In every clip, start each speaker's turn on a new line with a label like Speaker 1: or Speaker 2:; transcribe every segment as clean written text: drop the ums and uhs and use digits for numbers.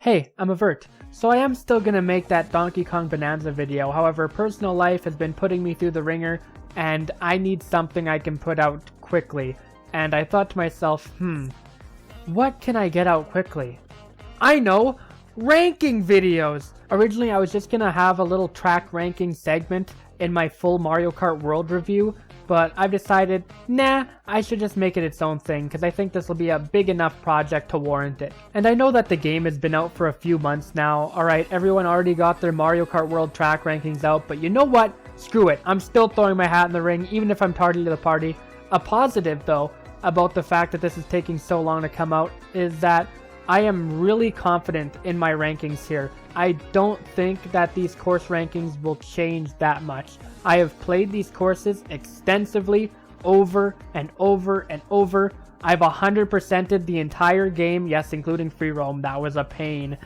Speaker 1: Hey, I'm Avert. So I am still gonna make that Donkey Kong Bonanza video, however personal life has been putting me through the ringer and I need something I can put out quickly. And I thought to myself, what can I get out quickly? I know! Ranking videos! Originally I was just gonna have a little track ranking segment in my full Mario Kart World review, but I've decided, nah, I should just make it its own thing because I think this will be a big enough project to warrant it. And I know that the game has been out for a few months now. Alright, everyone already got their Mario Kart World track rankings out, but you know what? Screw it. I'm still throwing my hat in the ring, even if I'm tardy to the party. A positive, though, about the fact that this is taking so long to come out is that I am really confident in my rankings here. I don't think that these course rankings will change that much. I have played these courses extensively over and over and over. I've 100%ed the entire game, yes, including free roam. That was a pain.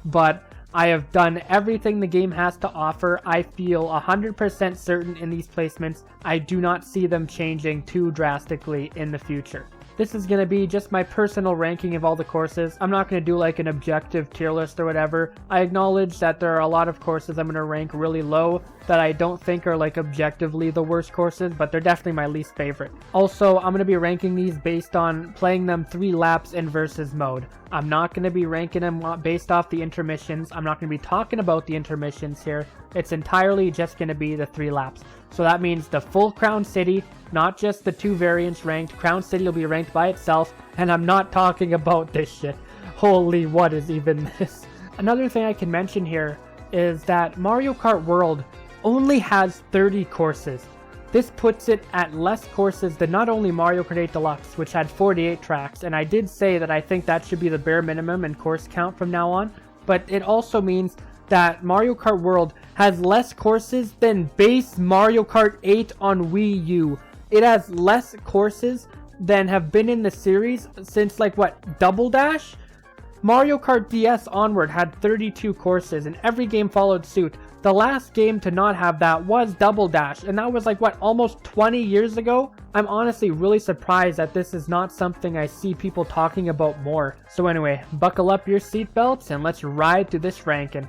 Speaker 1: But I have done everything the game has to offer. I feel 100% certain in these placements. I do not see them changing too drastically in the future. This is going to be just my personal ranking of all the courses. I'm not going to do like an objective tier list or whatever. I acknowledge that there are a lot of courses I'm going to rank really low that I don't think are like objectively the worst courses, but they're definitely my least favorite. Also, I'm going to be ranking these based on playing them 3 laps in versus mode. I'm not going to be ranking them based off the intermissions. I'm not going to be talking about the intermissions here. It's entirely just going to be the 3 laps. So that means the full Crown City, not just the 2 variants ranked. Crown City will be ranked by itself, and I'm not talking about this shit. Holy, what is even this? Another thing I can mention here is that Mario Kart World only has 30 courses. This puts it at less courses than not only Mario Kart 8 Deluxe, which had 48 tracks, and I did say that I think that should be the bare minimum in course count from now on, but it also means that Mario Kart World has less courses than base Mario Kart 8 on Wii U. It has less courses than have been in the series since like what, Double Dash? Mario Kart DS onward had 32 courses and every game followed suit. The last game to not have that was Double Dash, and that was like what, almost 20 years ago? I'm honestly really surprised that this is not something I see people talking about more. So anyway, buckle up your seatbelts and let's ride through this ranking.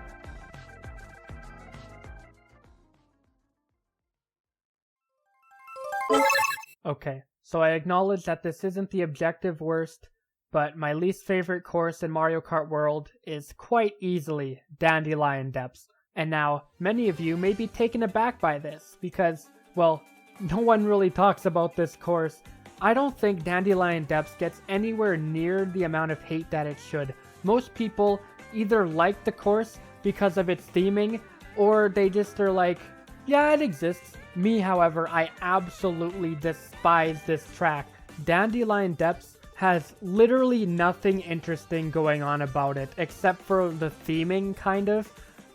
Speaker 1: Okay, so I acknowledge that this isn't the objective worst, but my least favorite course in Mario Kart World is quite easily Dandelion Depths. And now, many of you may be taken aback by this, because, well, no one really talks about this course. I don't think Dandelion Depths gets anywhere near the amount of hate that it should. Most people either like the course because of its theming, or they just are like, yeah, it exists. Me, however, I absolutely despise this track. Dandelion Depths has literally nothing interesting going on about it, except for the theming, kind of.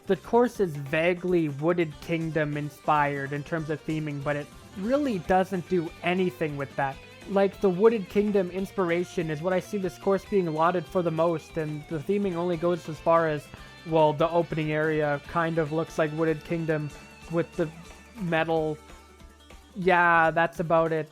Speaker 1: The course is vaguely Wooded Kingdom inspired in terms of theming, but it really doesn't do anything with that. Like, the Wooded Kingdom inspiration is what I see this course being lauded for the most, and the theming only goes as far as, well, the opening area kind of looks like Wooded Kingdom with the metal. Yeah, that's about it.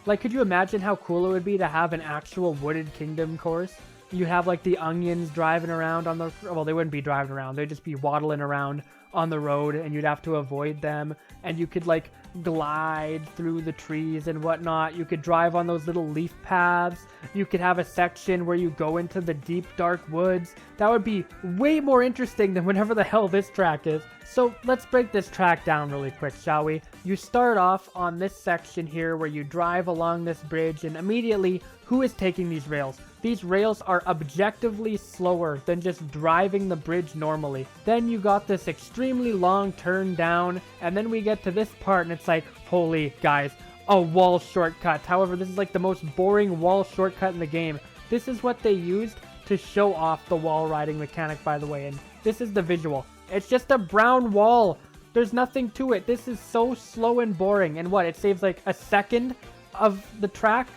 Speaker 1: Like, could you imagine how cool it would be to have an actual Wooded Kingdom course? You have like the onions driving around on the, well, they wouldn't be driving around, they'd just be waddling around on the road and you'd have to avoid them, and you could like glide through the trees and whatnot. You could drive on those little leaf paths. You could have a section where you go into the deep dark woods. That would be way more interesting than whatever the hell this track is. So let's break this track down really quick, shall we? You start off on this section here where you drive along this bridge, and immediately, who is taking these rails? These rails are objectively slower than just driving the bridge normally. Then you got this extremely long turn down, and then we get to this part and it's like, holy guys, a wall shortcut. However, this is like the most boring wall shortcut in the game. This is what they used to show off the wall riding mechanic, by the way, and this is the visual. It's just a brown wall. There's nothing to it. This is so slow and boring. And what, it saves like a second of the track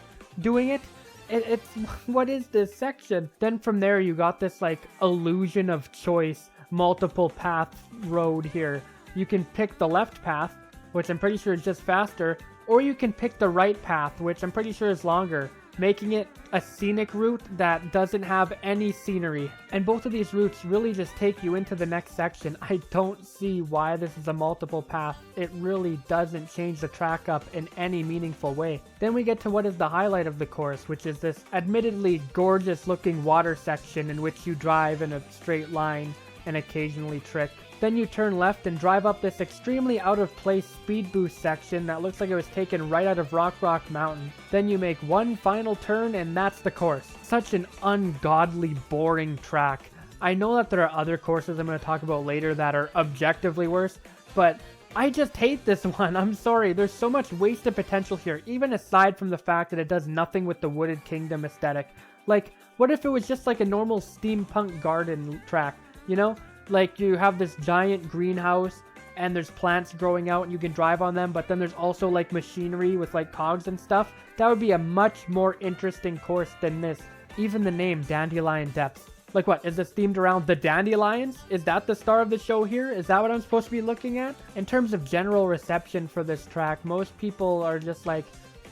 Speaker 1: doing it? It's what is this section? Then from there you got this like illusion of choice, multiple path road here. You can pick the left path, which I'm pretty sure is just faster, or you can pick the right path, which I'm pretty sure is longer. making it a scenic route that doesn't have any scenery. And both of these routes really just take you into the next section. I don't see why this is a multiple path. It really doesn't change the track up in any meaningful way. Then we get to what is the highlight of the course, which is this admittedly gorgeous looking water section in which you drive in a straight line and occasionally trick. Then you turn left and drive up this extremely out of place speed boost section that looks like it was taken right out of Rock Mountain. Then you make one final turn and that's the course. Such an ungodly boring track. I know that there are other courses I'm going to talk about later that are objectively worse, but I just hate this one. I'm sorry. There's so much wasted potential here, even aside from the fact that it does nothing with the Wooded Kingdom aesthetic. Like, what if it was just like a normal steampunk garden track, you know? Like, you have this giant greenhouse and there's plants growing out and you can drive on them, but then there's also like machinery with like cogs and stuff. That would be a much more interesting course than this. Even the name, Dandelion Depths. Like, what, is this themed around the dandelions? Is that the star of the show here? Is that what I'm supposed to be looking at? In terms of general reception for this track, most people are just like,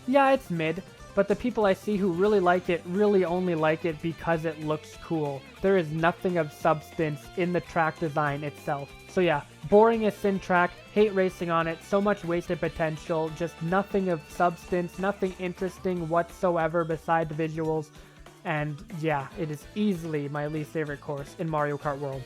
Speaker 1: yeah, it's mid. But the people I see who really like it really only like it because it looks cool. There is nothing of substance in the track design itself. So yeah, boring as sin track, hate racing on it, so much wasted potential, just nothing of substance, nothing interesting whatsoever beside the visuals. And yeah, it is easily my least favorite course in Mario Kart World.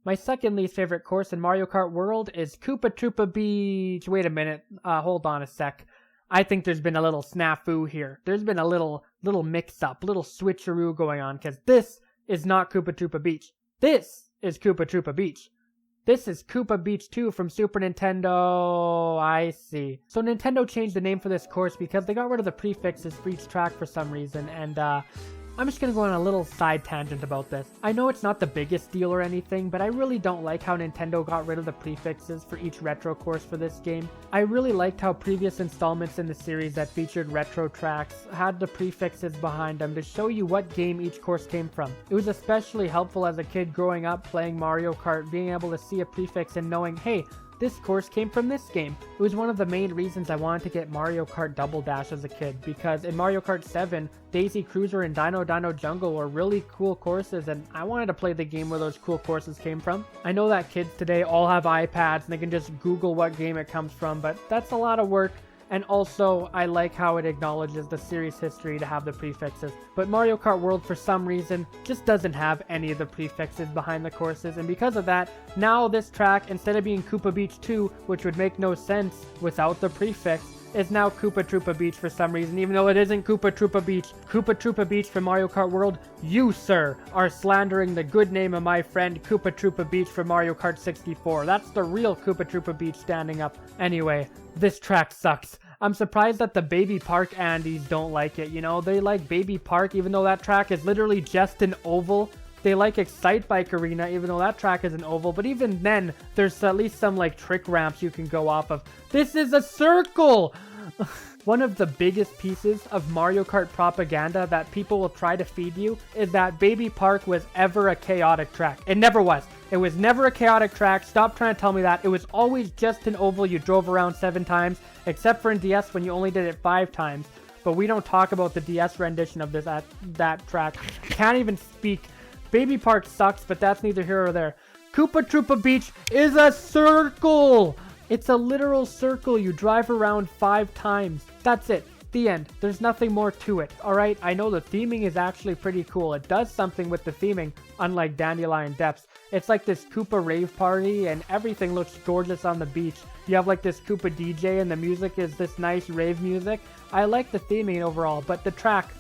Speaker 1: My second least favorite course in Mario Kart World is Koopa Troopa Beach. Wait a minute. Hold on a sec. I think there's been a little snafu here. There's been a little mix-up, little switcheroo going on, because this is not Koopa Troopa Beach. This is Koopa Troopa Beach. This is Koopa Beach 2 from Super Nintendo. I see. So Nintendo changed the name for this course because they got rid of the prefixes for each track for some reason, and I'm just going to go on a little side tangent about this. I know it's not the biggest deal or anything, but I really don't like how Nintendo got rid of the prefixes for each retro course for this game. I really liked how previous installments in the series that featured retro tracks had the prefixes behind them to show you what game each course came from. It was especially helpful as a kid growing up playing Mario Kart, being able to see a prefix and knowing, hey, this course came from this game. It was one of the main reasons I wanted to get Mario Kart Double Dash as a kid, because in Mario Kart 7, Daisy Cruiser and Dino Jungle were really cool courses, and I wanted to play the game where those cool courses came from. I know that kids today all have iPads and they can just Google what game it comes from, but that's a lot of work. And also, I like how it acknowledges the series history to have the prefixes. But Mario Kart World, for some reason, just doesn't have any of the prefixes behind the courses. And because of that, now this track, instead of being Koopa Beach 2, which would make no sense without the prefix, is now Koopa Troopa Beach for some reason, even though it isn't Koopa Troopa Beach. Koopa Troopa Beach from Mario Kart World, you, sir, are slandering the good name of my friend Koopa Troopa Beach from Mario Kart 64. That's the real Koopa Troopa Beach standing up. Anyway, this track sucks. I'm surprised that the Baby Park Andes don't like it, you know? They like Baby Park, even though that track is literally just an oval. They like Excite Bike Arena, even though that track is an oval. But even then, there's at least some like trick ramps you can go off of. This is a circle! One of the biggest pieces of Mario Kart propaganda that people will try to feed you is that Baby Park was ever a chaotic track. It never was. It was never a chaotic track. Stop trying to tell me that. It was always just an oval you drove around 7 times, except for in DS when you only did it 5 times. But we don't talk about the DS rendition of this that track. Can't even speak. Baby Park sucks, but that's neither here or there. Koopa Troopa Beach is a circle! It's a literal circle you drive around 5 times. That's it. The end. There's nothing more to it, alright? I know the theming is actually pretty cool. It does something with the theming, unlike Dandelion Depths. It's like this Koopa rave party, and everything looks gorgeous on the beach. You have like this Koopa DJ, and the music is this nice rave music. I like the theming overall, but the track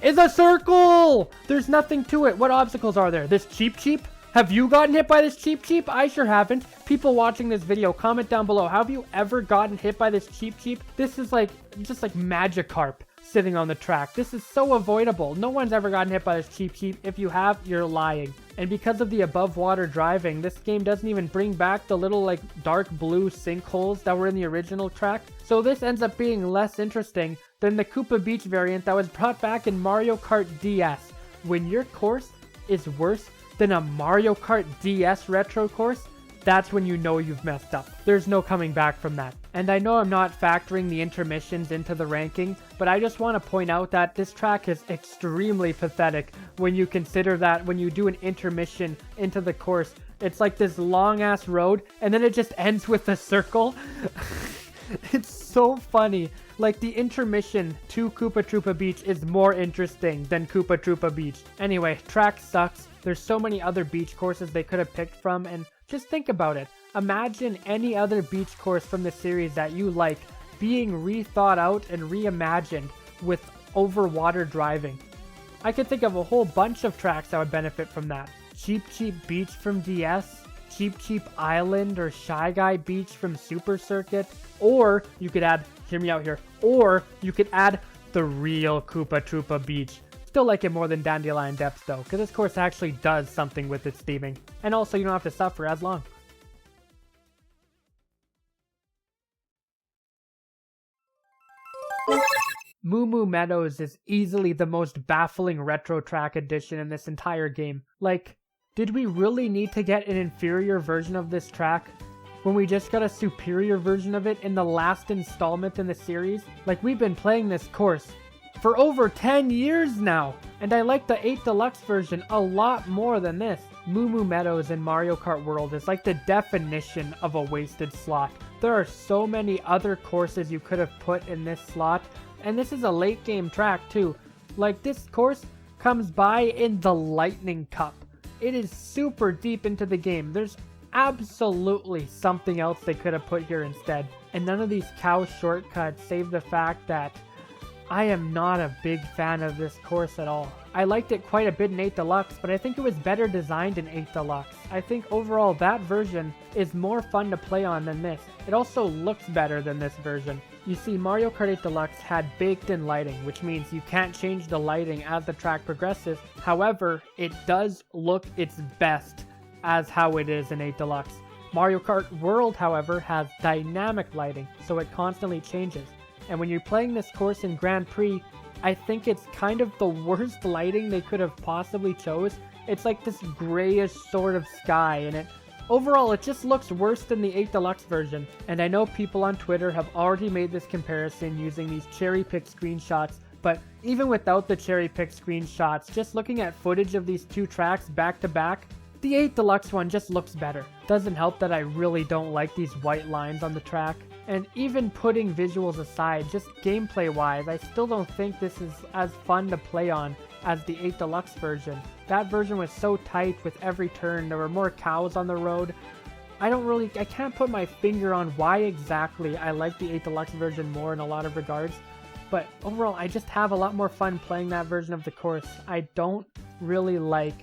Speaker 1: is a circle! There's nothing to it. What obstacles are there? This Cheep? Have you gotten hit by this Cheep? I sure haven't. People watching this video, comment down below. Have you ever gotten hit by this Cheep? This is like, just like Magikarp sitting on the track. This is so avoidable. No one's ever gotten hit by this Cheep. If you have, you're lying. And because of the above water driving, this game doesn't even bring back the little like dark blue sinkholes that were in the original track. So this ends up being less interesting than the Koopa Beach variant that was brought back in Mario Kart DS. When your course is worse than a Mario Kart DS retro course, that's when you know you've messed up. There's no coming back from that. And I know I'm not factoring the intermissions into the ranking, but I just want to point out that this track is extremely pathetic when you consider that when you do an intermission into the course, it's like this long ass road and then it just ends with a circle. It's so funny. Like, the intermission to Koopa Troopa Beach is more interesting than Koopa Troopa Beach. Anyway, track sucks. There's so many other beach courses they could have picked from, and just think about it. Imagine any other beach course from the series that you like being rethought out and reimagined with overwater driving. I could think of a whole bunch of tracks that would benefit from that. Cheap Cheap Beach from DS, Cheap Cheap Island or Shy Guy Beach from Super Circuit, or you could add, hear me out here, or you could add the real Koopa Troopa Beach. Still like it more than Dandelion Depths though, because this course actually does something with its theming. And also you don't have to suffer as long. Moo Moo Meadows is easily the most baffling retro track addition in this entire game. Like, did we really need to get an inferior version of this track when we just got a superior version of it in the last installment in the series? Like, we've been playing this course for over 10 years now, and I like the 8 Deluxe version a lot more than this. Moo Moo Meadows in Mario Kart World is like the definition of a wasted slot. There are so many other courses you could have put in this slot, and this is a late game track too. Like, this course comes by in the Lightning Cup. It is super deep into the game. There's absolutely something else they could have put here instead. And none of these cow shortcuts save the fact that I am not a big fan of this course at all. I liked it quite a bit in 8 Deluxe, but I think it was better designed in 8 Deluxe. I think overall that version is more fun to play on than this. It also looks better than this version. You see, Mario Kart 8 Deluxe had baked-in lighting, which means you can't change the lighting as the track progresses. However, it does look its best as how it is in 8 Deluxe. Mario Kart World, however, has dynamic lighting, so it constantly changes. And when you're playing this course in Grand Prix, I think it's kind of the worst lighting they could have possibly chose. It's like this grayish sort of sky, and overall, it just looks worse than the 8 Deluxe version. And I know people on Twitter have already made this comparison using these cherry-picked screenshots, but even without the cherry-picked screenshots, just looking at footage of these two tracks back to back, the 8 Deluxe one just looks better. Doesn't help that I really don't like these white lines on the track. And even putting visuals aside, just gameplay-wise, I still don't think this is as fun to play on as the 8 Deluxe version. That version was so tight with every turn, there were more cows on the road. I can't put my finger on why exactly I like the 8 Deluxe version more in a lot of regards. But overall, I just have a lot more fun playing that version of the course. I don't really like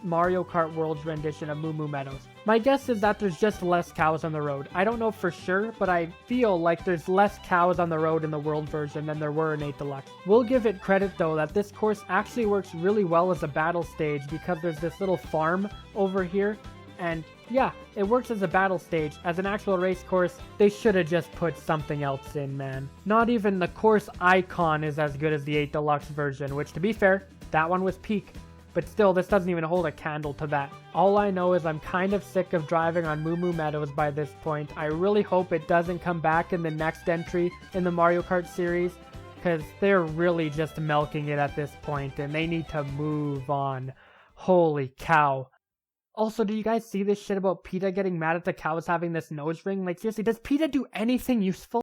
Speaker 1: Mario Kart World's rendition of Moo Moo Meadows. My guess is that there's just less cows on the road. I don't know for sure, but I feel like there's less cows on the road in the World version than there were in 8 Deluxe. We'll give it credit though that this course actually works really well as a battle stage because there's this little farm over here, and yeah, it works as a battle stage. As an actual race course, they should have just put something else in, man. Not even the course icon is as good as the 8 Deluxe version, which, to be fair, that one was peak. But still, this doesn't even hold a candle to that. All I know is I'm kind of sick of driving on Moo Moo Meadows by this point. I really hope it doesn't come back in the next entry in the Mario Kart series, because they're really just milking it at this point, and they need to move on. Holy cow. Also, do you guys see this shit about PETA getting mad at the cows having this nose ring? Like, seriously, does PETA do anything useful?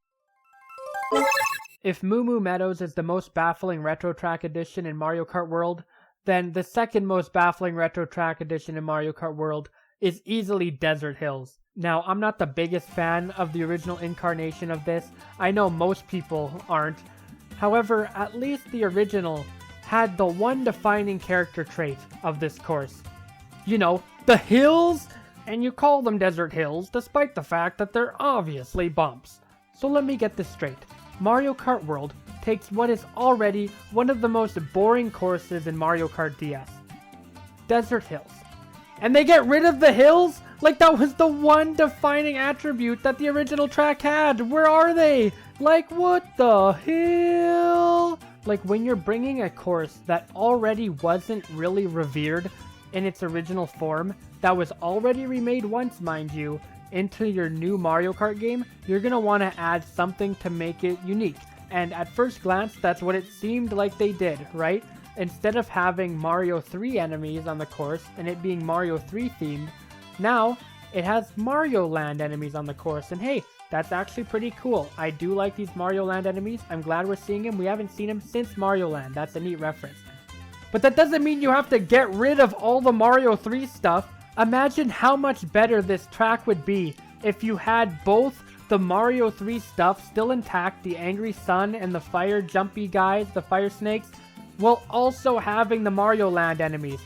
Speaker 1: If Moo Moo Meadows is the most baffling retro track edition in Mario Kart World, then the second most baffling retro track edition in Mario Kart World is easily Desert Hills. Now, I'm not the biggest fan of the original incarnation of this. I know most people aren't. However, at least the original had the one defining character trait of this course. You know, the hills! And you call them Desert Hills despite the fact that they're obviously bumps. So let me get this straight. Mario Kart World takes what is already one of the most boring courses in Mario Kart DS, Desert Hills, and they get rid of the hills? Like, that was the one defining attribute that the original track had. Where are they? Like, what the hell? Like, when you're bringing a course that already wasn't really revered in its original form that was already remade once, mind you, into your new Mario Kart game, you're going to want to add something to make it unique. And at first glance, that's what it seemed like they did, right? Instead of having Mario 3 enemies on the course and it being Mario 3 themed, now it has Mario Land enemies on the course. And hey, that's actually pretty cool. I do like these Mario Land enemies. I'm glad we're seeing them. We haven't seen them since Mario Land. That's a neat reference. But that doesn't mean you have to get rid of all the Mario 3 stuff. Imagine how much better this track would be if you had both the Mario 3 stuff still intact, the Angry Sun and the fire jumpy guys, the fire snakes, while also having the Mario Land enemies.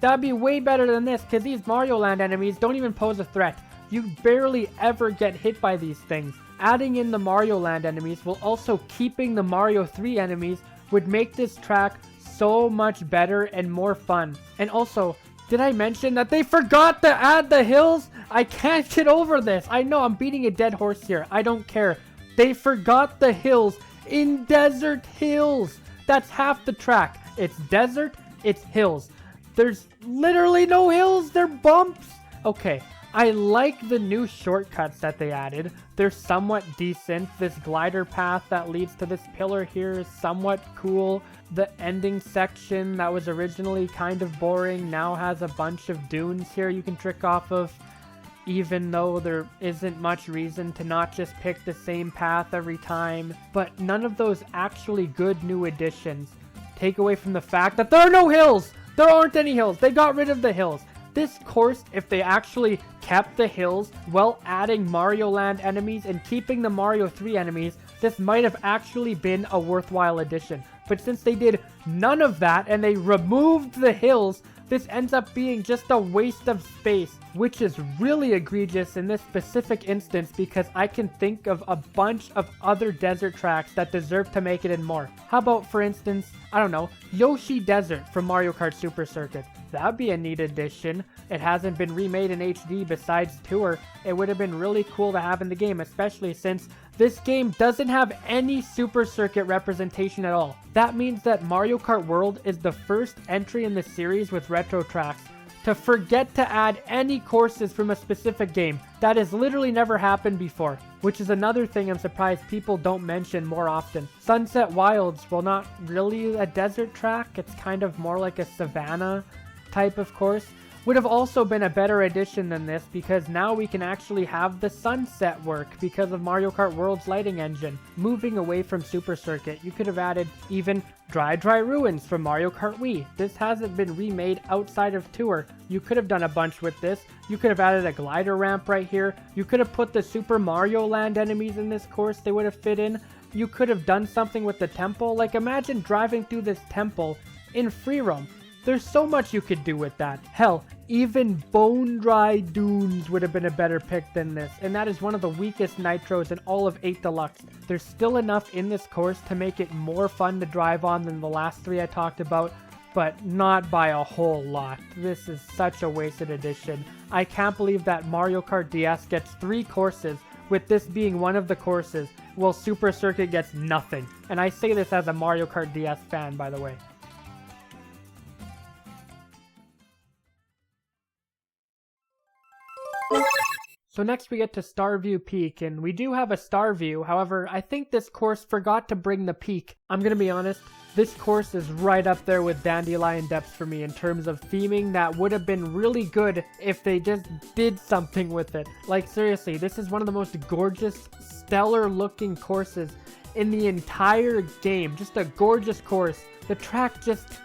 Speaker 1: That'd be way better than this, because these Mario Land enemies don't even pose a threat. You barely ever get hit by these things. Adding in the Mario Land enemies while also keeping the Mario 3 enemies would make this track so much better and more fun. And also, did I mention that they forgot to add the hills? I can't get over this. I know I'm beating a dead horse here. I don't care. They forgot the hills in Desert Hills. That's half the track. It's desert, it's hills. There's literally no hills. They're bumps. Okay, I like the new shortcuts that they added. They're somewhat decent. This glider path that leads to this pillar here is somewhat cool. The ending section that was originally kind of boring now has a bunch of dunes here you can trick off of, even though there isn't much reason to not just pick the same path every time. But none of those actually good new additions take away from the fact that there are no hills! There aren't any hills! They got rid of the hills! This course, if they actually kept the hills while adding Mario Land enemies and keeping the Mario 3 enemies, this might have actually been a worthwhile addition. But since they did none of that and they removed the hills, this ends up being just a waste of space, which is really egregious in this specific instance because I can think of a bunch of other desert tracks that deserve to make it in more. How about, for instance, I don't know, Yoshi Desert from Mario Kart Super Circuit? That'd be a neat addition. It hasn't been remade in HD besides Tour. It would have been really cool to have in the game, especially since this game doesn't have any Super Circuit representation at all. That means that Mario Kart World is the first entry in the series with retro tracks to forget to add any courses from a specific game. That has literally never happened before, which is another thing I'm surprised people don't mention more often. Sunset Wilds, well, not really a desert track, it's kind of more like a savanna type of course, would have also been a better addition than this because now we can actually have the sunset work because of Mario Kart World's lighting engine. Moving away from Super Circuit, you could have added even Dry Ruins from Mario Kart Wii. This hasn't been remade outside of Tour. You could have done a bunch with this. You could have added a glider ramp right here. You could have put the Super Mario Land enemies in this course. They would have fit in. You could have done something with the temple. Like, imagine driving through this temple in free roam. There's so much you could do with that. Hell, even Bone Dry Dunes would have been a better pick than this, and that is one of the weakest nitros in all of 8 Deluxe. There's still enough in this course to make it more fun to drive on than the last 3 I talked about, but not by a whole lot. This is such a wasted addition. I can't believe that Mario Kart DS gets 3 courses, with this being one of the courses, while Super Circuit gets nothing. And I say this as a Mario Kart DS fan, by the way. So next we get to Starview Peak, and we do have a Starview, however, I think this course forgot to bring the peak. I'm gonna be honest, this course is right up there with Dandelion Depths for me in terms of theming that would have been really good if they just did something with it. Like seriously, this is one of the most gorgeous, stellar looking courses in the entire game. Just a gorgeous course. The track just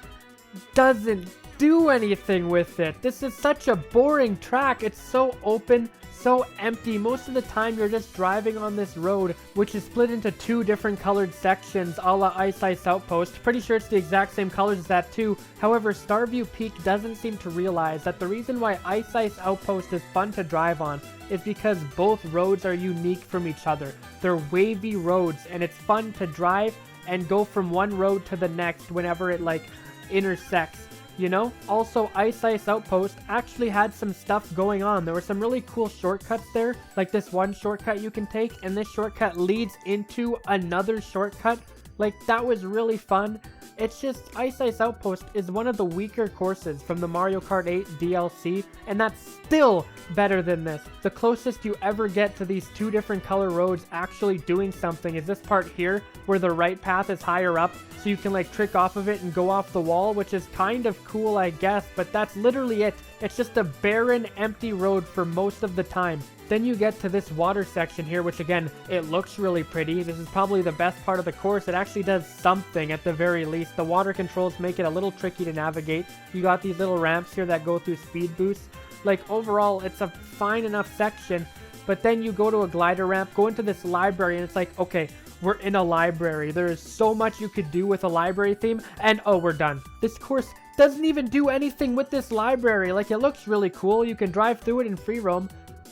Speaker 1: doesn't do anything with it. This is such a boring track. It's so open, so empty. Most of the time you're just driving on this road, which is split into 2 different colored sections a la Ice Outpost. Pretty sure it's the exact same colors as that too. However, Starview Peak doesn't seem to realize that the reason why Ice Outpost is fun to drive on is because both roads are unique from each other. They're wavy roads and it's fun to drive and go from one road to the next whenever it like intersects. You know? Also, Ice Outpost actually had some stuff going on. There were some really cool shortcuts there, like this one shortcut you can take, and this shortcut leads into another shortcut. Like, that was really fun. It's just Ice Ice Outpost is one of the weaker courses from the Mario Kart 8 DLC, and that's still better than this. The closest you ever get to these two different color roads actually doing something is this part here, where the right path is higher up, so you can like trick off of it and go off the wall, which is kind of cool, I guess, but that's literally it. It's just a barren, empty road for most of the time. Then you get to this water section here, which again, it looks really pretty. This is probably the best part of the course. It actually does something at the very least. The water controls make it a little tricky to navigate. You got these little ramps here that go through speed boosts. Like overall, it's a fine enough section, but then you go to a glider ramp, go into this library, and it's like, okay, we're in a library. There is so much you could do with a library theme, and oh, we're done. This course doesn't even do anything with this library. Like, it looks really cool. You can drive through it in free roam.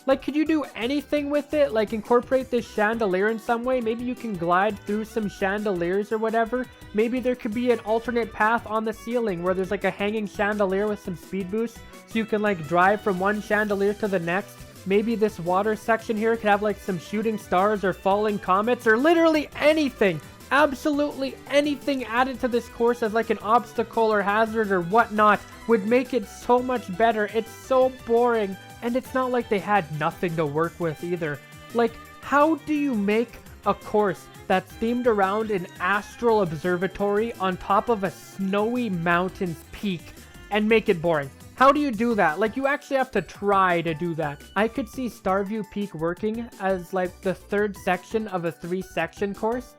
Speaker 1: Like, could you do anything with it? Like, incorporate this chandelier in some way? Maybe you can glide through some chandeliers or whatever. Maybe there could be an alternate path on the ceiling where there's like a hanging chandelier with some speed boosts, so you can like drive from one chandelier to the next. Maybe this water section here could have like some shooting stars or falling comets or literally anything. Absolutely anything added to this course as like an obstacle or hazard or whatnot would make it so much better. It's so boring. And it's not like they had nothing to work with either. Like, how do you make a course that's themed around an astral observatory on top of a snowy mountain's peak and make it boring? How do you do that? Like, you actually have to try to do that. I could see Starview Peak working as like the third section of a 3-section course.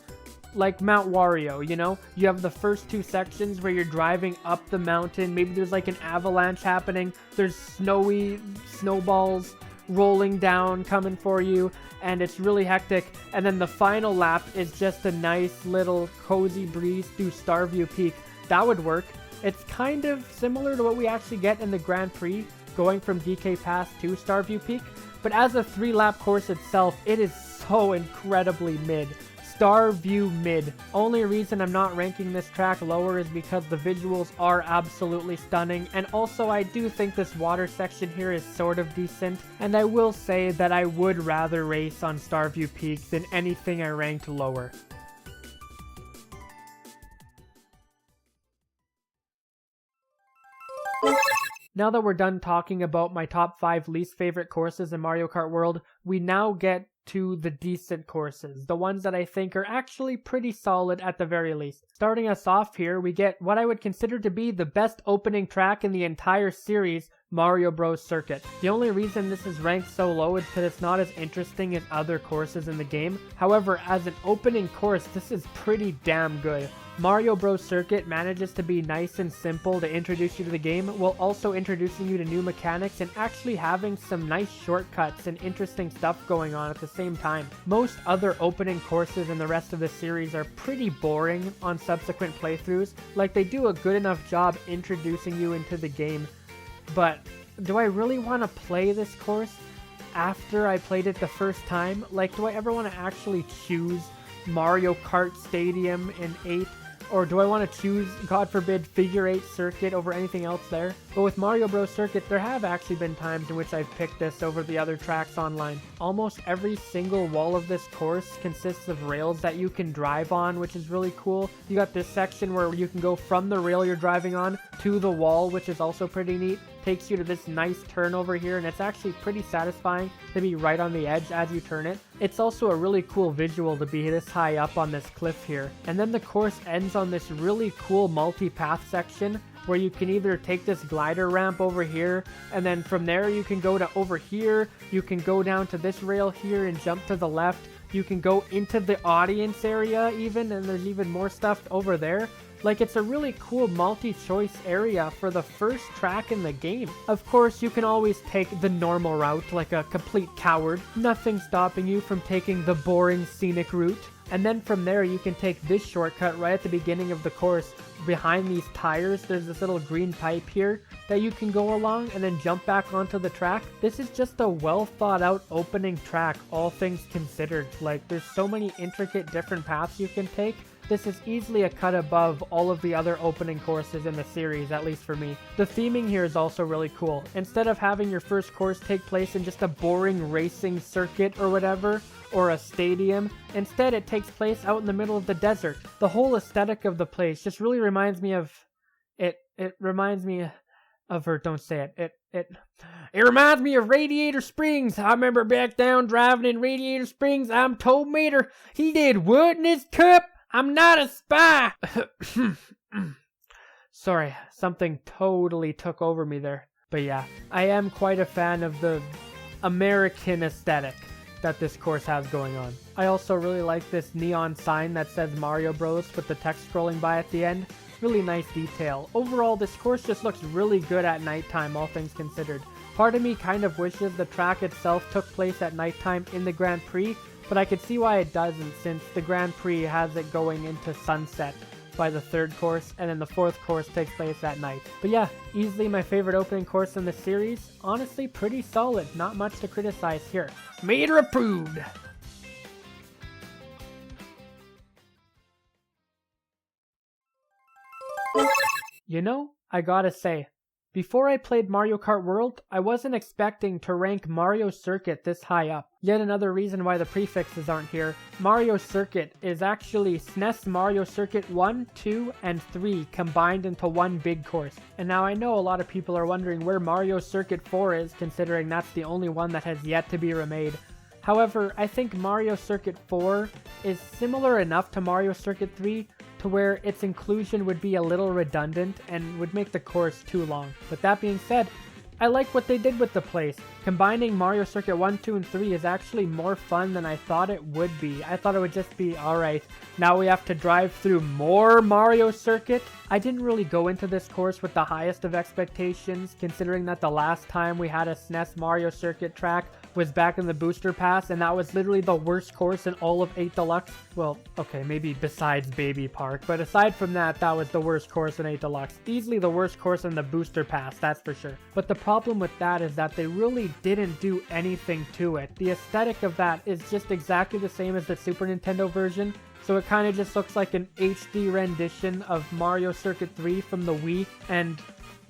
Speaker 1: Like Mount Wario, you know? You have the first 2 sections where you're driving up the mountain. Maybe there's like an avalanche happening. There's snowy snowballs rolling down, coming for you. And it's really hectic. And then the final lap is just a nice little cozy breeze through Starview Peak. That would work. It's kind of similar to what we actually get in the Grand Prix, going from DK Pass to Starview Peak. But as a 3-lap course itself, it is so incredibly mid. Starview mid. Only reason I'm not ranking this track lower is because the visuals are absolutely stunning, and also I do think this water section here is sort of decent, and I will say that I would rather race on Starview Peak than anything I ranked lower. Now that we're done talking about my top 5 least favorite courses in Mario Kart World, we now get to the decent courses, the ones that I think are actually pretty solid at the very least. Starting us off here, we get what I would consider to be the best opening track in the entire series, Mario Bros. Circuit. The only reason this is ranked so low is because it's not as interesting as other courses in the game. However, as an opening course, this is pretty damn good. Mario Bros. Circuit manages to be nice and simple to introduce you to the game, while also introducing you to new mechanics and actually having some nice shortcuts and interesting stuff going on at the same time. Most other opening courses in the rest of the series are pretty boring on subsequent playthroughs. Like, they do a good enough job introducing you into the game, but do I really want to play this course after I played it the first time? Like, do I ever want to actually choose Mario Kart Stadium in 8? Or do I want to choose, God forbid, Figure 8 Circuit over anything else there? But with Mario Bros. Circuit, there have actually been times in which I've picked this over the other tracks online. Almost every single wall of this course consists of rails that you can drive on, which is really cool. You got this section where you can go from the rail you're driving on to the wall, which is also pretty neat. Takes you to this nice turn over here, and it's actually pretty satisfying to be right on the edge as you turn it. It's also a really cool visual to be this high up on this cliff here. And then the course ends on this really cool multi-path section where you can either take this glider ramp over here, and then from there you can go to over here, you can go down to this rail here and jump to the left, you can go into the audience area even, and there's even more stuff over there. Like, it's a really cool multi-choice area for the first track in the game. Of course, you can always take the normal route like a complete coward. Nothing stopping you from taking the boring scenic route. And then from there, you can take this shortcut right at the beginning of the course. Behind these tires, there's this little green pipe here that you can go along and then jump back onto the track. This is just a well thought out opening track, all things considered. Like, there's so many intricate different paths you can take. this is easily a cut above all of the other opening courses in the series, at least for me. The theming here is also really cool. Instead of having your first course take place in just a boring racing circuit or whatever, or a stadium, instead it takes place out in the middle of the desert. The whole aesthetic of the place just really reminds me of... It reminds me of... Or don't say it. It reminds me of Radiator Springs. I remember back down driving in Radiator Springs. I'm told Mater, he did what in his cup? I'm not a spy. Sorry, something totally took over me there. But yeah, I am quite a fan of the American aesthetic that this course has going on. I also really like this neon sign that says Mario Bros with the text scrolling by at the end. Really nice detail. Overall, this course just looks really good at nighttime, all things considered. Part of me kind of wishes the track itself took place at nighttime in the Grand Prix, but I could see why it doesn't, since the Grand Prix has it going into sunset by the third course, and then the fourth course takes place at night. But yeah, easily my favorite opening course in the series. Honestly, pretty solid. Not much to criticize here. Mater approved! You know, I gotta say, before I played Mario Kart World, I wasn't expecting to rank Mario Circuit this high up. Yet another reason why the prefixes aren't here. Mario Circuit is actually SNES Mario Circuit 1, 2, and 3 combined into one big course. And now I know a lot of people are wondering where Mario Circuit 4 is, considering that's the only one that has yet to be remade. However, I think Mario Circuit 4 is similar enough to Mario Circuit 3 to where its inclusion would be a little redundant and would make the course too long. With that being said, I like what they did with the place. Combining Mario Circuit 1, 2, and 3 is actually more fun than I thought it would be. I thought it would just be, alright, now we have to drive through more Mario Circuit. I didn't really go into this course with the highest of expectations, considering that the last time we had a SNES Mario Circuit track was back in the Booster Pass, and that was literally the worst course in all of 8 Deluxe. Well, okay, maybe besides Baby Park, but aside from that, that was the worst course in 8 Deluxe. Easily the worst course in the Booster Pass, that's for sure. But the problem with that is that they really didn't do anything to it. The aesthetic of that is just exactly the same as the Super Nintendo version, so it kind of just looks like an HD rendition of Mario Circuit 3 from the Wii, and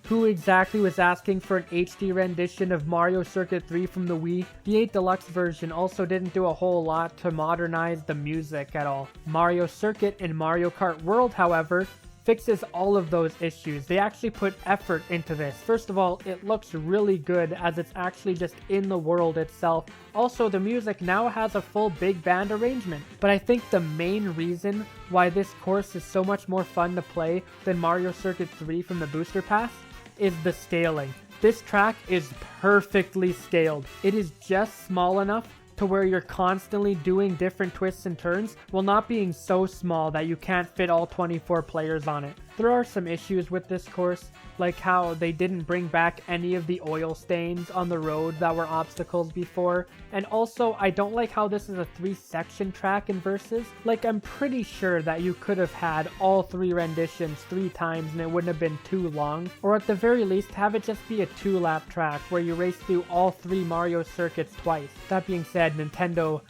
Speaker 1: who exactly was asking for an HD rendition of Mario Circuit 3 from the Wii? The 8 Deluxe version also didn't do a whole lot to modernize the music at all. Mario Circuit and Mario Kart World, however, fixes all of those issues. They actually put effort into this. First of all, it looks really good as it's actually just in the world itself. Also, the music now has a full big band arrangement. But I think the main reason why this course is so much more fun to play than Mario Circuit 3 from the Booster Pass is the scaling. This track is perfectly scaled. It is just small enough to where you're constantly doing different twists and turns while not being so small that you can't fit all 24 players on it. There are some issues with this course, like how they didn't bring back any of the oil stains on the road that were obstacles before, and also I don't like how this is a 3-section track in Versus. Like, I'm pretty sure that you could have had all 3 renditions 3 times and it wouldn't have been too long, or at the very least have it just be a 2-lap track where you race through all 3 Mario circuits twice. That being said, Nintendo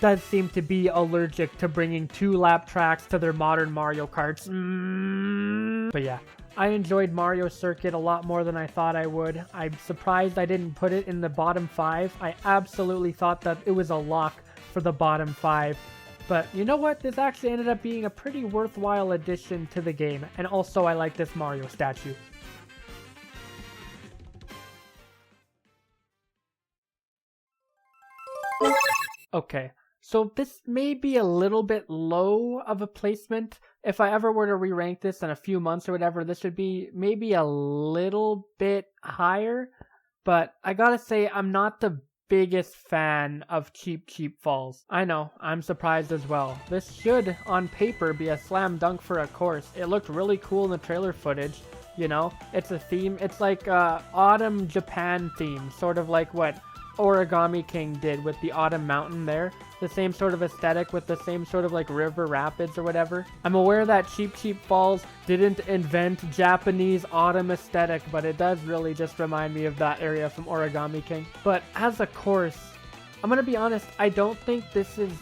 Speaker 1: does seem to be allergic to bringing 2-lap tracks to their modern Mario Karts. But yeah, I enjoyed Mario Circuit a lot more than I thought I would. I'm surprised I didn't put it in the bottom 5. I absolutely thought that it was a lock for the bottom 5. But you know what? This actually ended up being a pretty worthwhile addition to the game. And also, I like this Mario statue. Okay. So this may be a little bit low of a placement. If I ever were to re-rank this in a few months or whatever, this would be maybe a little bit higher. But I gotta say, I'm not the biggest fan of Cheap Falls. I know, I'm surprised as well. This should, on paper, be a slam dunk for a course. It looked really cool in the trailer footage. You know, it's a theme. It's like autumn Japan theme, sort of like what Origami King did with the Autumn Mountain there. The same sort of aesthetic with the same sort of like river rapids or whatever. I'm aware that Cheap Falls didn't invent Japanese autumn aesthetic, but it does really just remind me of that area from Origami King. But as a course, I'm gonna be honest, I don't think this is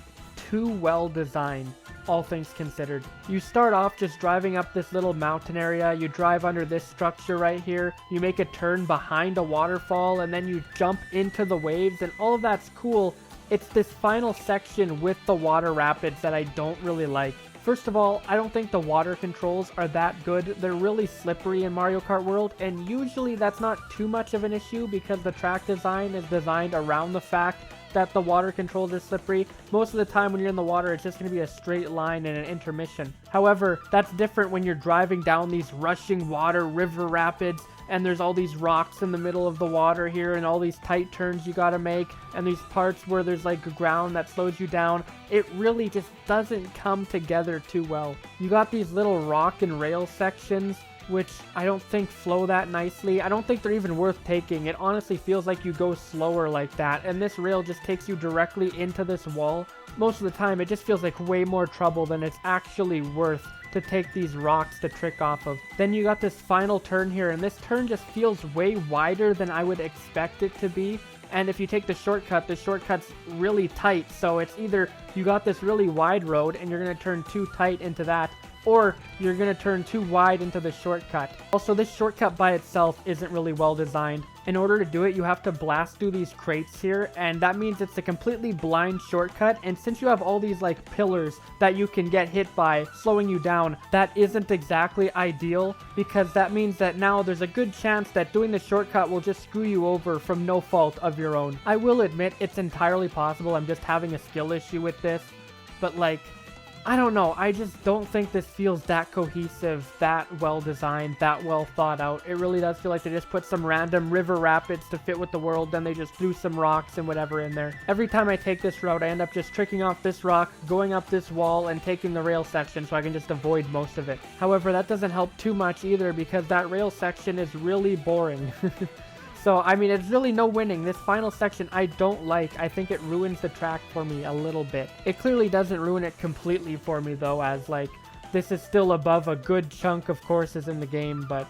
Speaker 1: too well designed, all things considered. You start off just driving up this little mountain area, you drive under this structure right here, you make a turn behind a waterfall, and then you jump into the waves, and all of that's cool. It's this final section with the water rapids that I don't really like. First of all, I don't think the water controls are that good. They're really slippery in Mario Kart World, and usually that's not too much of an issue because the track design is designed around the fact that the water controls are slippery. Most of the time when you're in the water, it's just going to be a straight line and an intermission. However, that's different when you're driving down these rushing water river rapids, and there's all these rocks in the middle of the water here and all these tight turns you gotta make, and these parts where there's like ground that slows you down. It really just doesn't come together too well. You got these little rock and rail sections which I don't think flow that nicely. I don't think they're even worth taking. It honestly feels like you go slower like that, and this rail just takes you directly into this wall. Most of the time it just feels like way more trouble than it's actually worth to take these rocks to trick off of. Then you got this final turn here, and this turn just feels way wider than I would expect it to be. And if you take the shortcut's really tight, so it's either you got this really wide road and you're going to turn too tight into that, or you're going to turn too wide into the shortcut. Also, this shortcut by itself isn't really well designed. In order to do it, you have to blast through these crates here, and that means it's a completely blind shortcut, and since you have all these like pillars that you can get hit by, slowing you down, that isn't exactly ideal, because that means that now there's a good chance that doing the shortcut will just screw you over from no fault of your own. I will admit it's entirely possible I'm just having a skill issue with this, but like, I don't know, I just don't think this feels that cohesive, that well designed, that well thought out. It really does feel like they just put some random river rapids to fit with the world, then they just threw some rocks and whatever in there. Every time I take this route, I end up just tricking off this rock, going up this wall, and taking the rail section so I can just avoid most of it. However, that doesn't help too much either because that rail section is really boring. So, I mean, it's really no winning. This final section I don't like. I think it ruins the track for me a little bit. It clearly doesn't ruin it completely for me, though, as, like, this is still above a good chunk of courses in the game, but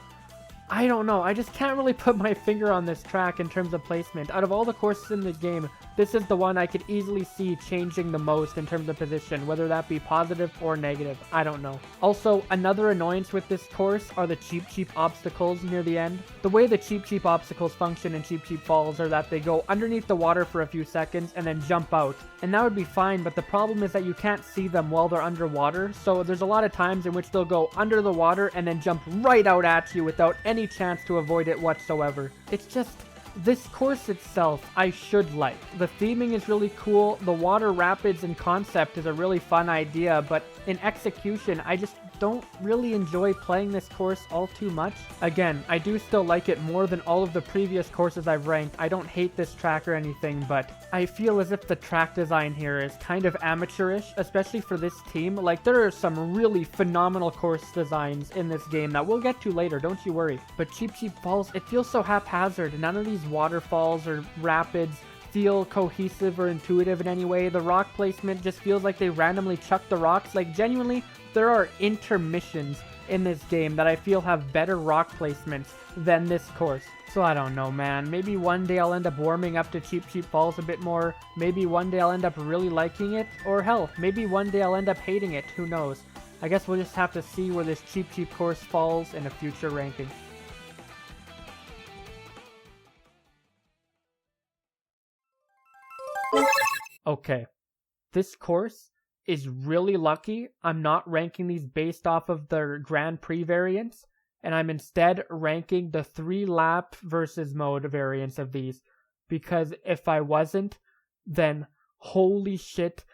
Speaker 1: I don't know. I just can't really put my finger on this track in terms of placement. Out of all the courses in the game, this is the one I could easily see changing the most in terms of position, whether that be positive or negative. I don't know. Also, another annoyance with this course are the cheap obstacles near the end. The way the cheap obstacles function in Cheap Falls are that they go underneath the water for a few seconds and then jump out. And that would be fine, but the problem is that you can't see them while they're underwater, so there's a lot of times in which they'll go under the water and then jump right out at you without any chance to avoid it whatsoever. It's just, this course itself I should like. The theming is really cool, the water rapids in concept is a really fun idea, but in execution I just don't really enjoy playing this course all too much. Again, I do still like it more than all of the previous courses I've ranked. I don't hate this track or anything, but I feel as if the track design here is kind of amateurish, especially for this team. Like, there are some really phenomenal course designs in this game that we'll get to later, don't you worry. But Cheap Falls, it feels so haphazard. None of these waterfalls or rapids feel cohesive or intuitive in any way. The rock placement just feels like they randomly chuck the rocks. Like, genuinely, there are intermissions in this game that I feel have better rock placements than this course. So I don't know, man. Maybe one day I'll end up warming up to Cheap Falls a bit more. Maybe one day I'll end up really liking it. Or hell, maybe one day I'll end up hating it. Who knows? I guess we'll just have to see where this cheap course falls in a future ranking. Okay, this course is really lucky I'm not ranking these based off of their Grand Prix variants, and I'm instead ranking the 3-lap versus mode variants of these, because if I wasn't, then holy shit,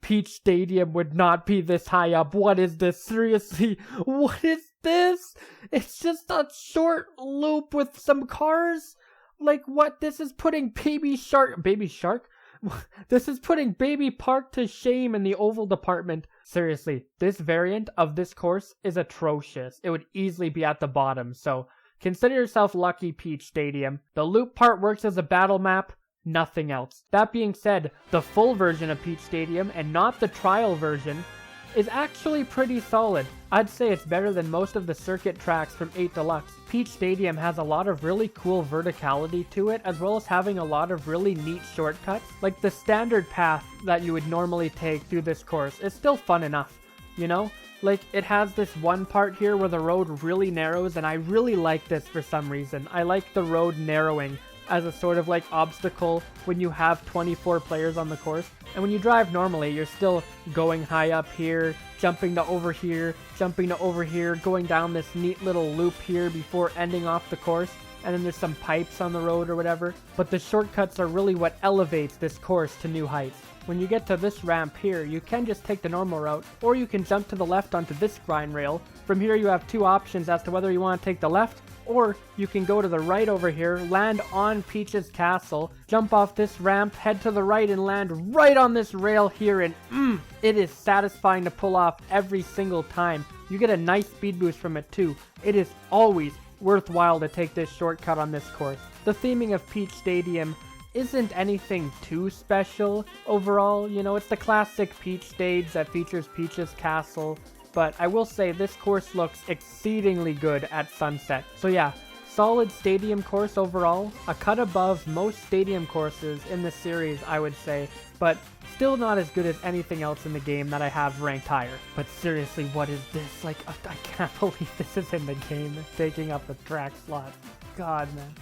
Speaker 1: Peach Stadium would not be this high up. What is this? Seriously, what is this? It's just a short loop with some cars? Like, what? This is putting Baby Shark? This is putting Baby Park to shame in the oval department. Seriously, this variant of this course is atrocious. It would easily be at the bottom, so consider yourself lucky, Peach Stadium. The loop part works as a battle map, nothing else. That being said, the full version of Peach Stadium, and not the trial version, is actually pretty solid. I'd say it's better than most of the circuit tracks from 8 Deluxe. Peach Stadium has a lot of really cool verticality to it, as well as having a lot of really neat shortcuts. Like the standard path that you would normally take through this course is still fun enough, you know? Like, it has this one part here where the road really narrows, and I really like this for some reason. I like the road narrowing as a sort of like obstacle when you have 24 players on the course. And when you drive normally, you're still going high up here, jumping to over here, jumping to over here, going down this neat little loop here before ending off the course. And then there's some pipes on the road or whatever. But the shortcuts are really what elevates this course to new heights. When you get to this ramp here, you can just take the normal route, or you can jump to the left onto this grind rail. From here you have two options as to whether you want to take the left, or you can go to the right over here, land on Peach's castle, jump off this ramp, head to the right and land right on this rail here, and it is satisfying to pull off every single time. You get a nice speed boost from it too. It is always worthwhile to take this shortcut on this course. The theming of Peach Stadium isn't anything too special overall, you know, it's the classic Peach stage that features Peach's castle, but I will say this course looks exceedingly good at sunset. So yeah, solid stadium course overall, a cut above most stadium courses in the series I would say, but still not as good as anything else in the game that I have ranked higher. But seriously, what is this? Like, I can't believe this is in the game, taking up the track slot. God, man.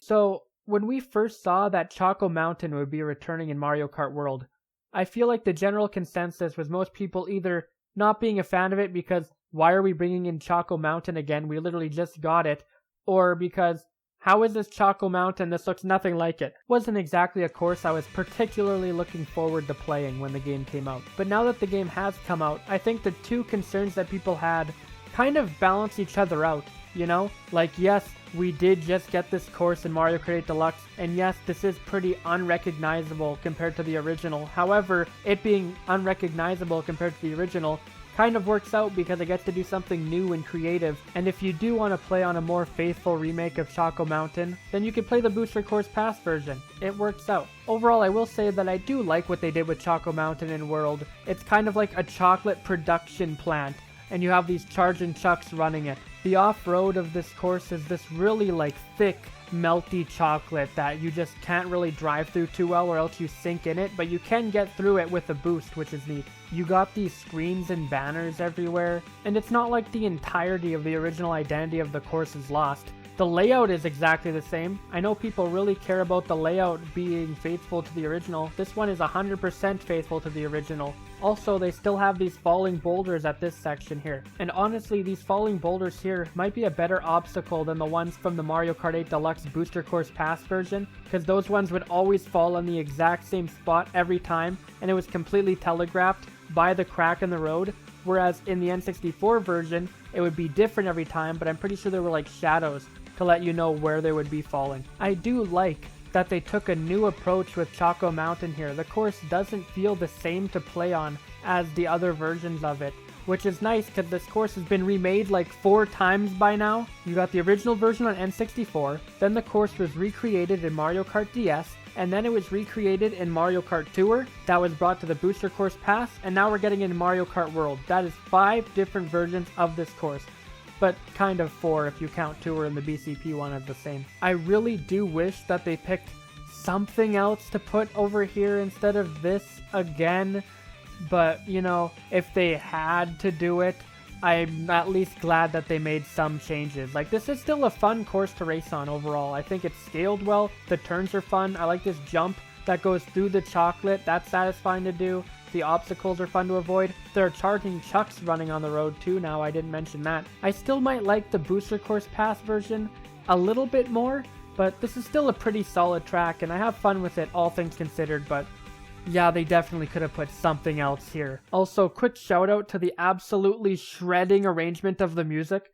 Speaker 1: So, when we first saw that Choco Mountain would be returning in Mario Kart World, I feel like the general consensus was most people either not being a fan of it because why are we bringing in Choco Mountain again, we literally just got it, or because how is this Choco Mountain, this looks nothing like it. Wasn't exactly a course I was particularly looking forward to playing when the game came out. But now that the game has come out, I think the two concerns that people had kind of balance each other out, you know? Like, yes, we did just get this course in Mario Kart 8 Deluxe, and yes, this is pretty unrecognizable compared to the original. However, it being unrecognizable compared to the original kind of works out because it gets to do something new and creative, and if you do want to play on a more faithful remake of Choco Mountain, then you can play the Booster Course Pass version. It works out. Overall, I will say that I do like what they did with Choco Mountain in World. It's kind of like a chocolate production plant, and you have these charging chucks running it. The off-road of this course is this really like thick, melty chocolate that you just can't really drive through too well or else you sink in it, but you can get through it with a boost, which is neat. You got these screens and banners everywhere, and it's not like the entirety of the original identity of the course is lost. The layout is exactly the same. I know people really care about the layout being faithful to the original. This one is 100% faithful to the original. Also, they still have these falling boulders at this section here. And honestly, these falling boulders here might be a better obstacle than the ones from the Mario Kart 8 Deluxe Booster Course Pass version, because those ones would always fall on the exact same spot every time, and it was completely telegraphed by the crack in the road. Whereas in the N64 version, it would be different every time, but I'm pretty sure there were like shadows to let you know where they would be falling. I do like that they took a new approach with Choco Mountain here. The course doesn't feel the same to play on as the other versions of it, which is nice because this course has been remade like 4 times by now. You got the original version on N64, then the course was recreated in Mario Kart DS, and then it was recreated in Mario Kart Tour, that was brought to the Booster Course Pass, and now we're getting it in Mario Kart World. That is 5 different versions of this course. But kind of 4 if you count Tour and the BCP one as the same. I really do wish that they picked something else to put over here instead of this again, but you know, if they had to do it, I'm at least glad that they made some changes. Like, this is still a fun course to race on overall. I think it's scaled well, the turns are fun, I like this jump that goes through the chocolate, that's satisfying to do. The obstacles are fun to avoid. There are charging chucks running on the road too now, I didn't mention that. I still might like the Booster Course Pass version a little bit more, but this is still a pretty solid track and I have fun with it all things considered, but yeah, they definitely could have put something else here. Also, quick shout out to the absolutely shredding arrangement of the music.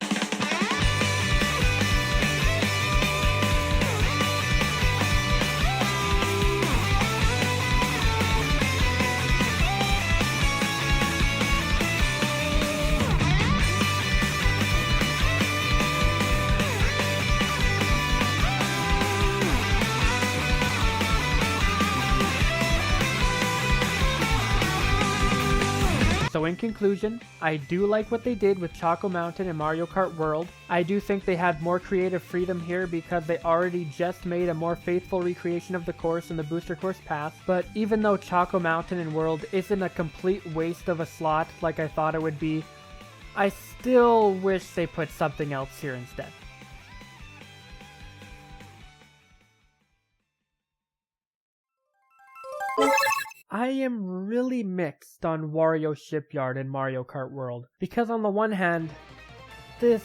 Speaker 1: So in conclusion, I do like what they did with Choco Mountain and Mario Kart World. I do think they had more creative freedom here because they already just made a more faithful recreation of the course in the Booster Course Pass. But even though Choco Mountain and World isn't a complete waste of a slot like I thought it would be, I still wish they put something else here instead. I am really mixed on Wario Shipyard and Mario Kart World, because on the one hand, this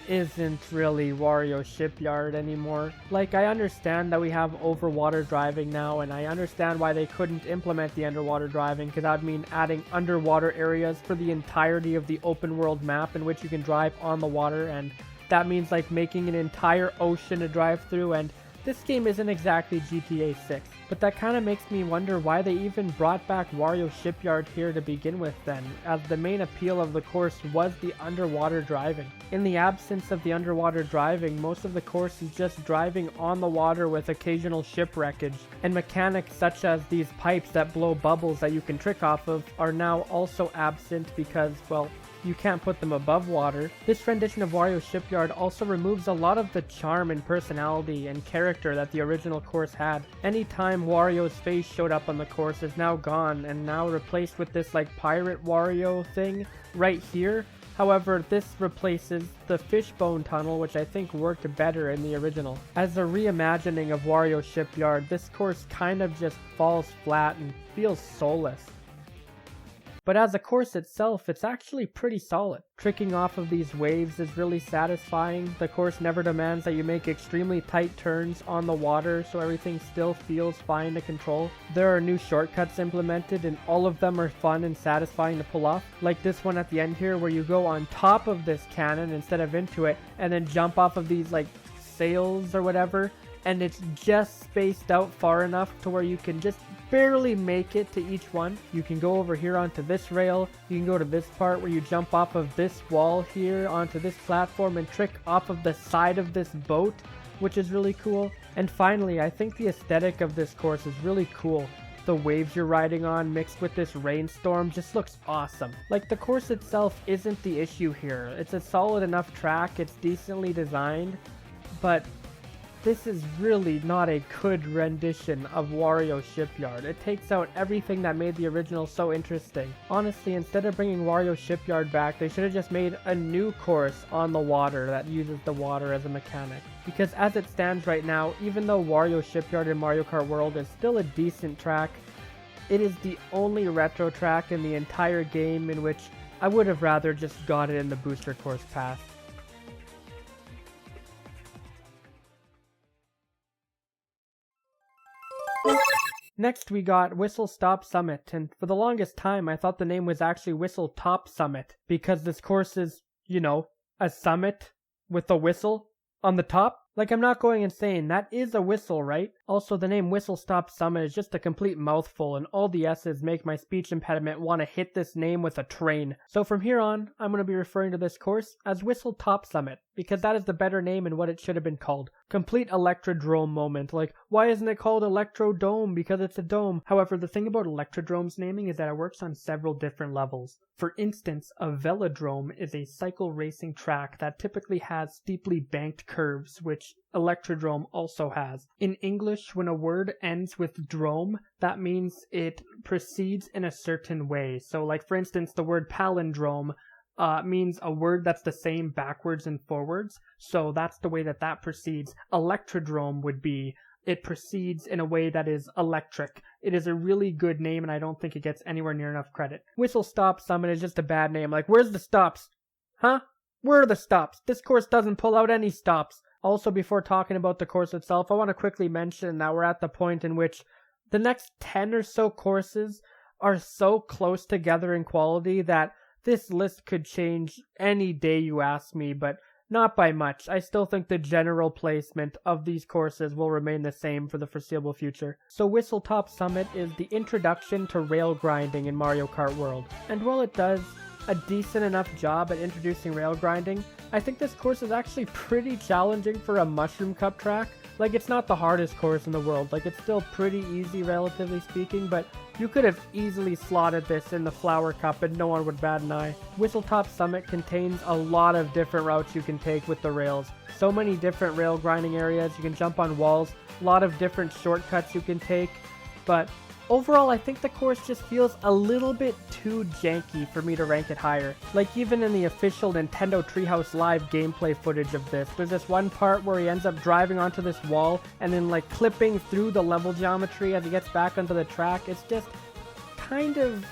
Speaker 1: isn't really Wario Shipyard anymore. Like, I understand that we have overwater driving now, and I understand why they couldn't implement the underwater driving, because that would mean adding underwater areas for the entirety of the open world map in which you can drive on the water, and that means like making an entire ocean to drive through, and this game isn't exactly GTA 6, but that kind of makes me wonder why they even brought back Wario Shipyard here to begin with then, as the main appeal of the course was the underwater driving. In the absence of the underwater driving, most of the course is just driving on the water with occasional shipwreckage, and mechanics such as these pipes that blow bubbles that you can trick off of are now also absent because, well, you can't put them above water. This rendition of Wario Shipyard also removes a lot of the charm and personality and character that the original course had. Anytime Wario's face showed up on the course is now gone and now replaced with this like Pirate Wario thing right here. However, this replaces the Fishbone Tunnel, which I think worked better in the original. As a reimagining of Wario Shipyard, this course kind of just falls flat and feels soulless. But as a course itself, it's actually pretty solid. Tricking off of these waves is really satisfying. The course never demands that you make extremely tight turns on the water, so everything still feels fine to control. There are new shortcuts implemented, and all of them are fun and satisfying to pull off. Like this one at the end here, where you go on top of this cannon instead of into it, and then jump off of these like sails or whatever, and it's just spaced out far enough to where you can just barely make it to each one. You can go over here onto this rail, you can go to this part where you jump off of this wall here onto this platform and trick off of the side of this boat, which is really cool. And finally, I think the aesthetic of this course is really cool. The waves you're riding on mixed with this rainstorm just looks awesome. Like, the course itself isn't the issue here. It's a solid enough track, it's decently designed, but this is really not a good rendition of Wario Shipyard. It takes out everything that made the original so interesting. Honestly, instead of bringing Wario Shipyard back, they should have just made a new course on the water that uses the water as a mechanic. Because as it stands right now, even though Wario Shipyard in Mario Kart World is still a decent track, it is the only retro track in the entire game in which I would have rather just got it in the Booster Course Pass. Next we got Whistle Stop Summit, and for the longest time I thought the name was actually Whistle Top Summit, because this course is, you know, a summit with a whistle on the top. Like, I'm not going insane, that is a whistle, right? Also, the name Whistle Stop Summit is just a complete mouthful, and all the S's make my speech impediment want to hit this name with a train. So from here on, I'm going to be referring to this course as Whistle Top Summit, because that is the better name and what it should have been called. Complete Electrodrome moment, like, why isn't it called Electrodome? Because it's a dome. However, the thing about Electrodrome's naming is that it works on several different levels. For instance, a velodrome is a cycle racing track that typically has steeply banked curves, which Electrodrome also has. In English, when a word ends with drome, that means it proceeds in a certain way. So, like, for instance, the word palindrome means a word that's the same backwards and forwards. So that's the way that proceeds. Electrodrome would be, it proceeds in a way that is electric. It is a really good name, and I don't think it gets anywhere near enough credit. Whistle Stop Summit is just a bad name. Like, where's the stops? Huh? Where are the stops? This course doesn't pull out any stops. Also, before talking about the course itself, I want to quickly mention that we're at the point in which the next 10 or so courses are so close together in quality that this list could change any day you ask me, but not by much. I still think the general placement of these courses will remain the same for the foreseeable future. So Whistle Top Summit is the introduction to rail grinding in Mario Kart World. And while it does a decent enough job at introducing rail grinding, I think this course is actually pretty challenging for a Mushroom Cup track. Like, it's not the hardest course in the world. Like, it's still pretty easy, relatively speaking, but you could have easily slotted this in the Flower Cup and no one would bat an eye. Whistletop Summit contains a lot of different routes you can take with the rails. So many different rail grinding areas, you can jump on walls, a lot of different shortcuts you can take, but overall, I think the course just feels a little bit too janky for me to rank it higher. Like, even in the official Nintendo Treehouse Live gameplay footage of this, there's this one part where he ends up driving onto this wall and then like clipping through the level geometry as he gets back onto the track. It's just kind of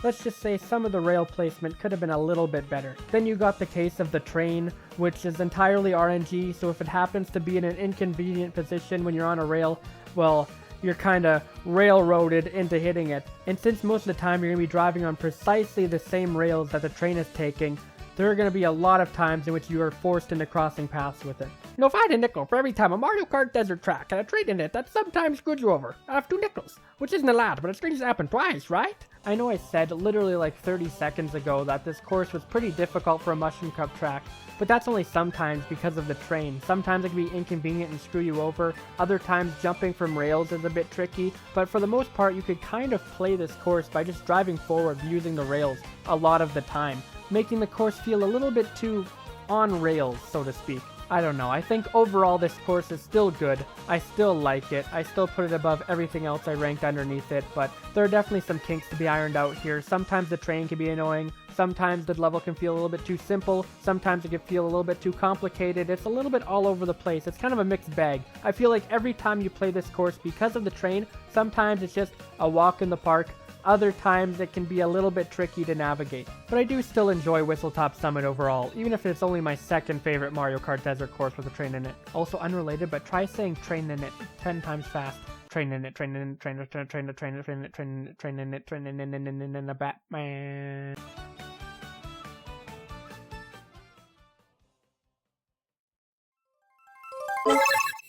Speaker 1: let's just say some of the rail placement could have been a little bit better. Then you got the case of the train, which is entirely RNG, so if it happens to be in an inconvenient position when you're on a rail, well, you're kind of railroaded into hitting it. And since most of the time you're going to be driving on precisely the same rails that the train is taking, there are going to be a lot of times in which you are forced into crossing paths with it. You know, if I had a nickel for every time a Mario Kart desert track had a train in it that sometimes screwed you over, I have 2 nickels, which isn't a lot, but it's going to happen twice, right? I know I said literally like 30 seconds ago that this course was pretty difficult for a Mushroom Cup track, but that's only sometimes because of the train. Sometimes it can be inconvenient and screw you over. Other times jumping from rails is a bit tricky, but for the most part you could kind of play this course by just driving forward using the rails a lot of the time, making the course feel a little bit too on rails, so to speak. I don't know, I think overall this course is still good. I still like it. I still put it above everything else I ranked underneath it, but there are definitely some kinks to be ironed out here. Sometimes the train can be annoying. Sometimes the level can feel a little bit too simple. Sometimes it can feel a little bit too complicated. It's a little bit all over the place. It's kind of a mixed bag. I feel like every time you play this course, because of the train, sometimes it's just a walk in the park. Other times it can be a little bit tricky to navigate. But I do still enjoy Whistletop Summit overall, even if it's only my second favorite Mario Kart Desert course with a train in it. Also unrelated, but try saying train in it 10 times fast. Train in it, train in it, train in it, train in it, train in it, train in it, train in it, train in it, train in it, Batman.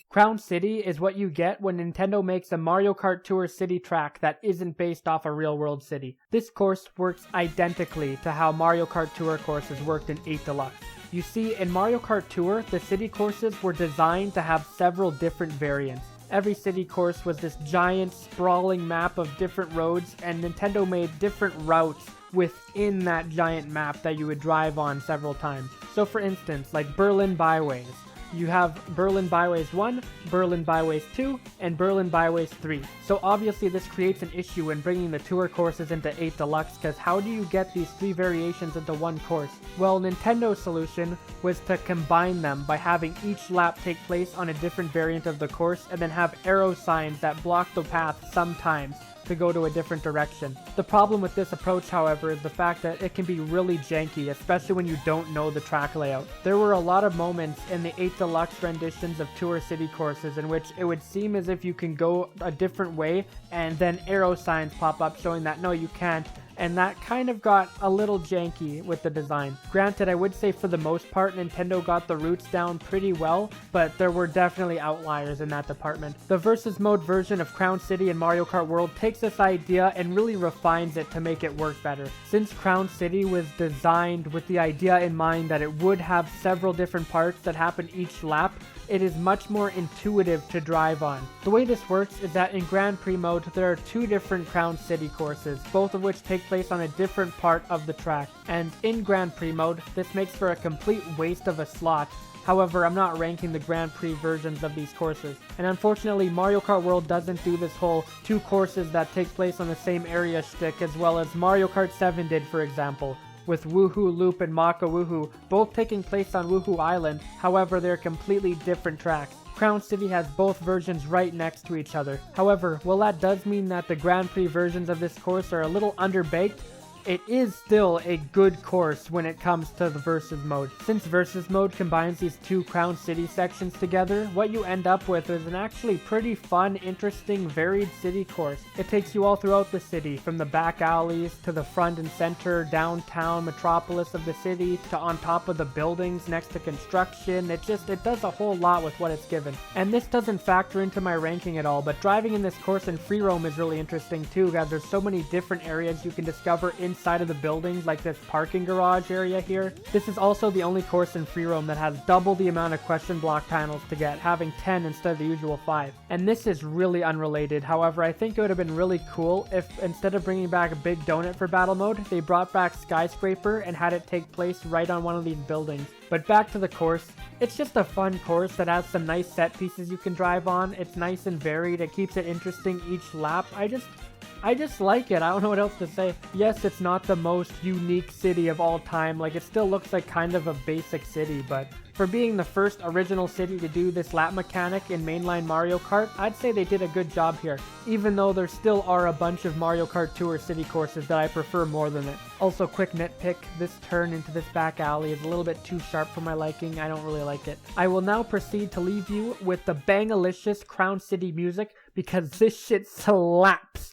Speaker 1: Crown City is what you get when Nintendo makes a Mario Kart Tour city track that isn't based off a real-world city. This course works identically to how Mario Kart Tour courses worked in 8 Deluxe. You see, in Mario Kart Tour, the city courses were designed to have several different variants. Every city course was this giant, sprawling map of different roads, and Nintendo made different routes within that giant map that you would drive on several times. So for instance, like Berlin Byways. You have Berlin Byways 1, Berlin Byways 2, and Berlin Byways 3. So obviously this creates an issue when bringing the tour courses into 8 Deluxe, because how do you get these 3 variations into one course? Well, Nintendo's solution was to combine them by having each lap take place on a different variant of the course and then have arrow signs that block the path sometimes to go to a different direction. The problem with this approach, however, is the fact that it can be really janky, especially when you don't know the track layout. There were a lot of moments in the 8 Deluxe renditions of Tour City courses in which it would seem as if you can go a different way and then arrow signs pop up showing that no, you can't, and that kind of got a little janky with the design. Granted, I would say for the most part, Nintendo got the routes down pretty well, but there were definitely outliers in that department. The Versus Mode version of Crown City and Mario Kart World takes this idea and really refines it to make it work better. Since Crown City was designed with the idea in mind that it would have several different parts that happen each lap, it is much more intuitive to drive on. The way this works is that in Grand Prix mode, there are 2 different Crown City courses, both of which take place on a different part of the track. And in Grand Prix mode, this makes for a complete waste of a slot. However, I'm not ranking the Grand Prix versions of these courses. And unfortunately, Mario Kart World doesn't do this whole 2 courses that take place on the same area shtick as well as Mario Kart 7 did, for example, with Woohoo Loop and Maka Woohoo, both taking place on Woohoo Island. However, they're completely different tracks. Crown City has both versions right next to each other. However, while that does mean that the Grand Prix versions of this course are a little underbaked, it is still a good course when it comes to the Versus Mode. Since Versus Mode combines these 2 Crown City sections together, what you end up with is an actually pretty fun, interesting, varied city course. It takes you all throughout the city, from the back alleys to the front and center, downtown metropolis of the city, to on top of the buildings next to construction. It does a whole lot with what it's given. And this doesn't factor into my ranking at all, but driving in this course in free roam is really interesting too, as there's so many different areas you can discover in inside of the buildings, like this parking garage area here. This is also the only course in free roam that has double the amount of question block panels to get, having 10 instead of the usual 5. And this is really unrelated. However, I think it would have been really cool if instead of bringing back a big donut for battle mode, they brought back skyscraper and had it take place right on one of these buildings. But back to the course, it's just a fun course that has some nice set pieces you can drive on. It's nice and varied. It keeps it interesting each lap. I just like it. I don't know what else to say. Yes, it's not the most unique city of all time. Like, it still looks like kind of a basic city, but for being the first original city to do this lap mechanic in mainline Mario Kart, I'd say they did a good job here, even though there still are a bunch of Mario Kart Tour city courses that I prefer more than it. Also, quick nitpick, this turn into this back alley is a little bit too sharp for my liking. I don't really like it. I will now proceed to leave you with the bangalicious Crown City music, because this shit slaps.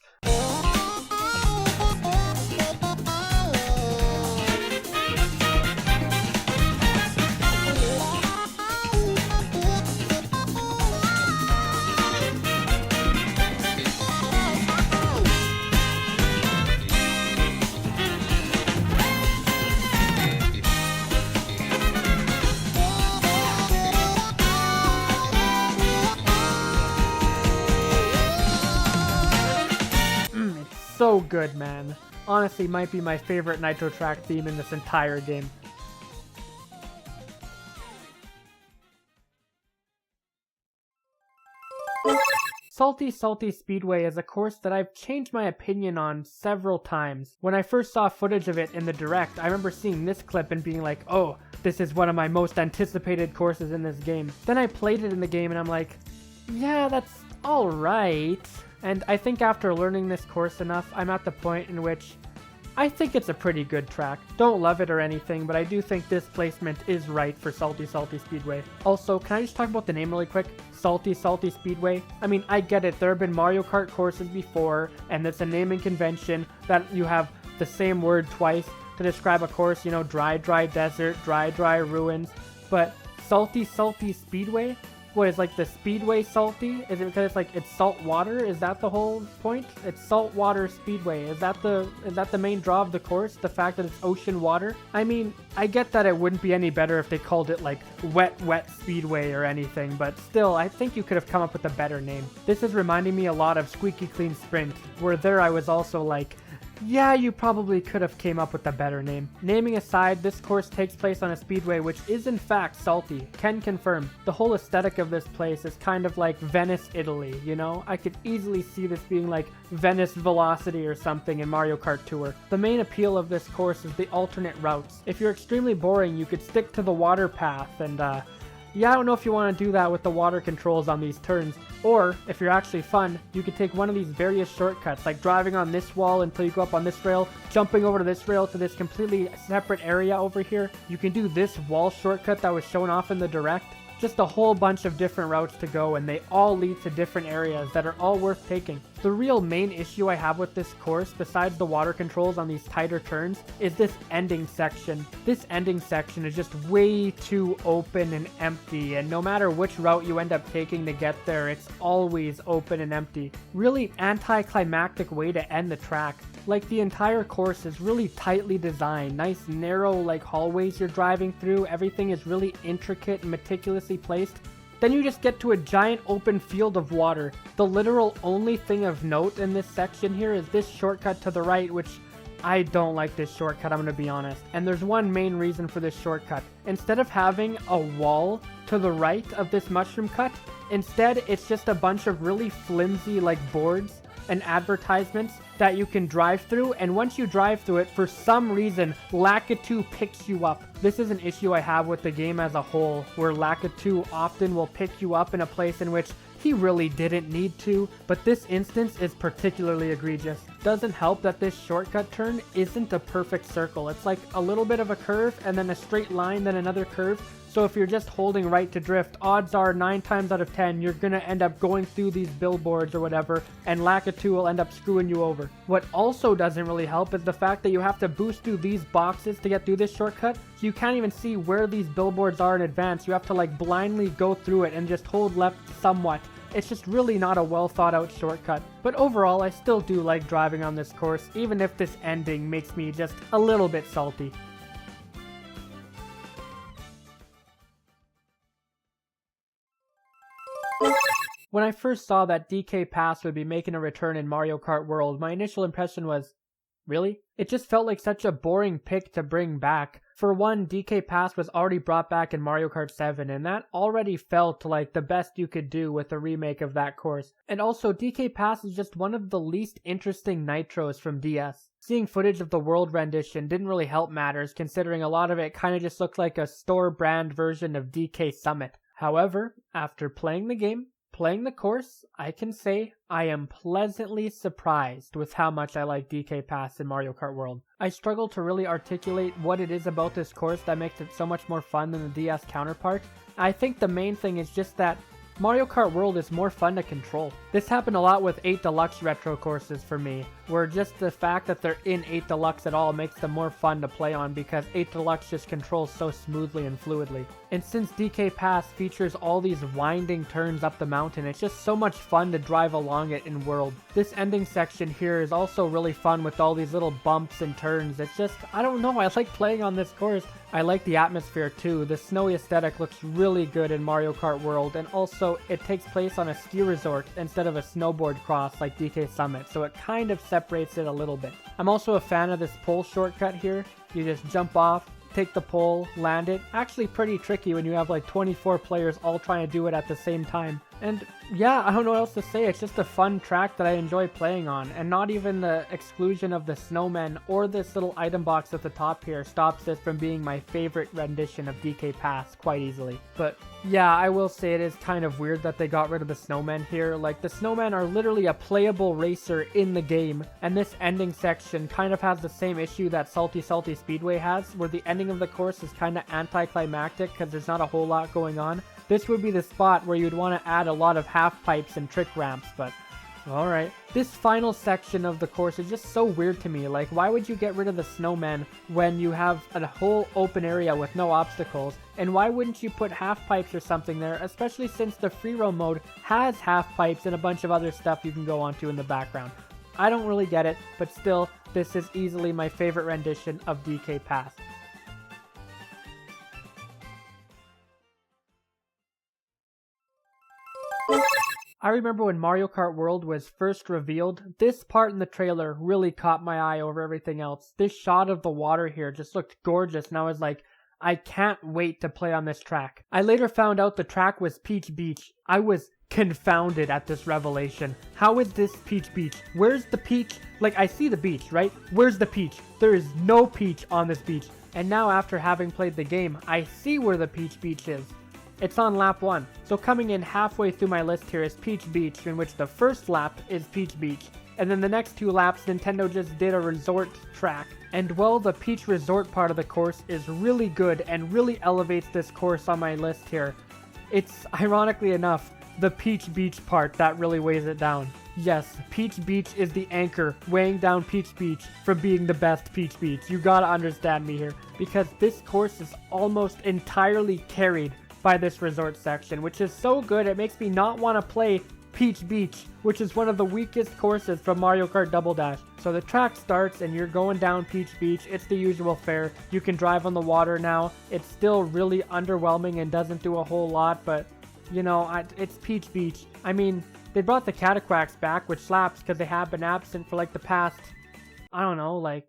Speaker 1: So good, man. Honestly, might be my favorite Nitro Track theme in this entire game. Salty Speedway is a course that I've changed my opinion on several times. When I first saw footage of it in the direct, I remember seeing this clip and being like, oh, this is one of my most anticipated courses in this game. Then I played it in the game and I'm like, yeah, that's alright. And I think after learning this course enough, I'm at the point in which I think it's a pretty good track. Don't love it or anything, but I do think this placement is right for Salty Speedway. Also, can I just talk about the name really quick? Salty Speedway? I mean, I get it, there have been Mario Kart courses before, and it's a naming convention that you have the same word twice to describe a course, you know, dry desert, dry ruins, but Salty Speedway? What, is like the speedway salty? Is it because it's like it's salt water? Is that the whole point? It's saltwater speedway. Is that the main draw of the course? The fact that it's ocean water? I mean, I get that it wouldn't be any better if they called it like wet speedway or anything, but still, I think you could have come up with a better name. This is reminding me a lot of Squeaky Clean Sprint, where there I was also like, yeah, you probably could have came up with a better name. Naming aside, this course takes place on a speedway which is in fact salty. Can confirm. The whole aesthetic of this place is kind of like Venice, Italy, you know? I could easily see this being like Venice Velocity or something in Mario Kart Tour. The main appeal of this course is the alternate routes. If you're extremely boring, you could stick to the water path and yeah, I don't know if you want to do that with the water controls on these turns. Or, if you're actually fun, you could take one of these various shortcuts, like driving on this wall until you go up on this rail, jumping over to this rail to this completely separate area over here. You can do this wall shortcut that was shown off in the direct. Just a whole bunch of different routes to go, and they all lead to different areas that are all worth taking. The real main issue I have with this course, besides the water controls on these tighter turns, is this ending section. This ending section is just way too open and empty, and no matter which route you end up taking to get there, it's always open and empty. Really anticlimactic way to end the track. Like, the entire course is really tightly designed, nice narrow like hallways you're driving through, everything is really intricate and meticulously placed. Then you just get to a giant open field of water. The literal only thing of note in this section here is this shortcut to the right, which I don't like this shortcut, I'm gonna be honest. And there's one main reason for this shortcut. Instead of having a wall to the right of this mushroom cut, instead it's just a bunch of really flimsy like boards and advertisements that you can drive through, and once you drive through it, for some reason, Lakitu picks you up. This is an issue I have with the game as a whole, where Lakitu often will pick you up in a place in which he really didn't need to, but this instance is particularly egregious. Doesn't help that this shortcut turn isn't a perfect circle. It's like a little bit of a curve, and then a straight line, then another curve. So if you're just holding right to drift, odds are 9 times out of 10 you're gonna end up going through these billboards or whatever, and Lakitu will end up screwing you over. What also doesn't really help is the fact that you have to boost through these boxes to get through this shortcut, so you can't even see where these billboards are in advance. You have to like blindly go through it and just hold left somewhat It's just really not a well thought out shortcut. But overall, I still do like driving on this course, even if this ending makes me just a little bit salty. When I first saw that DK Pass would be making a return in Mario Kart World, my initial impression was, really? It just felt like such a boring pick to bring back. For one, DK Pass was already brought back in Mario Kart 7, and that already felt like the best you could do with a remake of that course. And also, DK Pass is just one of the least interesting nitros from DS. Seeing footage of the world rendition didn't really help matters, considering a lot of it kinda just looked like a store brand version of DK Summit. However, after playing the game, playing the course, I can say I am pleasantly surprised with how much I like DK Pass in Mario Kart World. I struggle to really articulate what it is about this course that makes it so much more fun than the DS counterpart. I think the main thing is just that Mario Kart World is more fun to control. This happened a lot with 8 Deluxe retro courses for me, where just the fact that they're in 8 Deluxe at all makes them more fun to play on because 8 Deluxe just controls so smoothly and fluidly. And since DK Pass features all these winding turns up the mountain, it's just so much fun to drive along it in World. This ending section here is also really fun with all these little bumps and turns. It's just, I don't know, I like playing on this course. I like the atmosphere too. The snowy aesthetic looks really good in Mario Kart World, and also it takes place on a ski resort instead of a snowboard cross like DK Summit, so it kind of separates it a little bit. I'm also a fan of this pole shortcut here. You just jump off, take the pole, land it. Actually pretty tricky when you have like 24 players all trying to do it at the same time. And yeah, I don't know what else to say. It's just a fun track that I enjoy playing on, and not even the exclusion of the snowmen or this little item box at the top here stops this from being my favorite rendition of DK Pass quite easily. But yeah, I will say it is kind of weird that they got rid of the snowmen here. Like, the snowmen are literally a playable racer in the game, and this ending section kind of has the same issue that Salty Salty Speedway has, where the ending of the course is kind of anticlimactic because there's not a whole lot going on. This would be the spot where you'd want to add a lot of half pipes and trick ramps, but alright. This final section of the course is just so weird to me. Like, why would you get rid of the snowmen when you have a whole open area with no obstacles? And why wouldn't you put half pipes or something there, especially since the free roam mode has half pipes and a bunch of other stuff you can go onto in the background? I don't really get it, but still, this is easily my favorite rendition of DK Pass. I remember when Mario Kart World was first revealed, this part in the trailer really caught my eye over everything else. This shot of the water here just looked gorgeous, and I was like, I can't wait to play on this track. I later found out the track was Peach Beach. I was confounded at this revelation. How is this Peach Beach? Where's the peach? Like, I see the beach, right? Where's the peach? There is no peach on this beach. And now after having played the game, I see where the Peach Beach is. It's on lap 1. So coming in halfway through my list here is Peach Beach, in which the first lap is Peach Beach. And then the next 2 laps, Nintendo just did a resort track. And while the Peach Resort part of the course is really good and really elevates this course on my list here, it's, ironically enough, the Peach Beach part that really weighs it down. Yes, Peach Beach is the anchor weighing down Peach Beach from being the best Peach Beach. You gotta understand me here, because this course is almost entirely carried by this resort section, which is so good it makes me not want to play Peach Beach, which is one of the weakest courses from Mario Kart Double Dash. So the track starts and you're going down Peach Beach. It's the usual fare. You can drive on the water now. It's still really underwhelming and doesn't do a whole lot, but you know, it's Peach Beach. I mean, they brought the Cataquacks back, which slaps because they have been absent for like the past, I don't know, like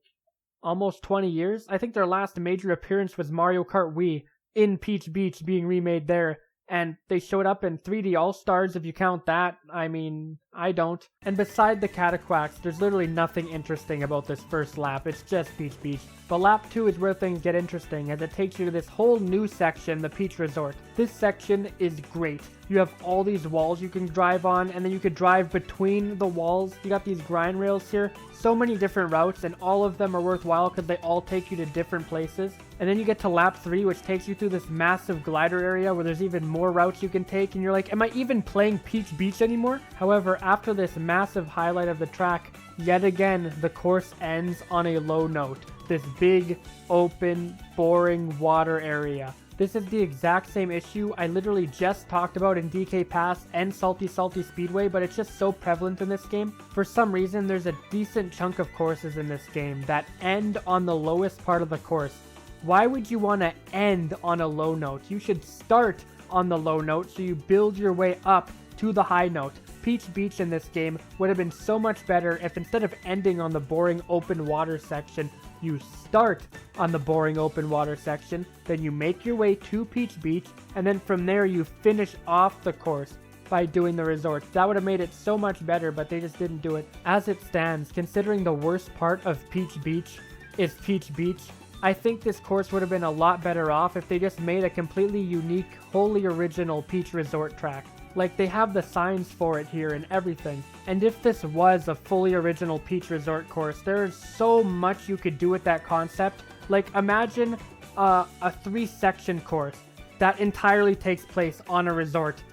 Speaker 1: almost 20 years. I think their last major appearance was Mario Kart Wii, in Peach Beach being remade there, and they showed up in 3D All-Stars if you count that. I mean, I don't. And beside the Cataquacks, there's literally nothing interesting about this first lap. It's just Peach Beach. But lap 2 is where things get interesting, as it takes you to this whole new section, the Peach Resort. This section is great. You have all these walls you can drive on, and then you could drive between the walls. You got these grind rails here. So many different routes, and all of them are worthwhile because they all take you to different places. And then you get to lap 3, which takes you through this massive glider area where there's even more routes you can take, and you're like, am I even playing Peach Beach anymore? However, after this massive highlight of the track, yet again, the course ends on a low note. This big, open, boring water area. This is the exact same issue I literally just talked about in DK Pass and Salty Salty Speedway, but it's just so prevalent in this game. For some reason, there's a decent chunk of courses in this game that end on the lowest part of the course. Why would you want to end on a low note? You should start on the low note so you build your way up to the high note. Peach Beach in this game would have been so much better if instead of ending on the boring open water section, you start on the boring open water section, then you make your way to Peach Beach, and then from there you finish off the course by doing the resorts. That would have made it so much better, but they just didn't do it. As it stands, considering the worst part of Peach Beach is Peach Beach, I think this course would have been a lot better off if they just made a completely unique, wholly original Peach Resort track. Like, they have the signs for it here and everything. And if this was a fully original Peach Resort course, there's so much you could do with that concept. Like, imagine a 3-section course that entirely takes place on a resort.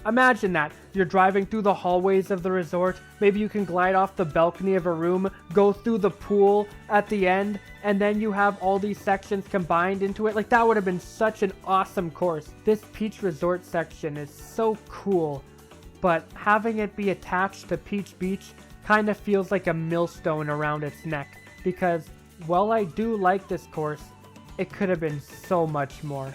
Speaker 1: Imagine that. You're driving through the hallways of the resort. Maybe you can glide off the balcony of a room, go through the pool at the end, and then you have all these sections combined into it. Like, that would have been such an awesome course. This Peach Resort section is so cool, but having it be attached to Peach Beach kind of feels like a millstone around its neck. Because, while I do like this course, it could have been so much more.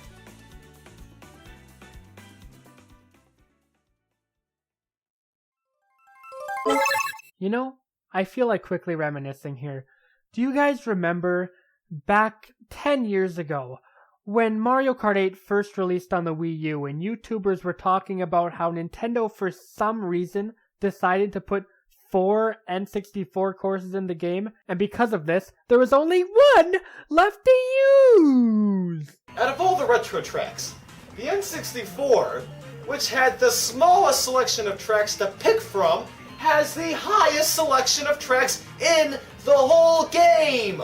Speaker 1: You know, I feel like quickly reminiscing here. Do you guys remember back 10 years ago when Mario Kart 8 first released on the Wii U and YouTubers were talking about how Nintendo for some reason decided to put 4 N64 courses in the game, and because of this, there was only one left to use!
Speaker 2: Out of all the retro tracks, the N64, which had the smallest selection of tracks to pick from, has the highest selection of tracks in the whole game.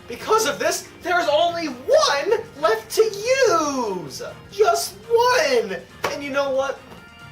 Speaker 2: Because of this, there's only one left to use. Just one. And you know what?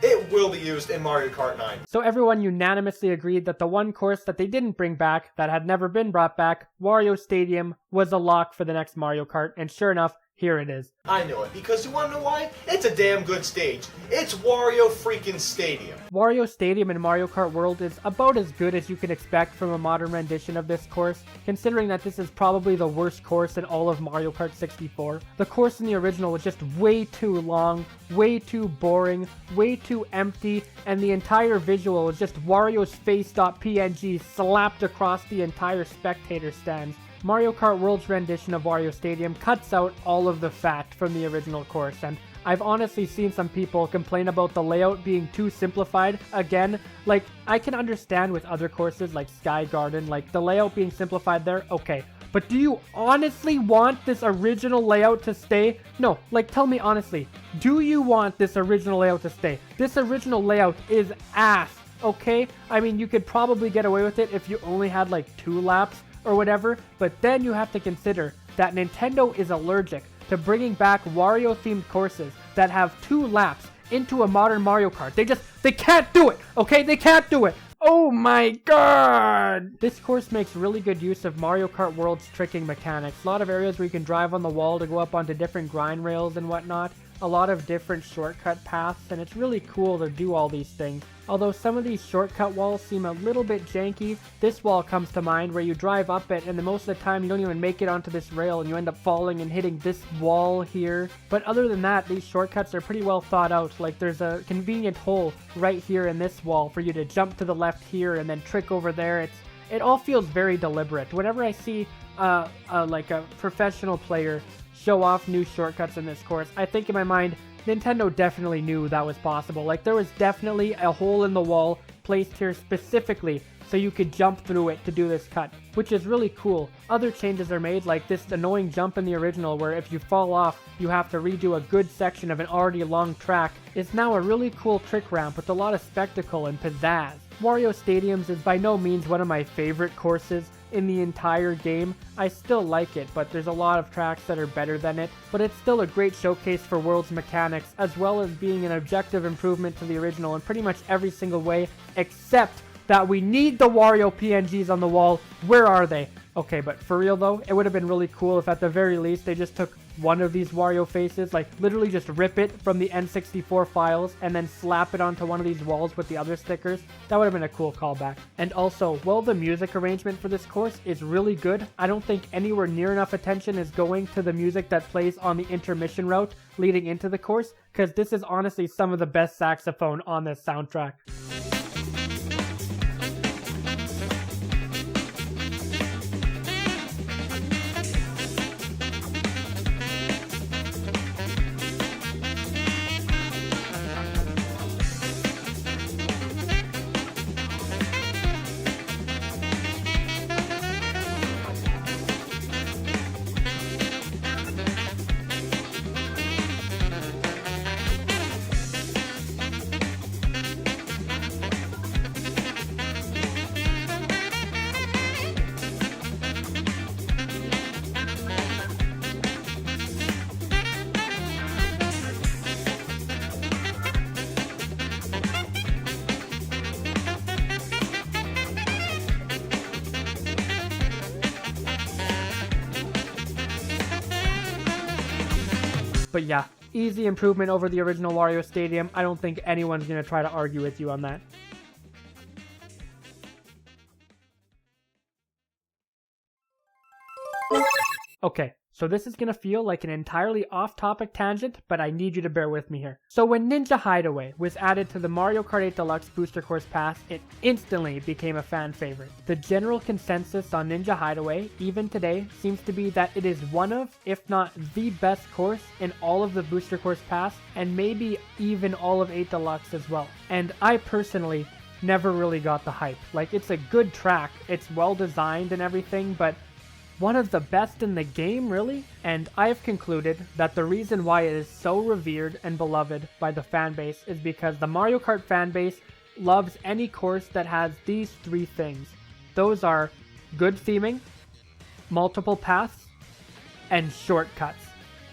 Speaker 2: It will be used in Mario Kart 9.
Speaker 1: So everyone unanimously agreed that the one course that they didn't bring back, that had never been brought back, Wario Stadium, was a lock for the next Mario Kart, and sure enough, here it is.
Speaker 2: I know it, because you wanna know why? It's a damn good stage. It's Wario freaking Stadium.
Speaker 1: Wario Stadium in Mario Kart World is about as good as you can expect from a modern rendition of this course, considering that this is probably the worst course in all of Mario Kart 64. The course in the original was just way too long, way too boring, way too empty, and the entire visual was just Wario's face.png slapped across the entire spectator stands. Mario Kart World's rendition of Wario Stadium cuts out all of the fat from the original course, and I've honestly seen some people complain about the layout being too simplified. Again, like, I can understand with other courses like Sky Garden, like, the layout being simplified there, okay. But do you honestly want this original layout to stay? No, like, tell me honestly, do you want this original layout to stay? This original layout is ass, okay? I mean, you could probably get away with it if you only had like 2 laps or whatever, but then you have to consider that Nintendo is allergic to bringing back Wario-themed courses that have 2 laps into a modern Mario Kart. They can't do it, okay? They can't do it. Oh my god! This course makes really good use of Mario Kart World's tricking mechanics. A lot of areas where you can drive on the wall to go up onto different grind rails and whatnot. A lot of different shortcut paths, and it's really cool to do all these things. Although some of these shortcut walls seem a little bit janky, this wall comes to mind where you drive up it and then most of the time you don't even make it onto this rail and you end up falling and hitting this wall here. But other than that, these shortcuts are pretty well thought out. Like, there's a convenient hole right here in this wall for you to jump to the left here and then trick over there. It all feels very deliberate. Whenever I see like a professional player show off new shortcuts in this course, I think in my mind, Nintendo definitely knew that was possible. Like, there was definitely a hole in the wall placed here specifically so you could jump through it to do this cut, which is really cool. Other changes are made, like this annoying jump in the original where if you fall off, you have to redo a good section of an already long track. It's now a really cool trick ramp with a lot of spectacle and pizzazz. Wario Stadiums is by no means one of my favorite courses in the entire game. I still like it, but there's a lot of tracks that are better than it, but it's still a great showcase for World's mechanics, as well as being an objective improvement to the original in pretty much every single way, except that we need the Wario PNGs on the wall. Where are they? Okay, but for real though, it would have been really cool if at the very least they just took one of these Wario faces, like literally just rip it from the N64 files and then slap it onto one of these walls with the other stickers. That would have been a cool callback. And also, while the music arrangement for this course is really good, I don't think anywhere near enough attention is going to the music that plays on the intermission route leading into the course, because this is honestly some of the best saxophone on this soundtrack. But yeah, easy improvement over the original Wario Stadium. I don't think anyone's going to try to argue with you on that. Okay, so this is going to feel like an entirely off-topic tangent, but I need you to bear with me here. So when Ninja Hideaway was added to the Mario Kart 8 Deluxe Booster Course Pass, it instantly became a fan favorite. The general consensus on Ninja Hideaway, even today, seems to be that it is one of, if not the best course in all of the Booster Course Pass, and maybe even all of 8 Deluxe as well. And I personally never really got the hype. Like, it's a good track, it's well designed and everything, but one of the best in the game, really? And I've concluded that the reason why it is so revered and beloved by the fanbase is because the Mario Kart fanbase loves any course that has these three things. Those are good theming, multiple paths, and shortcuts.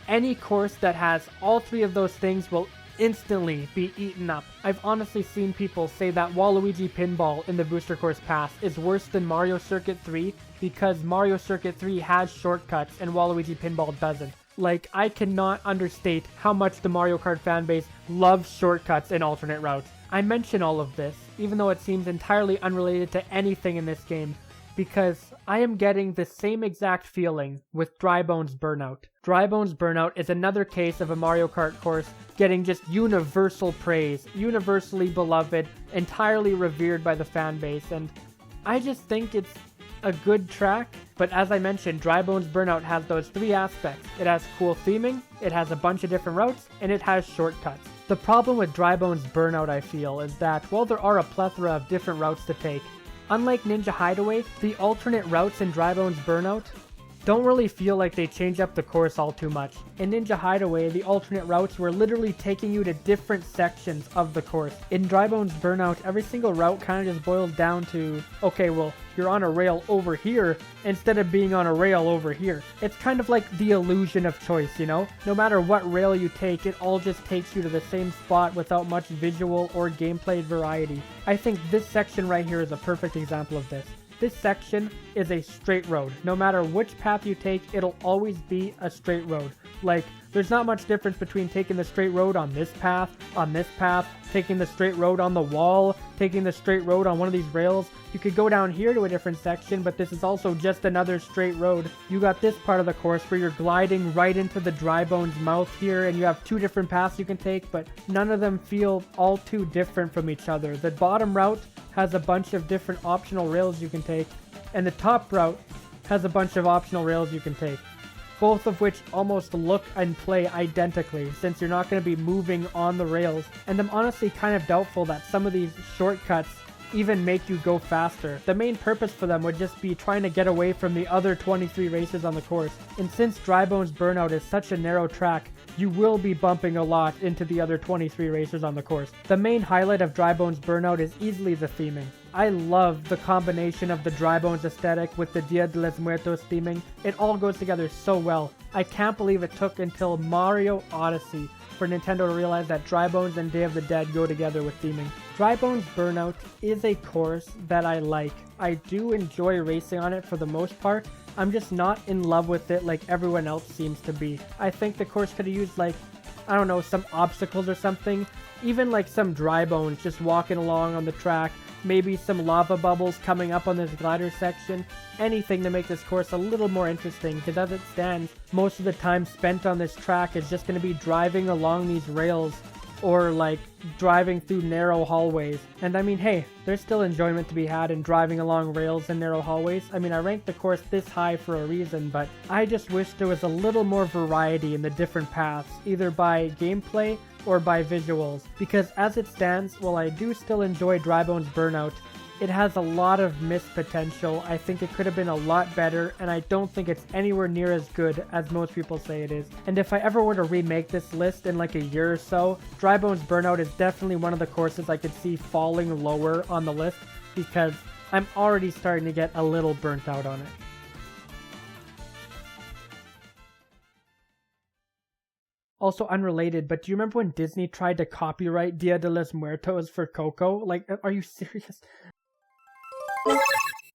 Speaker 1: Any course that has all three of those things will instantly be eaten up. I've honestly seen people say that Waluigi Pinball in the Booster Course Pass is worse than Mario Circuit 3 because Mario Circuit 3 has shortcuts and Waluigi Pinball doesn't. Like, I cannot understate how much the Mario Kart fanbase loves shortcuts and alternate routes. I mention all of this, even though it seems entirely unrelated to anything in this game, because I am getting the same exact feeling with Drybones Burnout. Drybones Burnout is another case of a Mario Kart course getting just universal praise, universally beloved, entirely revered by the fan base, and I just think it's a good track. But as I mentioned, Drybones Burnout has those three aspects. It has cool theming, it has a bunch of different routes, and it has shortcuts. The problem with Drybones Burnout, I feel, is that while there are a plethora of different routes to take, unlike Ninja Hideaway, the alternate routes in Drybones Burnout don't really feel like they change up the course all too much. In Ninja Hideaway, the alternate routes were literally taking you to different sections of the course. In Drybones Burnout, every single route kind of just boils down to, okay, well, you're on a rail over here instead of being on a rail over here. It's kind of like the illusion of choice, you know? No matter what rail you take, it all just takes you to the same spot without much visual or gameplay variety. I think this section right here is a perfect example of this. This section is a straight road. No matter which path you take, it'll always be a straight road. Like, there's not much difference between taking the straight road on this path, taking the straight road on the wall, taking the straight road on one of these rails. You could go down here to a different section, but this is also just another straight road. You got this part of the course where you're gliding right into the Drybones mouth here, and you have two different paths you can take, but none of them feel all too different from each other. The bottom route has a bunch of different optional rails you can take, and the top route has a bunch of optional rails you can take, both of which almost look and play identically since you're not going to be moving on the rails. And I'm honestly kind of doubtful that some of these shortcuts even make you go faster. The main purpose for them would just be trying to get away from the other 23 races on the course. And since Drybones Burnout is such a narrow track, you will be bumping a lot into the other 23 racers on the course. The main highlight of Drybones Burnout is easily the theming. I love the combination of the Drybones aesthetic with the Dia de los Muertos theming. It all goes together so well. I can't believe it took until Mario Odyssey for Nintendo to realize that Dry Bones and Day of the Dead go together with theming. Dry Bones Burnout is a course that I like. I do enjoy racing on it for the most part. I'm just not in love with it like everyone else seems to be. I think the course could have used, like, I don't know, some obstacles or something. Even like some Dry Bones just walking along on the track. Maybe some lava bubbles coming up on this glider section. Anything to make this course a little more interesting, because as it stands, most of the time spent on this track is just going to be driving along these rails or like driving through narrow hallways. And I mean, hey, there's still enjoyment to be had in driving along rails and narrow hallways. I mean, I ranked the course this high for a reason, but I just wish there was a little more variety in the different paths, either by gameplay or by visuals, because as it stands, while I do still enjoy Dry Bones Burnout, it has a lot of missed potential. I think it could have been a lot better, and I don't think it's anywhere near as good as most people say it is. And if I ever were to remake this list in like a year or so, Dry Bones Burnout is definitely one of the courses I could see falling lower on the list, because I'm already starting to get a little burnt out on it. Also unrelated, but do you remember when Disney tried to copyright Dia de los Muertos for Coco? Like, are you serious?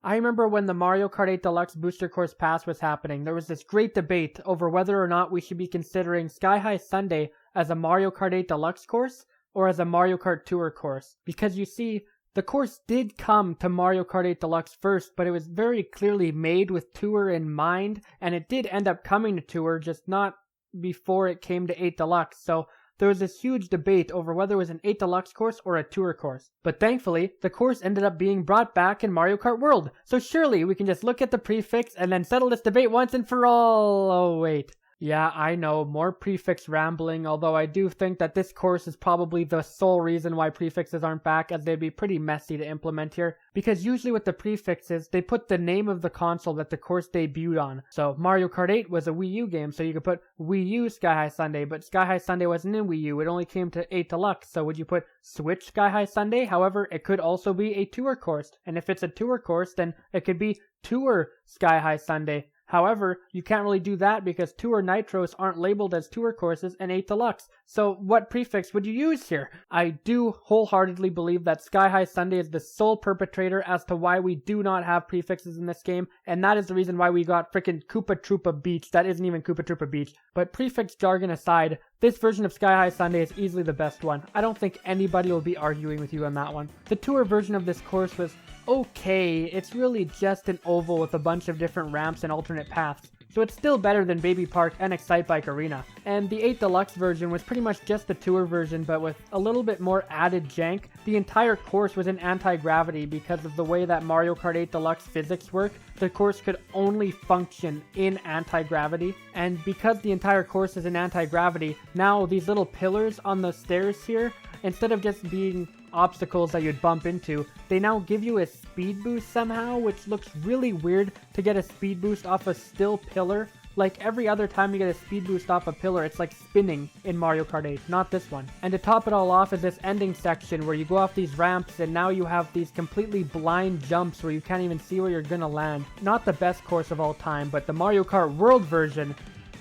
Speaker 1: I remember when the Mario Kart 8 Deluxe Booster Course Pass was happening, there was this great debate over whether or not we should be considering Sky High Sundae as a Mario Kart 8 Deluxe course or as a Mario Kart Tour course. Because you see, the course did come to Mario Kart 8 Deluxe first, but it was very clearly made with Tour in mind, and it did end up coming to Tour, just not before it came to 8 Deluxe, so there was this huge debate over whether it was an 8 Deluxe course or a Tour course. But thankfully, the course ended up being brought back in Mario Kart World, so surely we can just look at the prefix and then settle this debate once and for all. Oh wait. Yeah, I know, more prefix rambling, although I do think that this course is probably the sole reason why prefixes aren't back, as they'd be pretty messy to implement here. Because usually with the prefixes, they put the name of the console that the course debuted on. So Mario Kart 8 was a Wii U game, so you could put Wii U Sky High Sundae, but Sky High Sundae wasn't in Wii U, it only came to 8 Deluxe, so would you put Switch Sky High Sundae? However, it could also be a Tour course, and if it's a Tour course, then it could be Tour Sky High Sundae. However, you can't really do that because Tour Nitros aren't labeled as Tour courses in 8 Deluxe. So what prefix would you use here? I do wholeheartedly believe that Sky High Sundae is the sole perpetrator as to why we do not have prefixes in this game, and that is the reason why we got frickin' Koopa Troopa Beach. That isn't even Koopa Troopa Beach. But prefix jargon aside, this version of Sky High Sundae is easily the best one. I don't think anybody will be arguing with you on that one. The Tour version of this course was okay. It's really just an oval with a bunch of different ramps and alternate paths, so it's still better than Baby Park and Excitebike Arena. And the 8 Deluxe version was pretty much just the Tour version, but with a little bit more added jank. The entire course was in anti-gravity because of the way that Mario Kart 8 Deluxe physics work. The course could only function in anti-gravity, and because the entire course is in anti-gravity, now these little pillars on the stairs here, instead of just being obstacles that you'd bump into, they now give you a speed boost somehow, which looks really weird to get a speed boost off a still pillar. Like every other time you get a speed boost off a pillar, it's like spinning in Mario Kart 8, not this one. And to top it all off is this ending section where you go off these ramps and now you have these completely blind jumps where you can't even see where you're gonna land. Not the best course of all time, but the Mario Kart World version,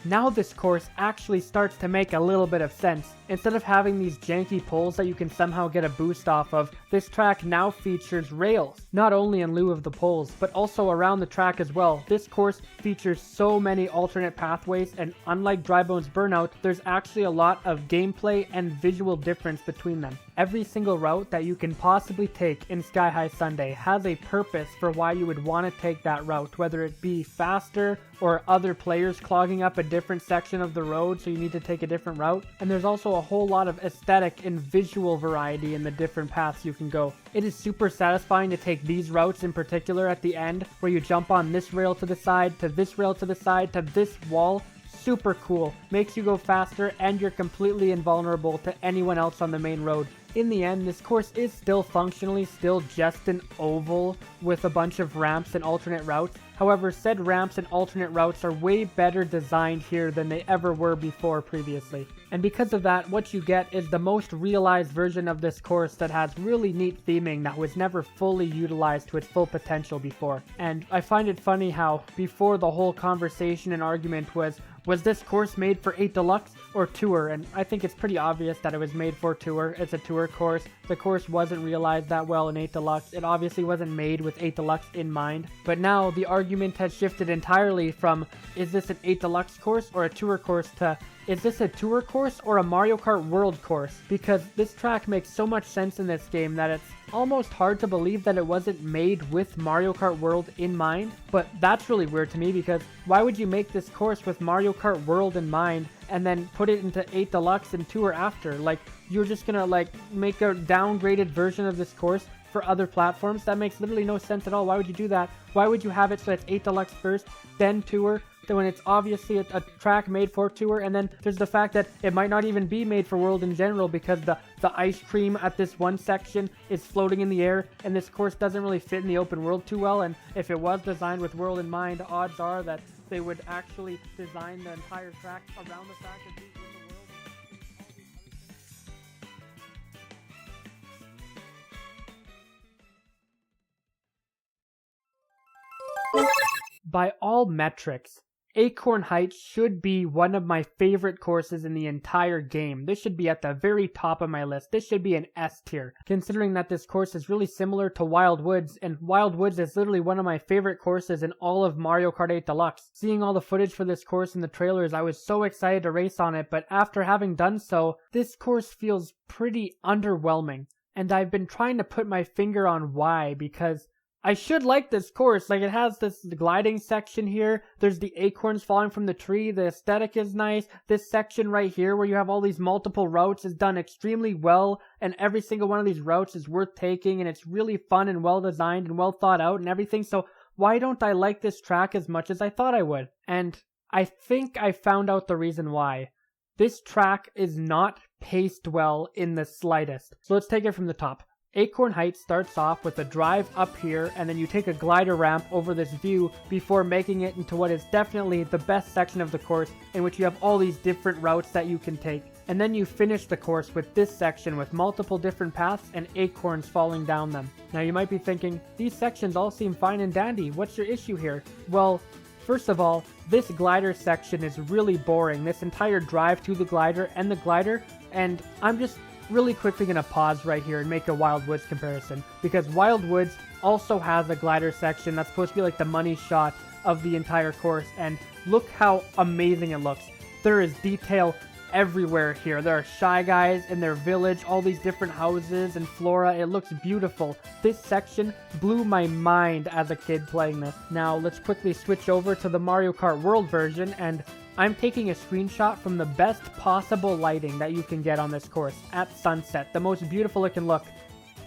Speaker 1: now this course actually starts to make a little bit of sense. Instead of having these janky poles that you can somehow get a boost off of, this track now features rails, not only in lieu of the poles, but also around the track as well. This course features so many alternate pathways, and unlike Dry Bones Burnout, there's actually a lot of gameplay and visual difference between them. Every single route that you can possibly take in Sky High Sundae has a purpose for why you would want to take that route, whether it be faster or other players clogging up a different section of the road so you need to take a different route. And there's also a whole lot of aesthetic and visual variety in the different paths you can go. It is super satisfying to take these routes in particular at the end, where you jump on this rail to the side, to this rail to the side, to this wall. Super cool. Makes you go faster, and you're completely invulnerable to anyone else on the main road. In the end, this course is still functionally just an oval with a bunch of ramps and alternate routes. However, said ramps and alternate routes are way better designed here than they ever were before previously. And because of that, what you get is the most realized version of this course that has really neat theming that was never fully utilized to its full potential before. And I find it funny how before the whole conversation and argument was Was this course made for 8 Deluxe or Tour? And I think it's pretty obvious that it was made for Tour. It's a Tour course. The course wasn't realized that well in 8 Deluxe. It obviously wasn't made with 8 Deluxe in mind. But now the argument has shifted entirely from, is this an 8 Deluxe course or a Tour course, to, is this a Tour course or a Mario Kart World course? Because this track makes so much sense in this game that it's almost hard to believe that it wasn't made with Mario Kart World in mind. But that's really weird to me, because why would you make this course with Mario Kart World in mind and then put it into 8 Deluxe and Tour after? Like, you're just gonna like make a downgraded version of this course for other platforms? That makes literally no sense at all. Why would you do that? Why would you have it so it's 8 Deluxe first, then Tour, then when it's obviously a track made for Tour? And then there's the fact that it might not even be made for World in general, because the ice cream at this one section is floating in the air, and this course doesn't really fit in the open world too well. And if it was designed with World in mind, odds are that they would actually design the entire track around the fact that these were in the world. By all metrics, Acorn Heights should be one of my favorite courses in the entire game. This should be at the very top of my list. This should be an S tier, considering that this course is really similar to Wild Woods, and Wild Woods is literally one of my favorite courses in all of Mario Kart 8 Deluxe. Seeing all the footage for this course in the trailers, I was so excited to race on it, but after having done so, this course feels pretty underwhelming. And I've been trying to put my finger on why, because I should like this course. Like, it has this gliding section here. There's the acorns falling from the tree. The aesthetic is nice. This section right here where you have all these multiple routes is done extremely well. And every single one of these routes is worth taking. And it's really fun and well designed and well thought out and everything. So why don't I like this track as much as I thought I would? And I think I found out the reason why. This track is not paced well in the slightest. So let's take it from the top. Acorn Heights starts off with a drive up here, and then you take a glider ramp over this view before making it into what is definitely the best section of the course, in which you have all these different routes that you can take. And then you finish the course with this section with multiple different paths and acorns falling down them. Now you might be thinking, these sections all seem fine and dandy, what's your issue here? Well, first of all, this glider section is really boring, this entire drive to the glider, and I'm just really quickly going to pause right here and make a Wild Woods comparison, because Wild Woods also has a glider section that's supposed to be like the money shot of the entire course, and look how amazing it looks. There is detail everywhere here. There are Shy Guys in their village, all these different houses and flora. It looks beautiful. This section blew my mind as a kid playing this. Now let's quickly switch over to the Mario Kart World version, and I'm taking a screenshot from the best possible lighting that you can get on this course at sunset, the most beautiful it can look.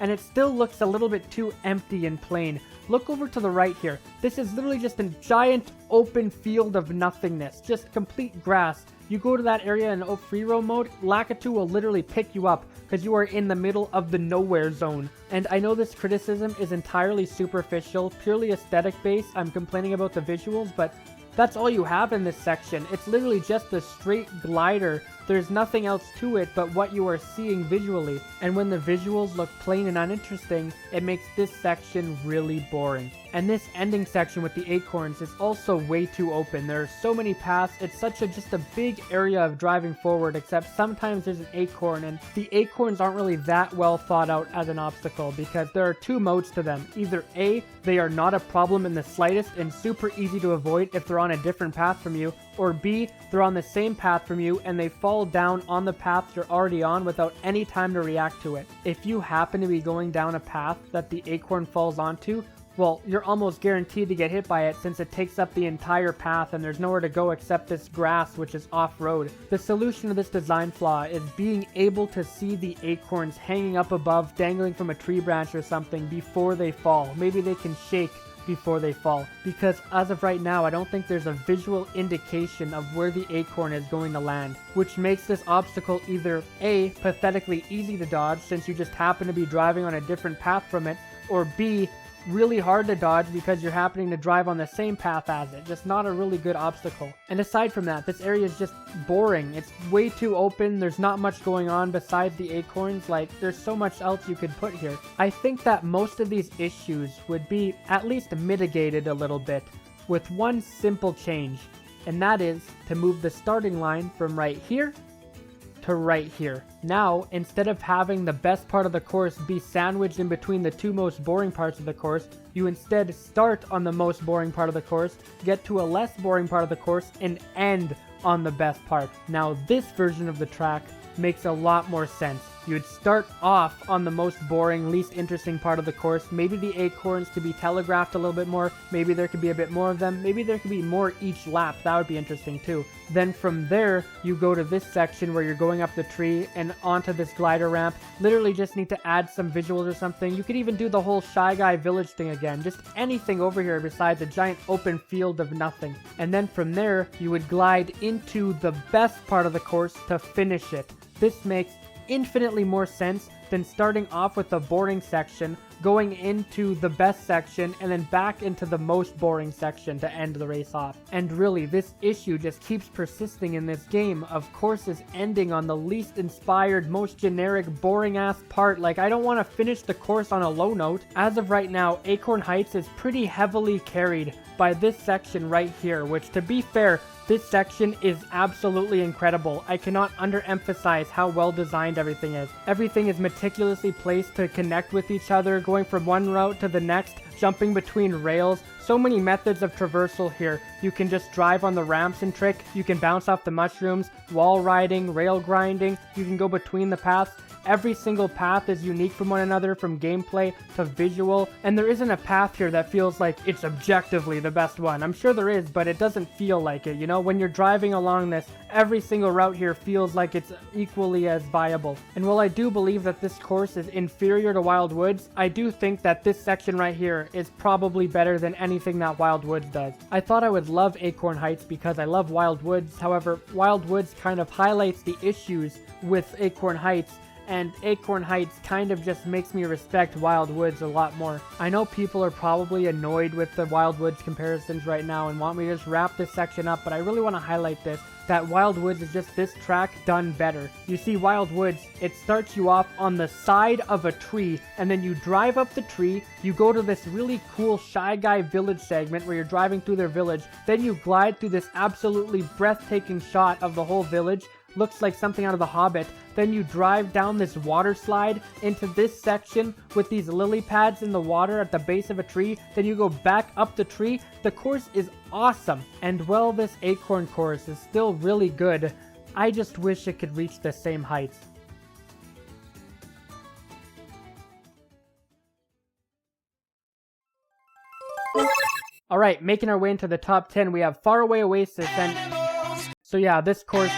Speaker 1: And it still looks a little bit too empty and plain. Look over to the right here. This is literally just a giant open field of nothingness, just complete grass. You go to that area in free roam mode, Lakitu will literally pick you up because you are in the middle of the nowhere zone. And I know this criticism is entirely superficial, purely aesthetic based. I'm complaining about the visuals, but that's all you have in this section. It's literally just a straight glider. There's nothing else to it but what you are seeing visually. And when the visuals look plain and uninteresting, it makes this section really boring. And this ending section with the acorns is also way too open. There are so many paths. It's just a big area of driving forward, except sometimes there's an acorn, and the acorns aren't really that well thought out as an obstacle, because there are two modes to them. Either A, they are not a problem in the slightest and super easy to avoid if they're on a different path from you, or B, they're on the same path from you and they fall down on the path you're already on without any time to react to it. If you happen to be going down a path that the acorn falls onto, well, you're almost guaranteed to get hit by it, since it takes up the entire path and there's nowhere to go except this grass, which is off-road. The solution to this design flaw is being able to see the acorns hanging up above, dangling from a tree branch or something before they fall. Maybe they can shake before they fall, because as of right now I don't think there's a visual indication of where the acorn is going to land, which makes this obstacle either A, pathetically easy to dodge since you just happen to be driving on a different path from it, or B, really hard to dodge because you're happening to drive on the same path as it. Just not a really good obstacle. And aside from that, this area is just boring. It's way too open. There's not much going on besides the acorns. Like, there's so much else you could put here. I think that most of these issues would be at least mitigated a little bit with one simple change. and that is to move the starting line from right here to right here. Now, instead of having the best part of the course be sandwiched in between the two most boring parts of the course, you instead start on the most boring part of the course, get to a less boring part of the course, and end on the best part. Now, this version of the track makes a lot more sense. You'd start off on the most boring, least interesting part of the course. Maybe the acorns could be telegraphed a little bit more. Maybe there could be a bit more of them. Maybe there could be more each lap. That would be interesting too. Then from there, you go to this section where you're going up the tree and onto this glider ramp. Literally just need to add some visuals or something. You could even do the whole Shy Guy Village thing again. Just anything over here besides a giant open field of nothing. And then from there, you would glide into the best part of the course to finish it. This makes infinitely more sense than starting off with the boring section, going into the best section, and then back into the most boring section to end the race off. And really, this issue just keeps persisting in this game of courses ending on the least inspired, most generic, boring ass part. Like, I don't want to finish the course on a low note. As of right now, Acorn Heights is pretty heavily carried by this section right here, which, to be fair, this section is absolutely incredible. I cannot underemphasize how well designed everything is. Everything is meticulously placed to connect with each other, going from one route to the next, jumping between rails. So many methods of traversal here. You can just drive on the ramps and trick, you can bounce off the mushrooms, wall riding, rail grinding, you can go between the paths. Every single path is unique from one another, from gameplay to visual, and there isn't a path here that feels like it's objectively the best one. I'm sure there is, but it doesn't feel like it, you know? When you're driving along this, every single route here feels like it's equally as viable. And while I do believe that this course is inferior to Wild Woods, I do think that this section right here is probably better than anything that Wild Woods does. I thought I would love Acorn Heights because I love Wild Woods, however, Wild Woods kind of highlights the issues with Acorn Heights, and Acorn Heights kind of just makes me respect Wild Woods a lot more. I know people are probably annoyed with the Wild Woods comparisons right now and want me to just wrap this section up, but I really want to highlight this, that Wild Woods is just this track done better. You see, Wild Woods, it starts you off on the side of a tree, and then you drive up the tree, you go to this really cool Shy Guy Village segment where you're driving through their village, then you glide through this absolutely breathtaking shot of the whole village, looks like something out of The Hobbit. Then you drive down this water slide into this section with these lily pads in the water at the base of a tree. Then you go back up the tree. The course is awesome. And while this Acorn course is still really good, I just wish it could reach the same heights. Alright, making our way into the top 10, we have Faraway Oasis, and so yeah, this course,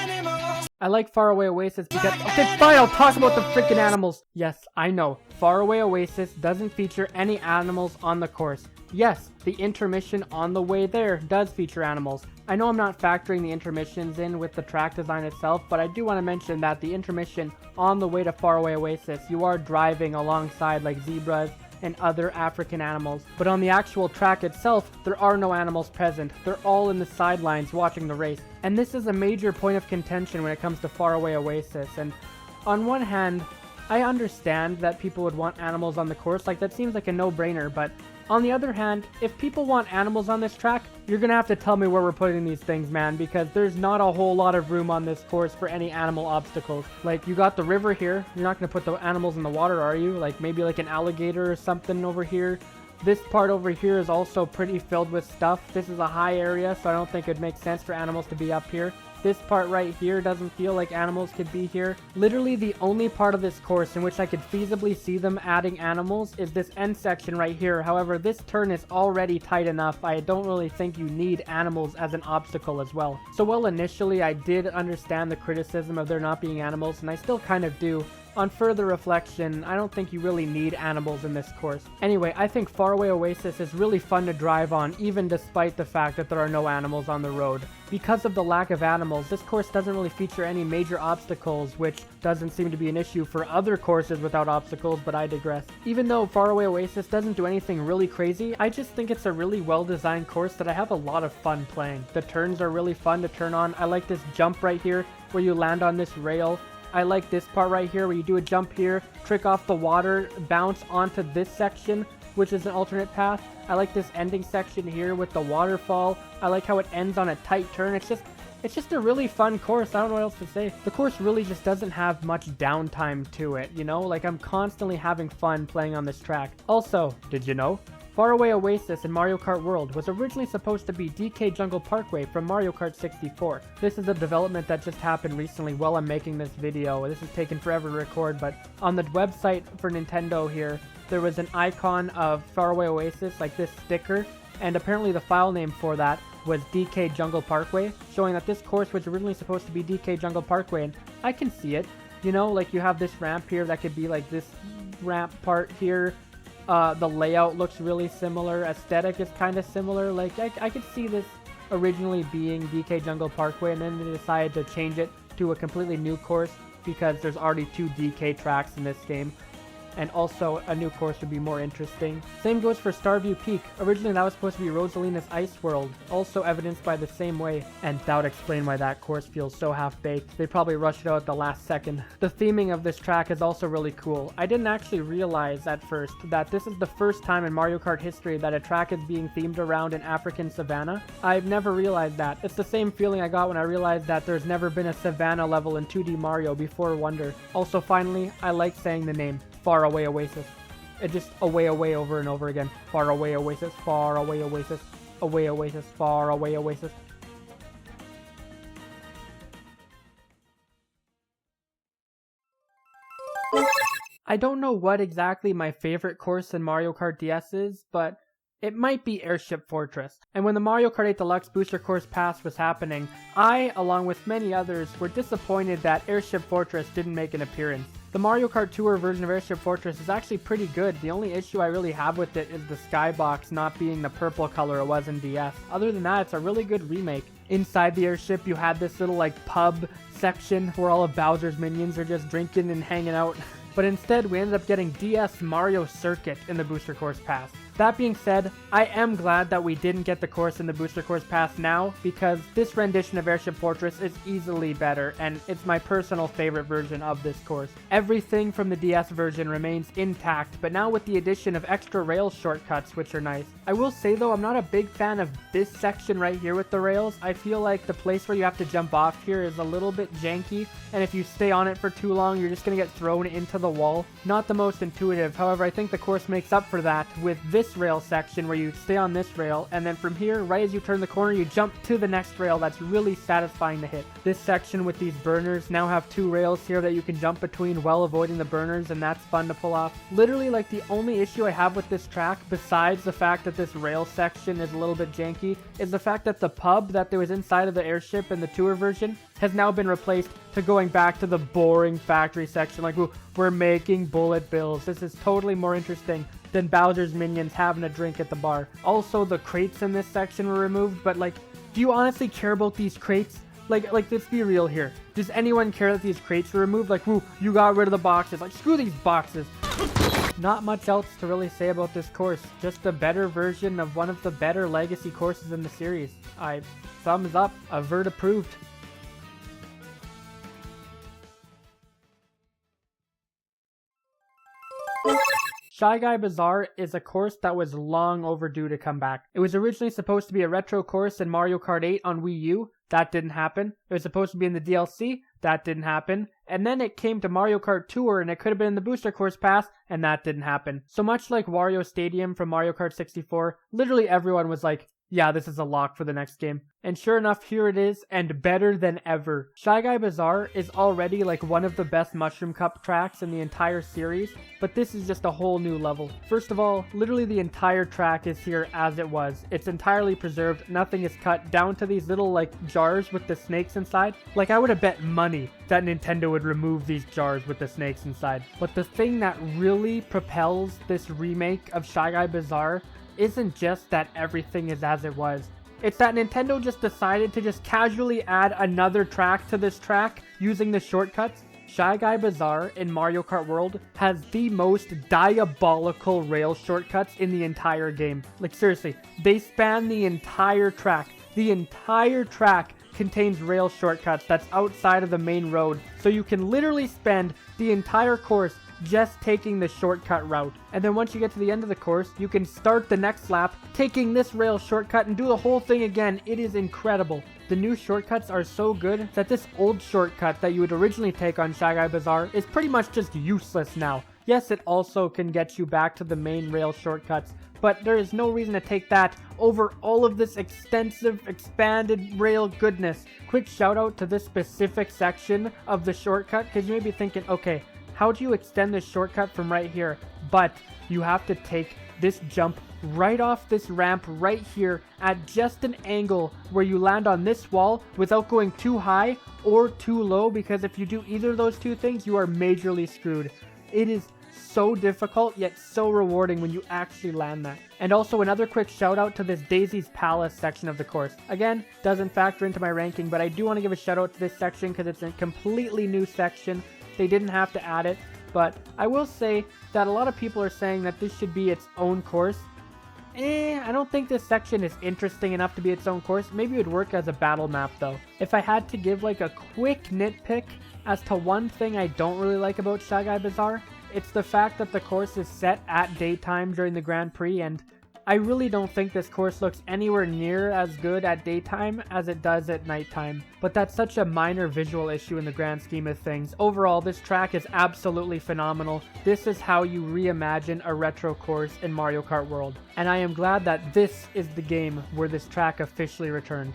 Speaker 1: I like Faraway Oasis because, okay fine, I'll talk about the freaking animals. Yes, I know, Faraway Oasis doesn't feature any animals on the course. Yes, the intermission on the way there does feature animals. I know I'm not factoring the intermissions in with the track design itself, but I do want to mention that the intermission on the way to Faraway Oasis, you are driving alongside like zebras and other African animals. But on the actual track itself, there are no animals present. They're all in the sidelines watching the race. And this is a major point of contention when it comes to Faraway Oasis. And on one hand, I understand that people would want animals on the course, like that seems like a no-brainer, but on the other hand, if people want animals on this track, you're gonna have to tell me where we're putting these things, man, because there's not a whole lot of room on this course for any animal obstacles. Like, you got the river here, you're not gonna put the animals in the water, are you? Like, maybe like an alligator or something over here. This part over here is also pretty filled with stuff. This is a high area, so I don't think it'd make sense for animals to be up here. This part right here doesn't feel like animals could be here. Literally the only part of this course in which I could feasibly see them adding animals is this end section right here. However, this turn is already tight enough. I don't really think you need animals as an obstacle as well. So while initially I did understand the criticism of there not being animals, and I still kind of do, on further reflection, I don't think you really need animals in this course. Anyway, I think Faraway Oasis is really fun to drive on, even despite the fact that there are no animals on the road. Because of the lack of animals, this course doesn't really feature any major obstacles, which doesn't seem to be an issue for other courses without obstacles, but I digress. Even though Faraway Oasis doesn't do anything really crazy, I just think it's a really well-designed course that I have a lot of fun playing. The turns are really fun to turn on. I like this jump right here, where you land on this rail. I like this part right here where you do a jump here, trick off the water, bounce onto this section, which is an alternate path. I like this ending section here with the waterfall. I like how it ends on a tight turn. It's just a really fun course. I don't know what else to say. The course really just doesn't have much downtime to it, you know? Like, I'm constantly having fun playing on this track. Also, did you know? Faraway Oasis in Mario Kart World was originally supposed to be DK Jungle Parkway from Mario Kart 64. This is a development that just happened recently while I'm making this video. This is taking forever to record, but on the website for Nintendo here, there was an icon of Faraway Oasis, like this sticker, and apparently the file name for that was DK Jungle Parkway, showing that this course was originally supposed to be DK Jungle Parkway, and I can see it. You know, like you have this ramp here that could be like this ramp part here. The layout looks really similar. Aesthetic is kind of similar. Like, I could see this originally being DK Jungle Parkway, and then they decided to change it to a completely new course because there's already 2 DK tracks in this game. And also, a new course would be more interesting. Same goes for Starview Peak. Originally, that was supposed to be Rosalina's Ice World, also evidenced by the same way. And that would explain why that course feels so half-baked. They probably rushed it out at the last second. The theming of this track is also really cool. I didn't actually realize at first that this is the first time in Mario Kart history that a track is being themed around an African savanna. I've never realized that. It's the same feeling I got when I realized that there's never been a savanna level in 2D Mario before Wonder. Also, finally, I like saying the name. Faraway Oasis. It just away over and over again. Faraway Oasis, faraway Oasis, away Oasis, faraway Oasis. I don't know what exactly my favorite course in Mario Kart DS is, but it might be Airship Fortress. And when the Mario Kart 8 Deluxe Booster Course Pass was happening, I, along with many others, were disappointed that Airship Fortress didn't make an appearance. The Mario Kart Tour version of Airship Fortress is actually pretty good. The only issue I really have with it is the skybox not being the purple color it was in DS. Other than that, it's a really good remake. Inside the airship, you had this little like pub section where all of Bowser's minions are just drinking and hanging out. But instead, we ended up getting DS Mario Circuit in the Booster Course Pass. That being said, I am glad that we didn't get the course in the Booster Course Pass now, because this rendition of Airship Fortress is easily better, and it's my personal favorite version of this course. Everything from the DS version remains intact, but now with the addition of extra rail shortcuts, which are nice. I will say though, I'm not a big fan of this section right here with the rails. I feel like the place where you have to jump off here is a little bit janky, and if you stay on it for too long, you're just gonna get thrown into the wall. Not the most intuitive, however, I think the course makes up for that with this rail section where you stay on this rail, and then from here, right as you turn the corner, you jump to the next rail. That's really satisfying to hit. This section with these burners now have 2 rails here that you can jump between while avoiding the burners, and that's fun to pull off. Literally, like, the only issue I have with this track, besides the fact that this rail section is a little bit janky, is the fact that the pub that there was inside of the airship in the tour version has now been replaced to going back to the boring factory section. Like, we're making bullet bills. This is totally more interesting than Bowser's minions having a drink at the bar. Also, the crates in this section were removed, but like, do you honestly care about these crates? Like, let's be real here. Does anyone care that these crates were removed? Like, woo, you got rid of the boxes. Like, screw these boxes. Not much else to really say about this course. Just a better version of one of the better legacy courses in the series. Thumbs up. Avert approved. Shy Guy Bazaar is a course that was long overdue to come back. It was originally supposed to be a retro course in Mario Kart 8 on Wii U. That didn't happen. It was supposed to be in the DLC. That didn't happen. And then it came to Mario Kart Tour, and it could have been in the Booster Course Pass, and that didn't happen. So much like Wario Stadium from Mario Kart 64, literally everyone was like, yeah, this is a lock for the next game. And sure enough, here it is, and better than ever. Shy Guy Bazaar is already like one of the best Mushroom Cup tracks in the entire series, but this is just a whole new level. First of all, literally the entire track is here as it was. It's entirely preserved, nothing is cut, down to these little like jars with the snakes inside. Like, I would have bet money that Nintendo would remove these jars with the snakes inside. But the thing that really propels this remake of Shy Guy Bazaar isn't just that everything is as it was. It's that Nintendo just decided to just casually add another track to this track using the shortcuts. Shy Guy Bazaar in Mario Kart World has the most diabolical rail shortcuts in the entire game. Like, seriously, they span the entire track. The entire track contains rail shortcuts that's outside of the main road, so you can literally spend the entire course just taking the shortcut route. And then once you get to the end of the course, you can start the next lap taking this rail shortcut and do the whole thing again. It is incredible. The new shortcuts are so good that this old shortcut that you would originally take on Shy Guy Bazaar is pretty much just useless now. Yes, it also can get you back to the main rail shortcuts, but there is no reason to take that over all of this extensive, expanded rail goodness. Quick shout out to this specific section of the shortcut, because you may be thinking, okay, how do you extend this shortcut from right here? But you have to take this jump right off this ramp right here at just an angle where you land on this wall without going too high or too low, because if you do either of those two things, you are majorly screwed. It is so difficult yet so rewarding when you actually land that. And also another quick shout out to this Daisy's Palace section of the course. Again, doesn't factor into my ranking, but I do want to give a shout out to this section because it's a completely new section. They didn't have to add it, but I will say that a lot of people are saying that this should be its own course. I don't think this section is interesting enough to be its own course. Maybe it would work as a battle map though. If I had to give like a quick nitpick as to one thing I don't really like about Shy Guy Bazaar, it's the fact that the course is set at daytime during the Grand Prix, and I really don't think this course looks anywhere near as good at daytime as it does at nighttime. But that's such a minor visual issue in the grand scheme of things. Overall, this track is absolutely phenomenal. This is how you reimagine a retro course in Mario Kart World. And I am glad that this is the game where this track officially returned.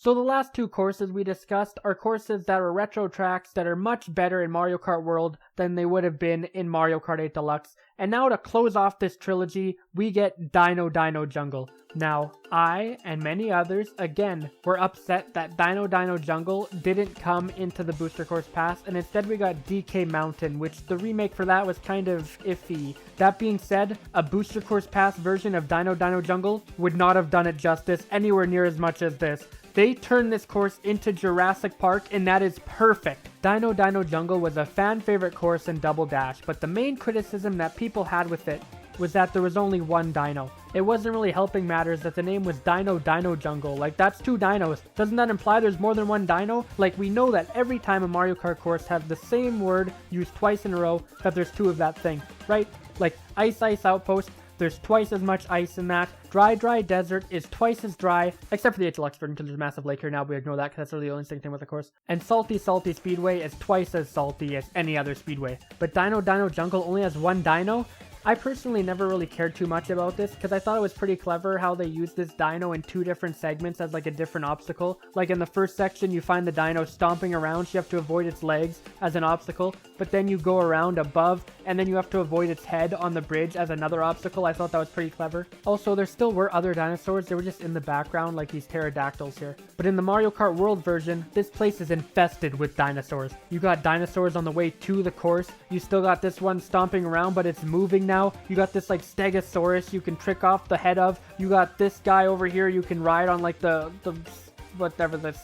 Speaker 1: So the last two courses we discussed are courses that are retro tracks that are much better in Mario Kart World than they would have been in Mario Kart 8 Deluxe. And now to close off this trilogy, we get Dino Jungle. Now, I and many others, again, were upset that Dino Jungle didn't come into the Booster Course Pass, and instead we got DK Mountain, which the remake for that was kind of iffy. That being said, a Booster Course Pass version of Dino Jungle would not have done it justice anywhere near as much as this. They turned this course into Jurassic Park, and that is perfect. Dino Jungle was a fan favorite course in Double Dash, but the main criticism that people had with it was that there was only one dino. It wasn't really helping matters that the name was Dino Jungle. Like, that's two dinos. Doesn't that imply there's more than one dino? Like, we know that every time a Mario Kart course has the same word used twice in a row, that there's two of that thing, right? Like, Ice Outpost, there's twice as much ice in that. Dry Desert is twice as dry, except for the Deluxe version because there's a massive lake here now, but we ignore that because that's really the only thing with the course. And Salty Speedway is twice as salty as any other speedway. But Dino Jungle only has one dino? I personally never really cared too much about this because I thought it was pretty clever how they used this dino in two different segments as like a different obstacle. Like in the first section you find the dino stomping around, so you have to avoid its legs as an obstacle, but then you go around above and then you have to avoid its head on the bridge as another obstacle. I thought that was pretty clever. Also, there still were other dinosaurs, they were just in the background like these pterodactyls here. But in the Mario Kart World version, this place is infested with dinosaurs. You got dinosaurs on the way to the course, you still got this one stomping around but it's moving now. You got this like Stegosaurus you can trick off the head of. You got this guy over here you can ride on like the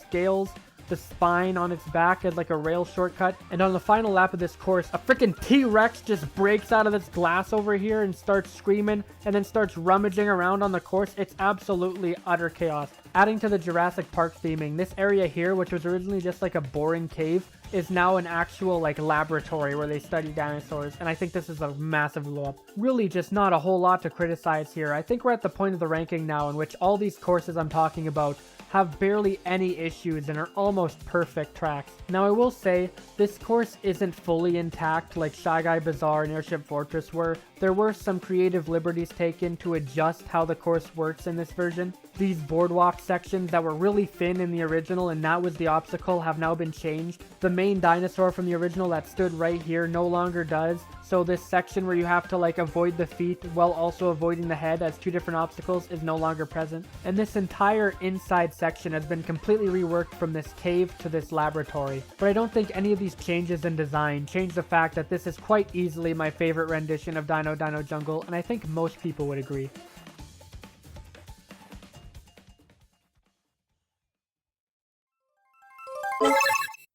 Speaker 1: scales, the spine on its back as like a rail shortcut. And on the final lap of this course, a freaking T-Rex just breaks out of this glass over here and starts screaming and then starts rummaging around on the course. It's absolutely utter chaos. Adding to the Jurassic Park theming, this area here, which was originally just like a boring cave, is now an actual like laboratory where they study dinosaurs, and I think this is a massive blow up. Really just not a whole lot to criticize here. I think we're at the point of the ranking now in which all these courses I'm talking about have barely any issues and are almost perfect tracks. Now I will say, this course isn't fully intact like Shy Guy Bazaar and Airship Fortress were. There were some creative liberties taken to adjust how the course works in this version. These boardwalk sections that were really thin in the original and that was the obstacle have now been changed. The main dinosaur from the original that stood right here no longer does. So this section where you have to like avoid the feet while also avoiding the head as two different obstacles is no longer present. And this entire inside section has been completely reworked from this cave to this laboratory. But I don't think any of these changes in design change the fact that this is quite easily my favorite rendition of Dino Jungle, and I think most people would agree.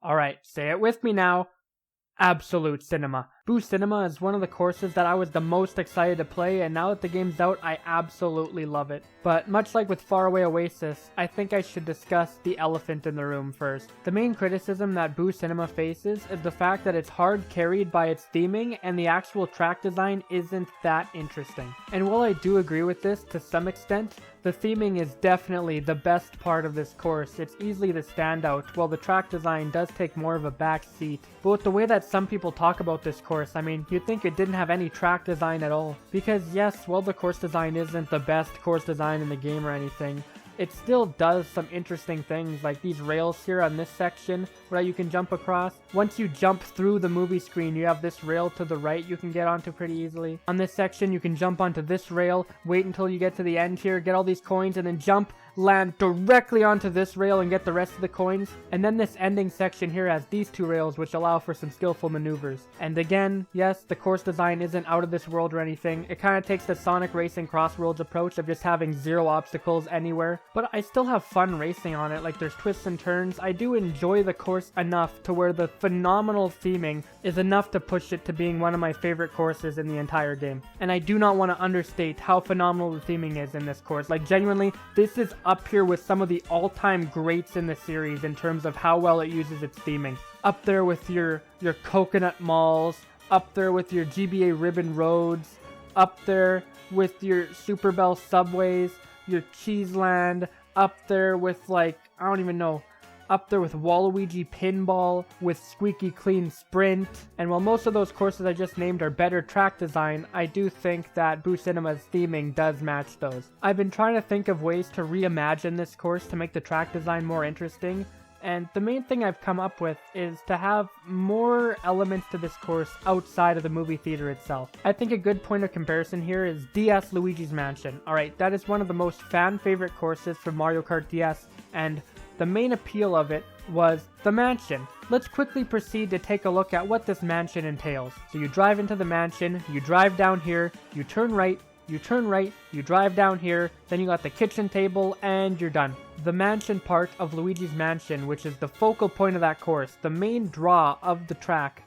Speaker 1: Alright, say it with me now. Absolute cinema. Boo Cinema is one of the courses that I was the most excited to play, and now that the game's out, I absolutely love it. But much like with Faraway Oasis, I think I should discuss the elephant in the room first. The main criticism that Boo Cinema faces is the fact that it's hard carried by its theming and the actual track design isn't that interesting. And while I do agree with this to some extent, the theming is definitely the best part of this course. It's easily the standout, while the track design does take more of a back seat. But with the way that some people talk about this course, I mean, you'd think it didn't have any track design at all. Because yes, while the course design isn't the best course design in the game or anything, it still does some interesting things, like these rails here on this section that you can jump across. Once you jump through the movie screen, you have this rail to the right you can get onto pretty easily. On this section, you can jump onto this rail, wait until you get to the end here, get all these coins, and then jump, land directly onto this rail and get the rest of the coins. And then this ending section here has these two rails which allow for some skillful maneuvers. And again, yes, the course design isn't out of this world or anything. It kind of takes the Sonic Racing Crossworlds approach of just having zero obstacles anywhere. But I still have fun racing on it, like there's twists and turns. I do enjoy the course enough to where the phenomenal theming is enough to push it to being one of my favorite courses in the entire game. And I do not want to understate how phenomenal the theming is in this course. Like genuinely, this is up here with some of the all-time greats in the series in terms of how well it uses its theming. Up there with your coconut malls, up there with your GBA ribbon roads, up there with your Super Bell subways, your Cheeseland, up there with like, I don't even know, up there with Waluigi Pinball, with Squeaky Clean Sprint. And while most of those courses I just named are better track design, I do think that Boo Cinema's theming does match those. I've been trying to think of ways to reimagine this course to make the track design more interesting, and the main thing I've come up with is to have more elements to this course outside of the movie theater itself. I think a good point of comparison here is DS Luigi's Mansion. Alright, that is one of the most fan favorite courses from Mario Kart DS, and the main appeal of it was the mansion. Let's quickly proceed to take a look at what this mansion entails. So you drive into the mansion, you drive down here, you turn right, you drive down here, then you got the kitchen table, and you're done. The mansion part of Luigi's Mansion, which is the focal point of that course, the main draw of the track,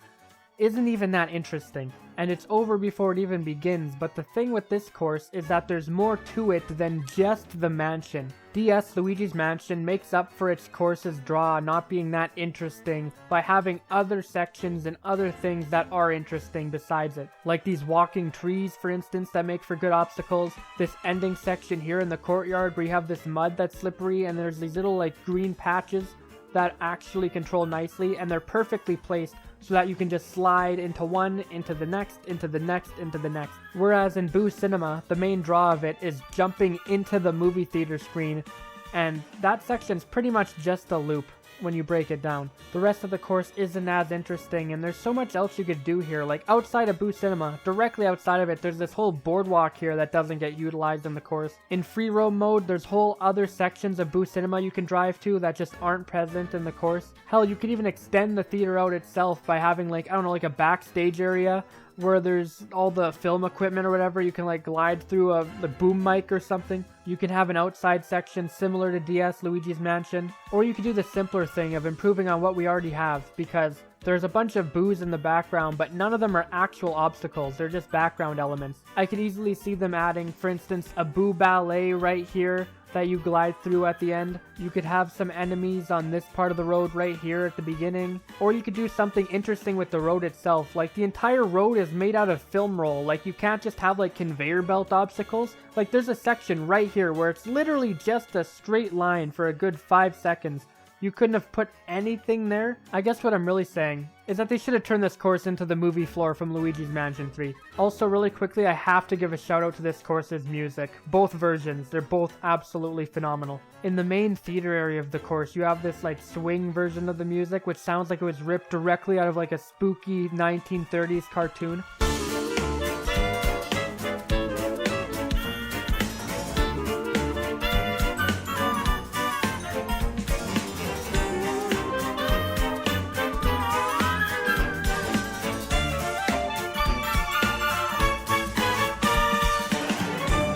Speaker 1: isn't even that interesting. And it's over before it even begins, but the thing with this course is that there's more to it than just the mansion. DS Luigi's Mansion makes up for its course's draw not being that interesting by having other sections and other things that are interesting besides it. Like these walking trees, for instance, that make for good obstacles. This ending section here in the courtyard where you have this mud that's slippery and there's these little like green patches that actually control nicely, and they're perfectly placed so that you can just slide into one, into the next, into the next, into the next. Whereas in Boo Cinema, the main draw of it is jumping into the movie theater screen, and that section's pretty much just a loop when you break it down. The rest of the course isn't as interesting, and there's so much else you could do here. Like outside of Boo Cinema, directly outside of it, there's this whole boardwalk here that doesn't get utilized in the course. In free roam mode, there's whole other sections of Boo Cinema you can drive to that just aren't present in the course. Hell, you could even extend the theater out itself by having like, I don't know, like a backstage area where there's all the film equipment or whatever. You can like glide through the boom mic or something. You can have an outside section similar to DS Luigi's Mansion, or you could do the simpler thing of improving on what we already have, because there's a bunch of boos in the background, but none of them are actual obstacles, they're just background elements. I could easily see them adding, for instance, a boo ballet right here that you glide through at the end. You could have some enemies on this part of the road right here at the beginning. Or you could do something interesting with the road itself. Like the entire road is made out of film roll. Like you can't just have like conveyor belt obstacles. Like there's a section right here where it's literally just a straight line for a good 5 seconds. You couldn't have put anything there? I guess what I'm really saying is that they should have turned this course into the movie floor from Luigi's Mansion 3. Also, really quickly, I have to give a shout out to this course's music. Both versions, they're both absolutely phenomenal. In the main theater area of the course, you have this like swing version of the music, which sounds like it was ripped directly out of like a spooky 1930s cartoon.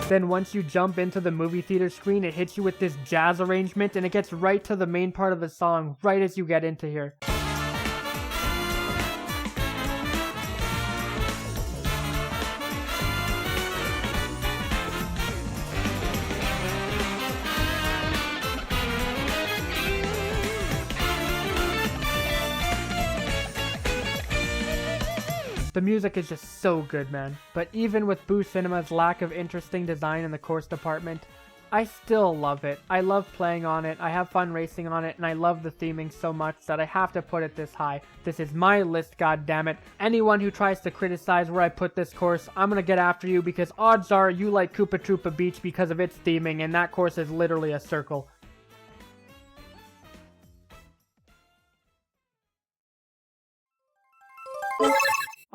Speaker 1: Then once you jump into the movie theater screen, it hits you with this jazz arrangement, and it gets right to the main part of the song right as you get into here. The music is just so good, man. But even with Boo Cinema's lack of interesting design in the course department, I still love it. I love playing on it, I have fun racing on it, and I love the theming so much that I have to put it this high. This is my list, goddammit. Anyone who tries to criticize where I put this course, I'm gonna get after you because odds are you like Koopa Troopa Beach because of its theming, and that course is literally a circle.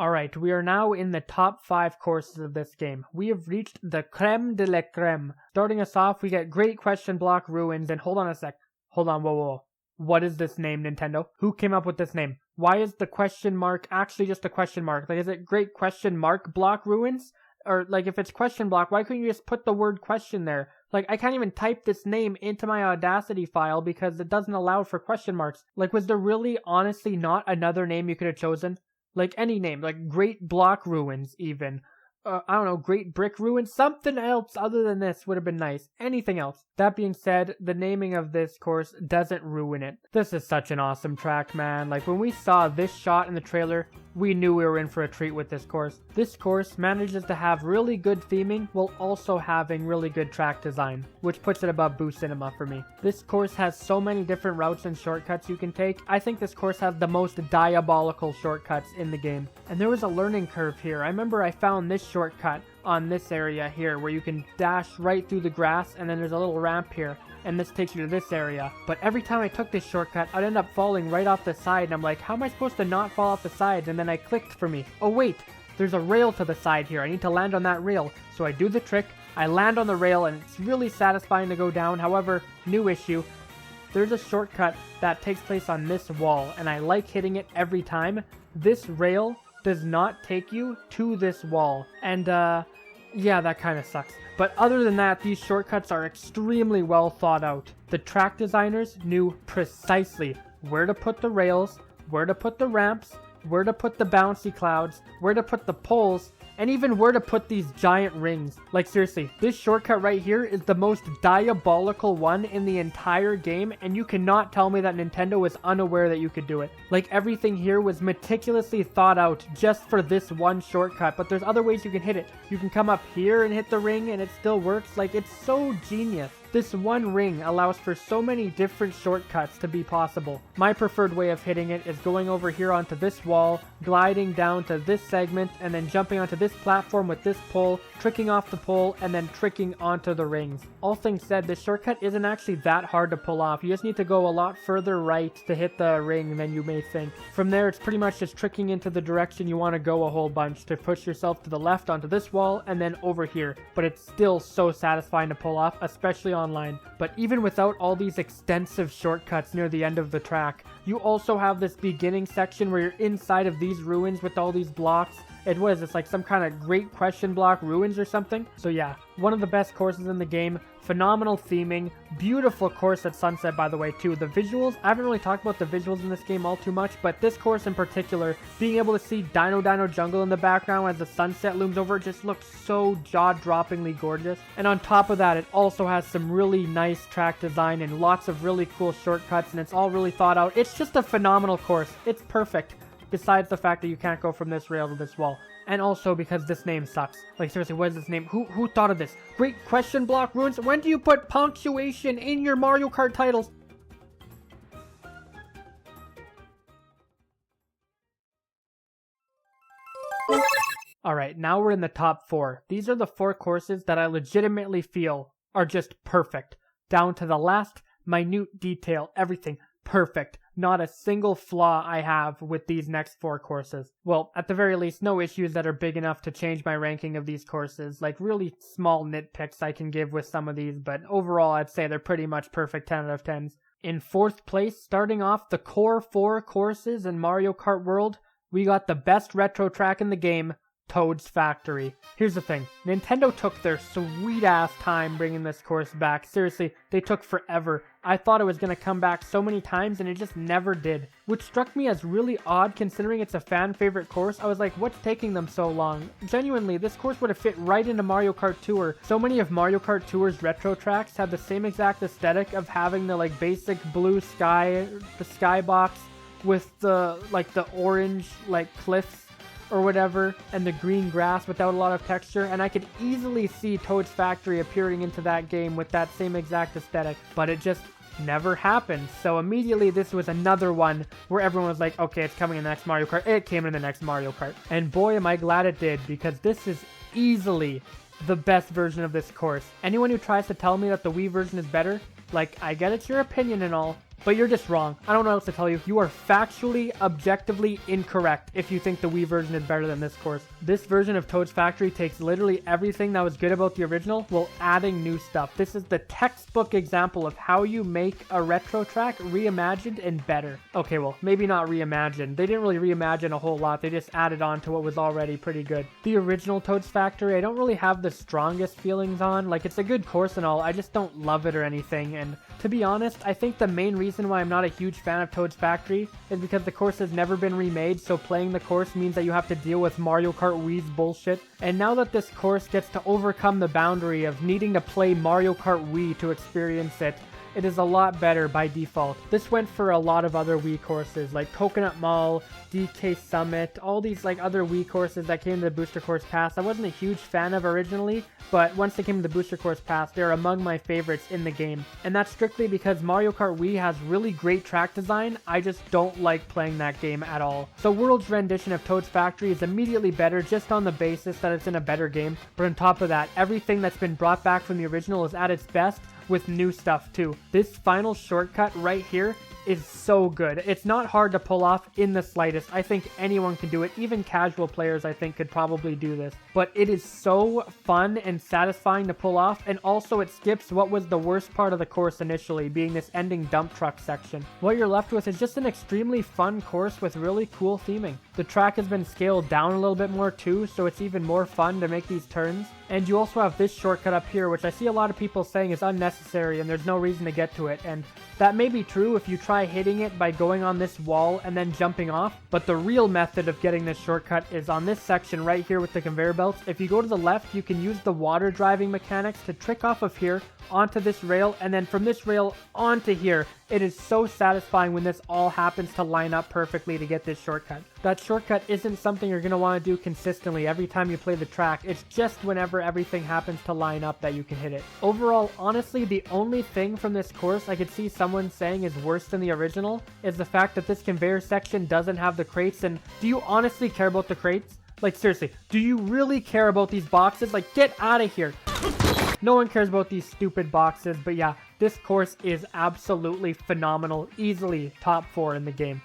Speaker 1: Alright, we are now in the top 5 courses of this game. We have reached the creme de la creme. Starting us off, we get Great Question Block Ruins, and hold on a sec. Hold on, whoa. What is this name, Nintendo? Who came up with this name? Why is the question mark actually just a question mark? Like, is it Great Question Mark Block Ruins? Or, like, if it's question block, why couldn't you just put the word question there? Like, I can't even type this name into my Audacity file because it doesn't allow for question marks. Like, was there really, honestly, not another name you could have chosen? Like, any name, like Great Block Ruins, even. I don't know, Great Brick Ruins, something else other than this would have been nice. Anything else. That being said, the naming of this course doesn't ruin it. This is such an awesome track, man. Like, when we saw this shot in the trailer, we knew we were in for a treat with this course. This course manages to have really good theming while also having really good track design, which puts it above Boo Cinema for me. This course has so many different routes and shortcuts you can take. I think this course has the most diabolical shortcuts in the game. And there was a learning curve here. I remember I found this shortcut on this area here where you can dash right through the grass, and then there's a little ramp here, and this takes you to this area. But every time I took this shortcut, I'd end up falling right off the side, and I'm like, how am I supposed to not fall off the side? And then I clicked for me. Oh wait, there's a rail to the side here. I need to land on that rail. So I do the trick, I land on the rail, and it's really satisfying to go down. However, new issue, there's a shortcut that takes place on this wall, and I like hitting it every time. This rail does not take you to this wall, and yeah, that kind of sucks. But other than that, these shortcuts are extremely well thought out. The track designers knew precisely where to put the rails, where to put the ramps, where to put the bouncy clouds, where to put the poles, and even where to put these giant rings. Like, seriously, this shortcut right here is the most diabolical one in the entire game, and you cannot tell me that Nintendo was unaware that you could do it. Like, everything here was meticulously thought out just for this one shortcut, but there's other ways you can hit it. You can come up here and hit the ring and it still works. Like, it's so genius. This one ring allows for so many different shortcuts to be possible. My preferred way of hitting it is going over here onto this wall, gliding down to this segment, and then jumping onto this platform with this pole, tricking off the pole, and then tricking onto the rings. All things said, this shortcut isn't actually that hard to pull off. You just need to go a lot further right to hit the ring than you may think. From there, it's pretty much just tricking into the direction you want to go a whole bunch to push yourself to the left onto this wall and then over here. But it's still so satisfying to pull off, especially online. But even without all these extensive shortcuts near the end of the track, you also have this beginning section where you're inside of these ruins with all these blocks. And what is this, like some kind of Great Question Block Ruins or something? So yeah, one of the best courses in the game. Phenomenal theming, beautiful course at sunset, by the way, too. The visuals, I haven't really talked about the visuals in this game all too much, but this course in particular, being able to see Dino Jungle in the background as the sunset looms over, just looks so jaw-droppingly gorgeous. And on top of that, it also has some really nice track design and lots of really cool shortcuts, and it's all really thought out. It's just a phenomenal course. It's perfect, besides the fact that you can't go from this rail to this wall. And also because this name sucks. Like, seriously, what is this name? Who thought of this? Great Question Block Ruins? When do you put punctuation in your Mario Kart titles? Alright, now we're in the top 4. These are the 4 courses that I legitimately feel are just perfect. Down to the last minute detail, everything perfect. Not a single flaw I have with these next 4 courses. Well, at the very least, no issues that are big enough to change my ranking of these courses. Like, really small nitpicks I can give with some of these, but overall I'd say they're pretty much perfect 10 out of 10s. In 4th place, starting off the core 4 courses in Mario Kart World, we got the best retro track in the game, Toad's Factory. Here's the thing, Nintendo took their sweet ass time bringing this course back. Seriously, they took forever. I thought it was going to come back so many times and it just never did. Which struck me as really odd considering it's a fan favorite course. I was like, what's taking them so long? Genuinely, this course would have fit right into Mario Kart Tour. So many of Mario Kart Tour's retro tracks have the same exact aesthetic of having the like basic blue sky, the skybox with the like the orange like cliffs or whatever, and the green grass without a lot of texture, and I could easily see Toad's Factory appearing into that game with that same exact aesthetic, but it just never happened. So immediately this was another one where everyone was like, okay, it's coming in the next Mario Kart. It came in the next Mario Kart. And boy, am I glad it did, because this is easily the best version of this course. Anyone who tries to tell me that the Wii version is better, like, I get it's your opinion and all, but you're just wrong. I don't know what else to tell you. You are factually, objectively incorrect if you think the Wii version is better than this course. This version of Toad's Factory takes literally everything that was good about the original while adding new stuff. This is the textbook example of how you make a retro track reimagined and better. Okay, well, maybe not reimagined. They didn't really reimagine a whole lot. They just added on to what was already pretty good. The original Toad's Factory, I don't really have the strongest feelings on. Like, it's a good course and all. I just don't love it or anything. And to be honest, I think the main reason why I'm not a huge fan of Toad's Factory is because the course has never been remade, so playing the course means that you have to deal with Mario Kart Wii's bullshit. And now that this course gets to overcome the boundary of needing to play Mario Kart Wii to experience it, it is a lot better by default. This went for a lot of other Wii courses like Coconut Mall, DK Summit, all these like other Wii courses that came to the Booster Course Pass. I wasn't a huge fan of originally, but once they came to the Booster Course Pass, they're among my favorites in the game. And that's strictly because Mario Kart Wii has really great track design. I just don't like playing that game at all. So World's rendition of Toad's Factory is immediately better just on the basis that it's in a better game. But on top of that, everything that's been brought back from the original is at its best, with new stuff too. This final shortcut right here is so good. It's not hard to pull off in the slightest. I think anyone can do it. Even casual players, I think, could probably do this. But it is so fun and satisfying to pull off, and also it skips what was the worst part of the course initially, being this ending dump truck section. What you're left with is just an extremely fun course with really cool theming. The track has been scaled down a little bit more too, so it's even more fun to make these turns. And you also have this shortcut up here, which I see a lot of people saying is unnecessary and there's no reason to get to it. And that may be true if you try hitting it by going on this wall and then jumping off, but the real method of getting this shortcut is on this section right here with the conveyor belts. If you go to the left, you can use the water driving mechanics to trick off of here onto this rail, and then from this rail onto here. It is so satisfying when this all happens to line up perfectly to get this shortcut. That shortcut isn't something you're going to want to do consistently every time you play the track. It's just whenever everything happens to line up that you can hit it. Overall, honestly, the only thing from this course I could see someone saying is worse than the original is the fact that this conveyor section doesn't have the crates. And do you honestly care about the crates? Like, seriously, do you really care about these boxes? Like, get out of here. No one cares about these stupid boxes, but yeah, this course is absolutely phenomenal. Easily top 4 in the game.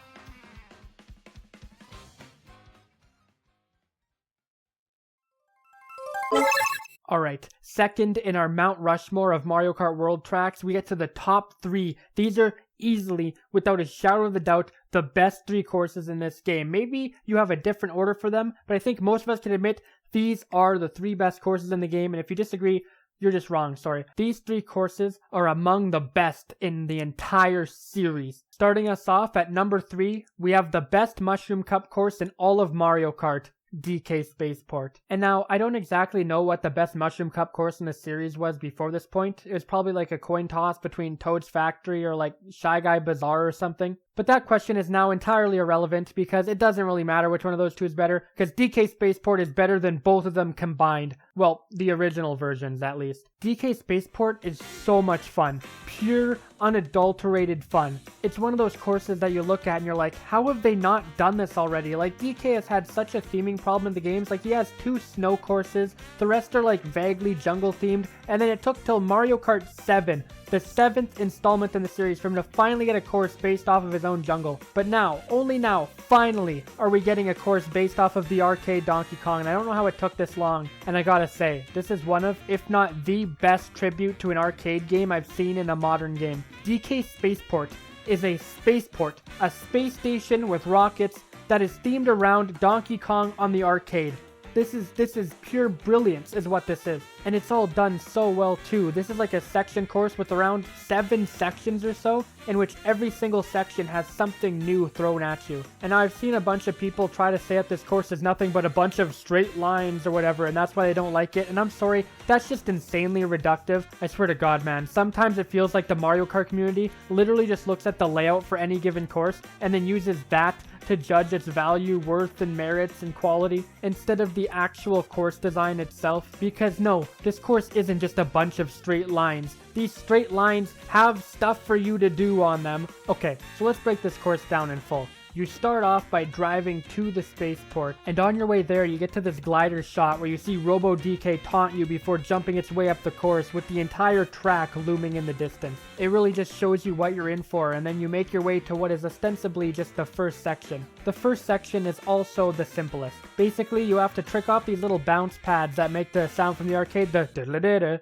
Speaker 1: Alright, second in our Mount Rushmore of Mario Kart World tracks, we get to the top 3. These are easily, without a shadow of a doubt, the best 3 courses in this game. Maybe you have a different order for them, but I think most of us can admit these are the 3 best courses in the game, and if you disagree, you're just wrong, sorry. These 3 courses are among the best in the entire series. Starting us off at number 3, we have the best Mushroom Cup course in all of Mario Kart, DK Spaceport. And now, I don't exactly know what the best Mushroom Cup course in the series was before this point. It was probably like a coin toss between Toad's Factory or like Shy Guy Bazaar or something. But that question is now entirely irrelevant because it doesn't really matter which one of those 2 is better, because DK Spaceport is better than both of them combined. Well, the original versions at least. DK Spaceport is so much fun. Pure, unadulterated fun. It's one of those courses that you look at and you're like, how have they not done this already? Like, DK has had such a theming problem in the games. Like, he has 2 snow courses, the rest are like vaguely jungle themed, and then it took till Mario Kart 7, the 7th installment in the series, for him to finally get a course based off of his own jungle. But now, only now, finally, are we getting a course based off of the arcade Donkey Kong, and I don't know how it took this long. And I gotta say, this is one of, if not the best tribute to an arcade game I've seen in a modern game. DK Spaceport is a spaceport, a space station with rockets that is themed around Donkey Kong on the arcade. This is pure brilliance is what this is. And it's all done so well too. This is like a section course with around 7 sections or so, in which every single section has something new thrown at you. And I've seen a bunch of people try to say that this course is nothing but a bunch of straight lines or whatever, and that's why they don't like it. And I'm sorry, that's just insanely reductive. I swear to God, man. Sometimes it feels like the Mario Kart community literally just looks at the layout for any given course and then uses that to judge its value, worth, and merits and quality instead of the actual course design itself. Because no, this course isn't just a bunch of straight lines. These straight lines have stuff for you to do on them. Okay, so let's break this course down in full. You start off by driving to the spaceport, and on your way there you get to this glider shot where you see Robo DK taunt you before jumping its way up the course with the entire track looming in the distance. It really just shows you what you're in for, and then you make your way to what is ostensibly just the first section. The first section is also the simplest. Basically, you have to trick off these little bounce pads that make the sound from the arcade, the diddle-diddle.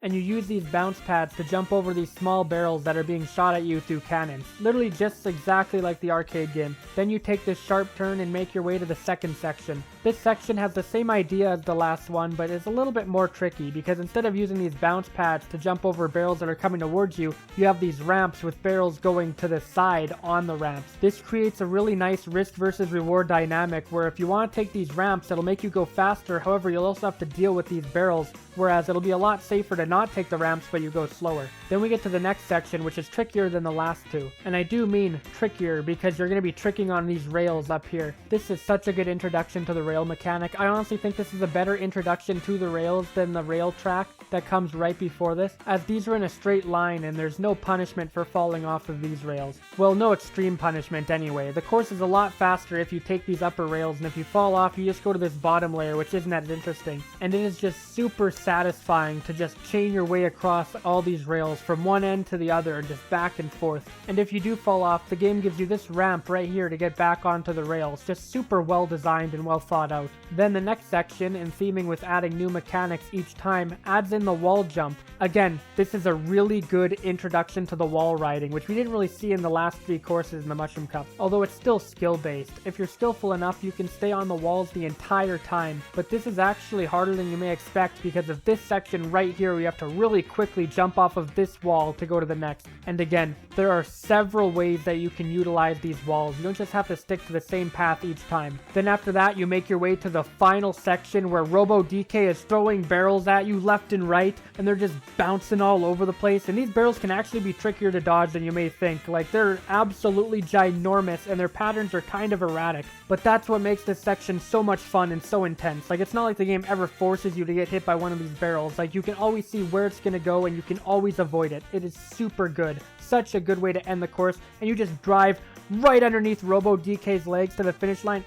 Speaker 1: And you use these bounce pads to jump over these small barrels that are being shot at you through cannons. Literally just exactly like the arcade game. Then you take this sharp turn and make your way to the second section. This section has the same idea as the last one, but is a little bit more tricky because instead of using these bounce pads to jump over barrels that are coming towards you, you have these ramps with barrels going to the side on the ramps. This creates a really nice risk versus reward dynamic where if you want to take these ramps, it'll make you go faster. However, you'll also have to deal with these barrels, whereas it'll be a lot safer to not take the ramps but you go slower. Then we get to the next section, which is trickier than the last two. And I do mean trickier because you're going to be tricking on these rails up here. This is such a good introduction to the rail mechanic. I honestly think this is a better introduction to the rails than the rail track that comes right before this, as these are in a straight line and there's no punishment for falling off of these rails. Well, no extreme punishment anyway. The course is a lot faster if you take these upper rails, and if you fall off, you just go to this bottom layer, which isn't as interesting. And it is just super satisfying to just chain your way across all these rails from one end to the other and just back and forth. And if you do fall off, the game gives you this ramp right here to get back onto the rails. Just super well designed and well thought out. Then the next section, in theming with adding new mechanics each time, adds in the wall jump. Again, this is a really good introduction to the wall riding, which we didn't really see in the last 3 courses in the Mushroom Cup, although it's still skill based. If you're skillful enough, you can stay on the walls the entire time, but this is actually harder than you may expect because of this section right here. We have to really quickly jump off of this wall to go to the next. And again, there are several ways that you can utilize these walls. You don't just have to stick to the same path each time. Then after that, you make your way to the final section where Robo DK is throwing barrels at you left and right, and they're just bouncing all over the place. And these barrels can actually be trickier to dodge than you may think. Like, they're absolutely ginormous and their patterns are kind of erratic. But that's what makes this section so much fun and so intense. Like, it's not like the game ever forces you to get hit by one of these barrels. Like, you can always see where it's gonna go and you can always avoid it. It is super good. Such a good way to end the course, and you just drive right underneath Robo DK's legs to the finish line.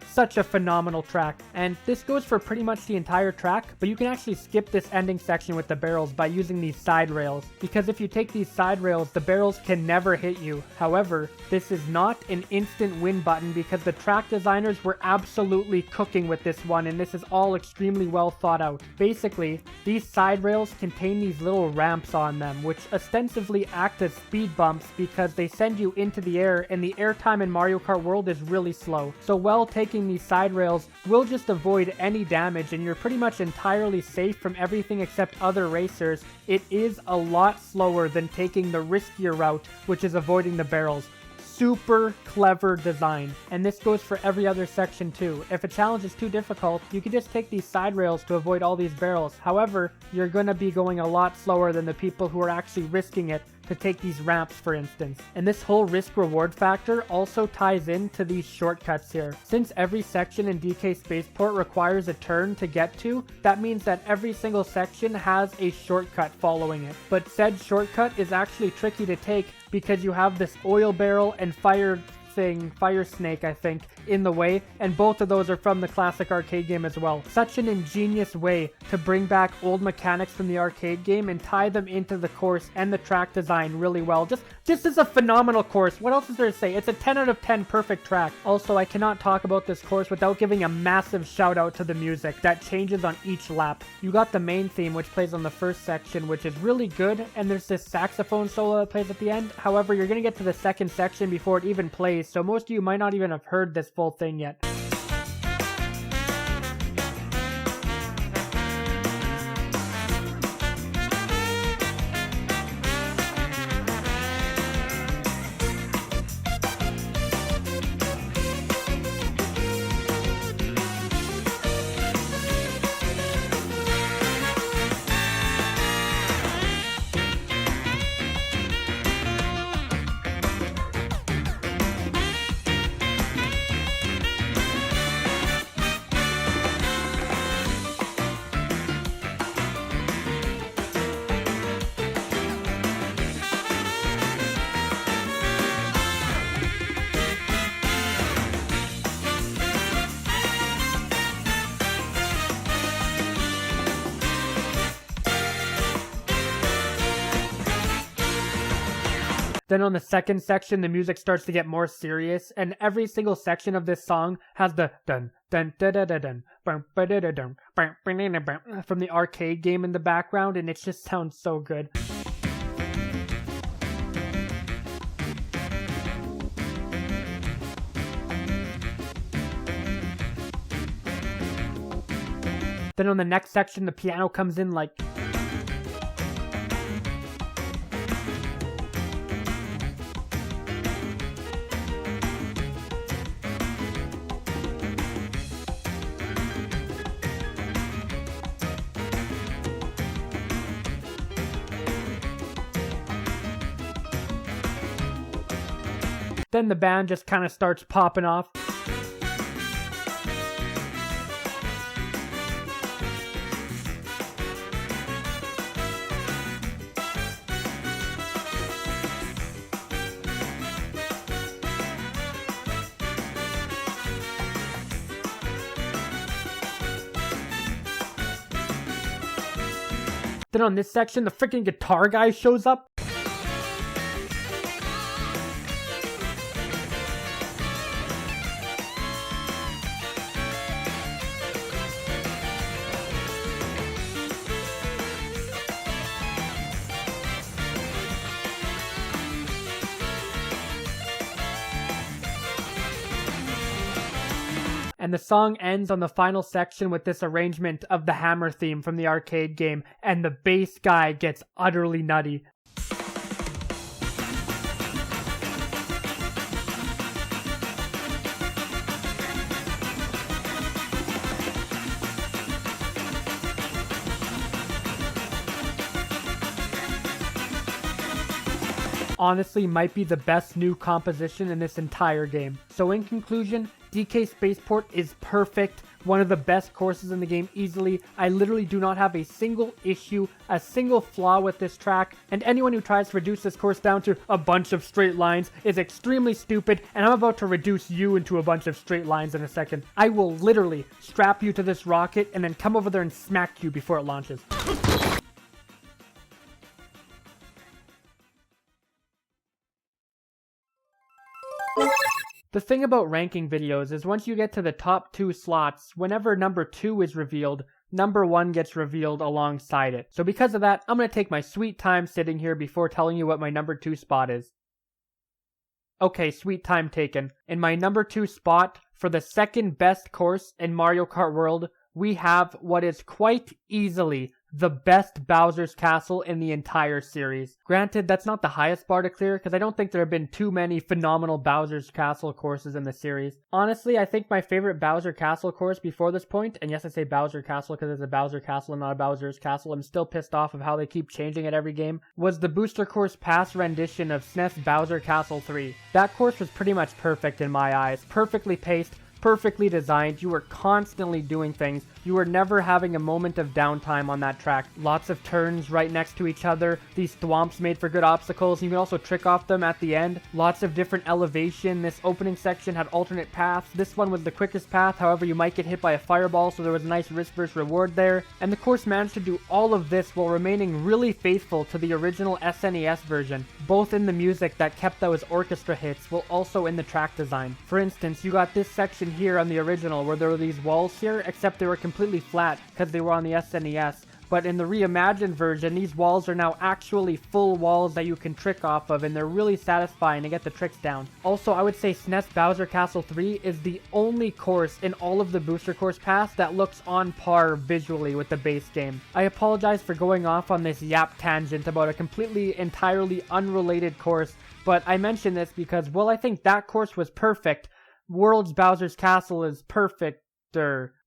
Speaker 1: Such a phenomenal track. And this goes for pretty much the entire track, but you can actually skip this ending section with the barrels by using these side rails, because if you take these side rails, the barrels can never hit you. However, this is not an instant win button because the track designers were absolutely cooking with this one, and this is all extremely well thought out. Basically, these side rails contain these little ramps on them, which ostensibly act as speed bumps because they send you into the air, and the airtime in Mario Kart World is really slow. So while taking these side rails will just avoid any damage, and you're pretty much entirely safe from everything except other racers. It is a lot slower than taking the riskier route, which is avoiding the barrels. Super clever design, and this goes for every other section too. If a challenge is too difficult, you can just take these side rails to avoid all these barrels. However, you're gonna be going a lot slower than the people who are actually risking it to take these ramps, for instance. And this whole risk-reward factor also ties into these shortcuts here. Since every section in DK Spaceport requires a turn to get to, that means that every single section has a shortcut following it. But said shortcut is actually tricky to take because you have this oil barrel and fire snake, I think, in the way, and both of those are from the classic arcade game as well. Such an ingenious way to bring back old mechanics from the arcade game and tie them into the course and the track design really well. Just as a phenomenal course. What else is there to say? It's a 10 out of 10 perfect track. Also, I cannot talk about this course without giving a massive shout out to the music that changes on each lap. You got the main theme, which plays on the first section, which is really good, and there's this saxophone solo that plays at the end. However, you're gonna get to the second section before it even plays, so most of you might not even have heard this full thing yet. Then on the second section, the music starts to get more serious, and every single section of this song has the dun dun dun dun dun dun from the arcade game in the background, and it just sounds so good. Then on the next section, the piano comes in like... Then the band just kind of starts popping off. Then on this section, the freaking guitar guy shows up. And the song ends on the final section with this arrangement of the hammer theme from the arcade game, and the bass guy gets utterly nutty. Honestly, might be the best new composition in this entire game. So in conclusion, DK Spaceport is perfect, one of the best courses in the game easily. I literally do not have a single issue, a single flaw with this track, and anyone who tries to reduce this course down to a bunch of straight lines is extremely stupid, and I'm about to reduce you into a bunch of straight lines in a second. I will literally strap you to this rocket and then come over there and smack you before it launches. The thing about ranking videos is once you get to the top 2 slots, whenever number 2 is revealed, number 1 gets revealed alongside it. So because of that, I'm going to take my sweet time sitting here before telling you what my number 2 spot is. Okay, sweet time taken. In my number 2 spot, for the second best course in Mario Kart World, we have what is quite easily the best Bowser's Castle in the entire series. Granted, that's not the highest bar to clear, because I don't think there have been too many phenomenal Bowser's Castle courses in the series. Honestly, I think my favorite Bowser Castle course before this point, and yes I say Bowser Castle because it's a Bowser Castle and not a Bowser's Castle, I'm still pissed off of how they keep changing it every game, was the Booster Course Pass rendition of SNES Bowser Castle 3. That course was pretty much perfect in my eyes, perfectly paced, perfectly designed. You were constantly doing things. You were never having a moment of downtime on that track. Lots of turns right next to each other. These thwomps made for good obstacles. You can also trick off them at the end. Lots of different elevation. This opening section had alternate paths. This one was the quickest path. However, you might get hit by a fireball, so there was a nice risk versus reward there. And the course managed to do all of this while remaining really faithful to the original SNES version, both in the music that kept those orchestra hits, while also in the track design. For instance, you got this section here on the original where there were these walls here, except they were completely flat because they were on the SNES. But in the reimagined version, these walls are now actually full walls that you can trick off of, and they're really satisfying to get the tricks down. Also, I would say SNES Bowser Castle 3 is the only course in all of the Booster Course Pass that looks on par visually with the base game. I apologize for going off on this yap tangent about a completely, entirely unrelated course, but I mention this because, well, I think that course was perfect. World's Bowser's Castle is perfect.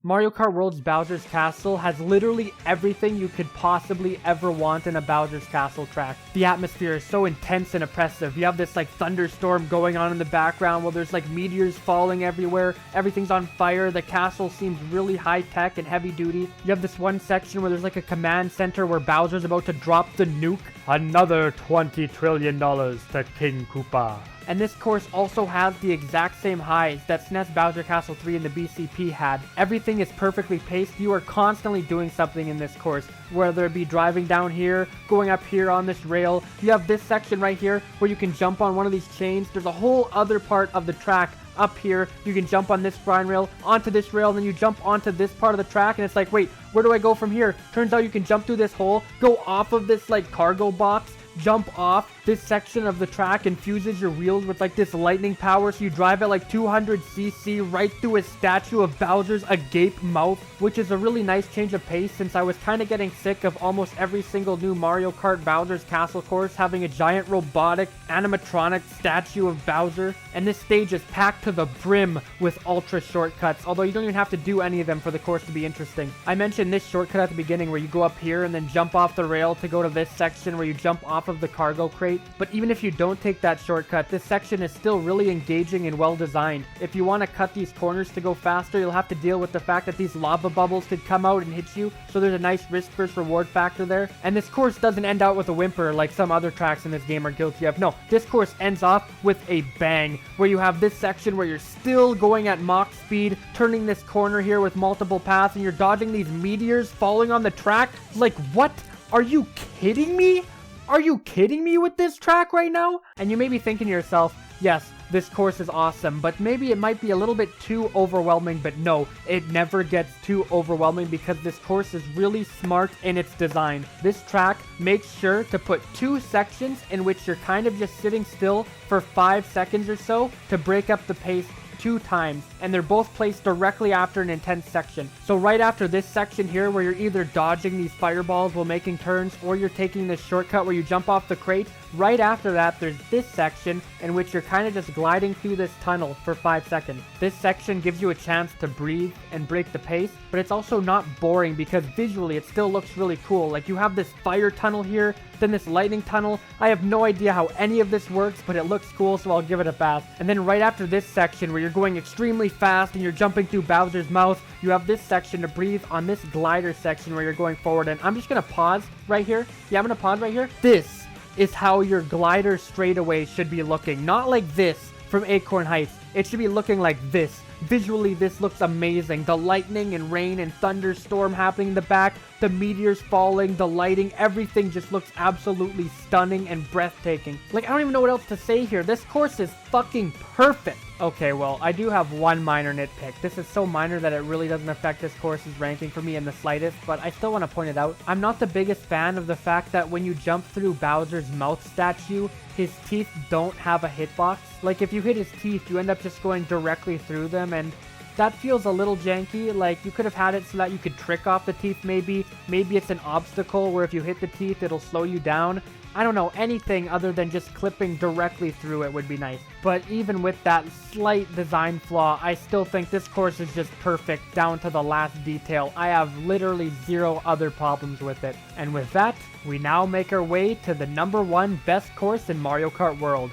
Speaker 1: Mario Kart World's Bowser's Castle has literally everything you could possibly ever want in a Bowser's Castle track. The atmosphere is so intense and oppressive. You have this like thunderstorm going on in the background while there's like meteors falling everywhere. Everything's on fire. The castle seems really high tech and heavy duty. You have this one section where there's like a command center where Bowser's about to drop the nuke. Another $20 trillion to King Koopa. And this course also has the exact same highs that SNES Bowser Castle 3 and the BCP had. Everything is perfectly paced. You are constantly doing something in this course, whether it be driving down here, going up here on this rail. You have this section right here where you can jump on one of these chains. There's a whole other part of the track up here. You can jump on this grind rail, onto this rail, then you jump onto this part of the track, and it's like, wait, where do I go from here? Turns out you can jump through this hole, go off of this like cargo box, jump off. This section of the track infuses your wheels with like this lightning power, so you drive at like 200cc right through a statue of Bowser's agape mouth, which is a really nice change of pace since I was kind of getting sick of almost every single new Mario Kart Bowser's Castle course having a giant robotic animatronic statue of Bowser. And this stage is packed to the brim with ultra shortcuts, although you don't even have to do any of them for the course to be interesting. I mentioned this shortcut at the beginning where you go up here and then jump off the rail to go to this section where you jump off of the cargo crate. But even if you don't take that shortcut, this section is still really engaging and well designed. If you want to cut these corners to go faster, you'll have to deal with the fact that these lava bubbles could come out and hit you, so there's a nice risk versus reward factor there. And this course doesn't end out with a whimper like some other tracks in this game are guilty of. No, this course ends off with a bang, where you have this section where you're still going at Mach speed, turning this corner here with multiple paths, and you're dodging these meteors falling on the track. Like, what? Are you kidding me? Are you kidding me with this track right now? And you may be thinking to yourself, yes, this course is awesome, but maybe it might be a little bit too overwhelming. But no, it never gets too overwhelming because this course is really smart in its design. This track makes sure to put two sections in which you're kind of just sitting still for 5 seconds or so to break up the pace 2 times, and they're both placed directly after an intense section. So right after this section here where you're either dodging these fireballs while making turns or you're taking this shortcut where you jump off the crate, right after that there's this section in which you're kind of just gliding through this tunnel for 5 seconds. This section gives you a chance to breathe and break the pace, but it's also not boring because visually it still looks really cool. Like, you have this fire tunnel here, then this lightning tunnel. I have no idea how any of this works, but it looks cool, so I'll give it a pass. And then right after this section where you're going extremely fast and you're jumping through Bowser's mouth, you have this section to breathe on this glider section where you're going forward. And I'm just gonna pause right here. Yeah, I'm gonna pause right here. This is how your glider straightaway should be looking. Not like this from Acorn Heights. It should be looking like this. Visually, this looks amazing. The lightning and rain and thunderstorm happening in the back, the meteors falling, the lighting, everything just looks absolutely stunning and breathtaking. Like, I don't even know what else to say here. This course is fucking perfect. Okay, well, I do have one minor nitpick. This is so minor that it really doesn't affect this course's ranking for me in the slightest, but I still want to point it out. I'm not the biggest fan of the fact that when you jump through Bowser's mouth statue, his teeth don't have a hitbox. Like, if you hit his teeth, you end up just going directly through them, and that feels a little janky. Like, you could have had it so that you could trick off the teeth maybe. Maybe it's an obstacle where if you hit the teeth, it'll slow you down. I don't know, anything other than just clipping directly through it would be nice. But even with that slight design flaw, I still think this course is just perfect down to the last detail. I have literally zero other problems with it. And with that, we now make our way to the #1 best course in Mario Kart World.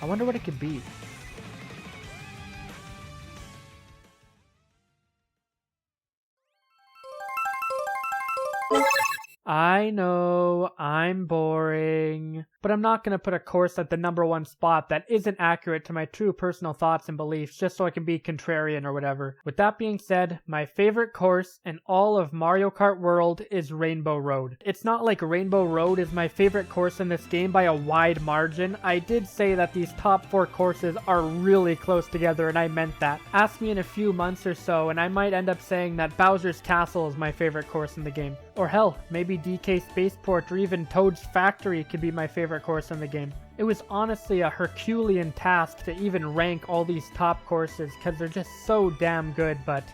Speaker 1: I wonder what it could be. I know, I'm boring, but I'm not going to put a course at the #1 spot that isn't accurate to my true personal thoughts and beliefs just so I can be contrarian or whatever. With that being said, my favorite course in all of Mario Kart World is Rainbow Road. It's not like Rainbow Road is my favorite course in this game by a wide margin. I did say that these top 4 courses are really close together, and I meant that. Ask me in a few months or so, and I might end up saying that Bowser's Castle is my favorite course in the game. Or hell, maybe DK Spaceport or even Toad's Factory could be my favorite course in the game. It was honestly a Herculean task to even rank all these top courses because they're just so damn good, but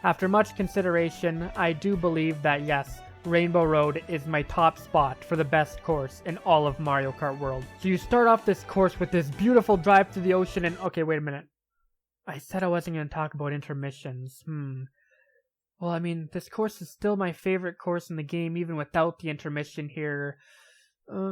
Speaker 1: after much consideration, I do believe that yes, Rainbow Road is my top spot for the best course in all of Mario Kart World. So you start off this course with this beautiful drive through the ocean and okay, wait a minute. I said I wasn't going to talk about intermissions. Well, I mean, this course is still my favorite course in the game, even without the intermission here.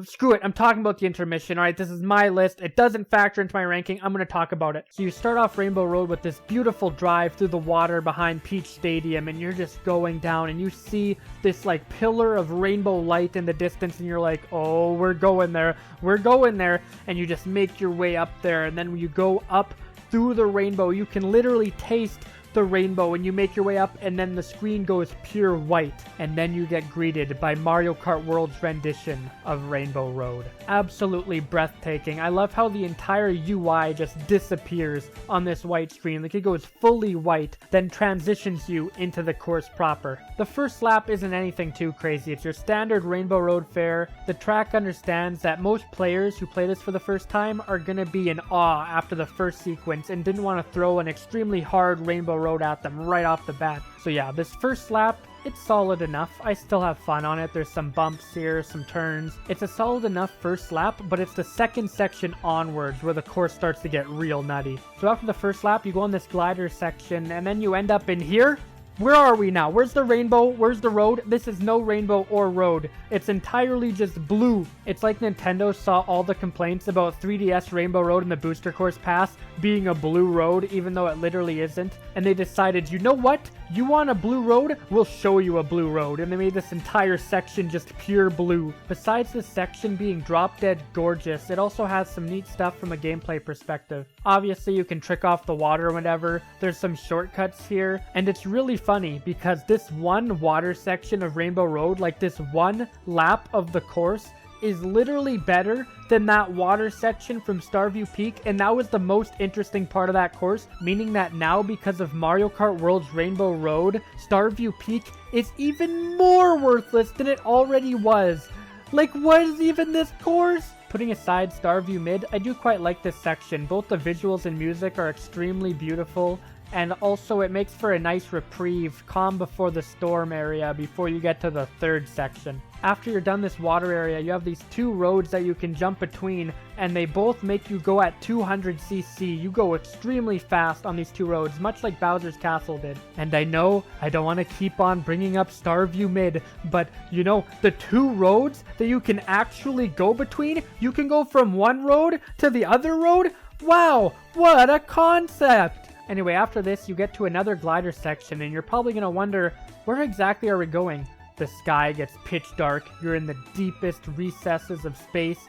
Speaker 1: Screw it, I'm talking about the intermission, alright? This is my list. It doesn't factor into my ranking. I'm going to talk about it. So you start off Rainbow Road with this beautiful drive through the water behind Peach Stadium, and you're just going down, and you see this, like, pillar of rainbow light in the distance, and you're like, oh, we're going there. We're going there. And you just make your way up there, and then when you go up through the rainbow, you can literally taste the rainbow, and you make your way up, and then the screen goes pure white, and then you get greeted by Mario Kart World's rendition of Rainbow Road. Absolutely breathtaking. I love how the entire UI just disappears on this white screen, like it goes fully white, then transitions you into the course proper. The first lap isn't anything too crazy. It's your standard Rainbow Road fare. The track understands that most players who play this for the first time are gonna be in awe after the first sequence and didn't want to throw an extremely hard Rainbow Road at them right off the bat. So yeah, this first lap, it's solid enough. I still have fun on it. There's some bumps here, some turns. It's a solid enough first lap, but it's the second section onwards where the course starts to get real nutty. So after the first lap, you go on this glider section, and then you end up in here. Where are we now? Where's the rainbow? Where's the road? This is no rainbow or road. It's entirely just blue. It's like Nintendo saw all the complaints about 3DS Rainbow Road and the Booster Course Pass being a blue road, even though it literally isn't. And they decided, you know what? You want a blue road? We'll show you a blue road. And they made this entire section just pure blue. Besides this section being drop dead gorgeous, it also has some neat stuff from a gameplay perspective. Obviously, you can trick off the water or whatever. There's some shortcuts here, and it's really funny because this one water section of Rainbow Road, like this one lap of the course, is literally better than that water section from Starview Peak, and that was the most interesting part of that course, meaning that now, because of Mario Kart World's Rainbow Road, Starview Peak is even more worthless than it already was. Like, what is even this course? Putting aside Starview Mid, I do quite like this section. Both the visuals and music are extremely beautiful, and also it makes for a nice reprieve, calm before the storm area before you get to the third section. After you're done this water area, you have these two roads that you can jump between, and they both make you go at 200cc. You go extremely fast on these two roads, much like Bowser's Castle did. And I know I don't want to keep on bringing up Starview Mid, but you know, the two roads that you can actually go between, you can go from one road to the other road? Wow, what a concept! Anyway, after this, you get to another glider section, and you're probably going to wonder, where exactly are we going? The sky gets pitch dark, you're in the deepest recesses of space,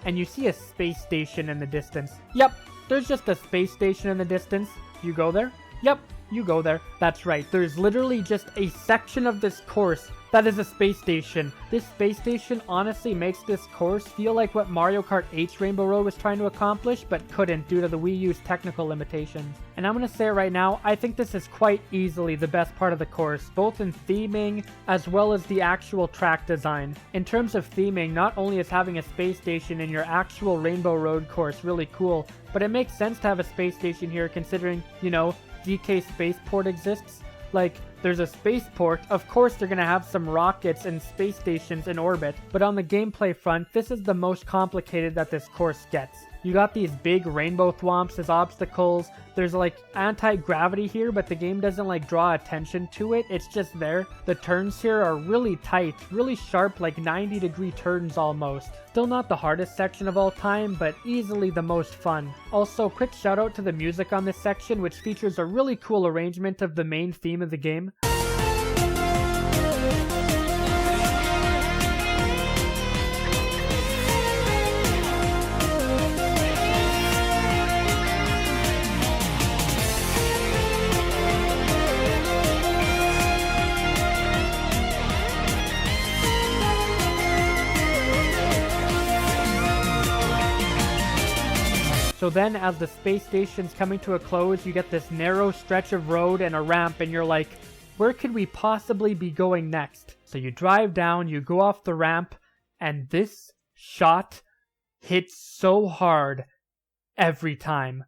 Speaker 1: and you see a space station in the distance. Yep, there's just a space station in the distance. You go there? Yep, you go there. That's right, there's literally just a section of this course that is a space station. This space station honestly makes this course feel like what Mario Kart 8's Rainbow Road was trying to accomplish, but couldn't due to the Wii U's technical limitations. And I'm going to say it right now, I think this is quite easily the best part of the course, both in theming as well as the actual track design. In terms of theming, not only is having a space station in your actual Rainbow Road course really cool, but it makes sense to have a space station here considering, you know, DK Spaceport exists. Like, there's a spaceport, of course they're going to have some rockets and space stations in orbit, but on the gameplay front, this is the most complicated that this course gets. You got these big rainbow thwomps as obstacles, there's like anti-gravity here, but the game doesn't like draw attention to it, it's just there. The turns here are really tight, really sharp, like 90-degree turns almost. Still not the hardest section of all time, but easily the most fun. Also, quick shout out to the music on this section, which features a really cool arrangement of the main theme of the game. So then, as the space station's coming to a close, you get this narrow stretch of road and a ramp, and you're like, where could we possibly be going next? So you drive down, you go off the ramp, and this shot hits so hard every time.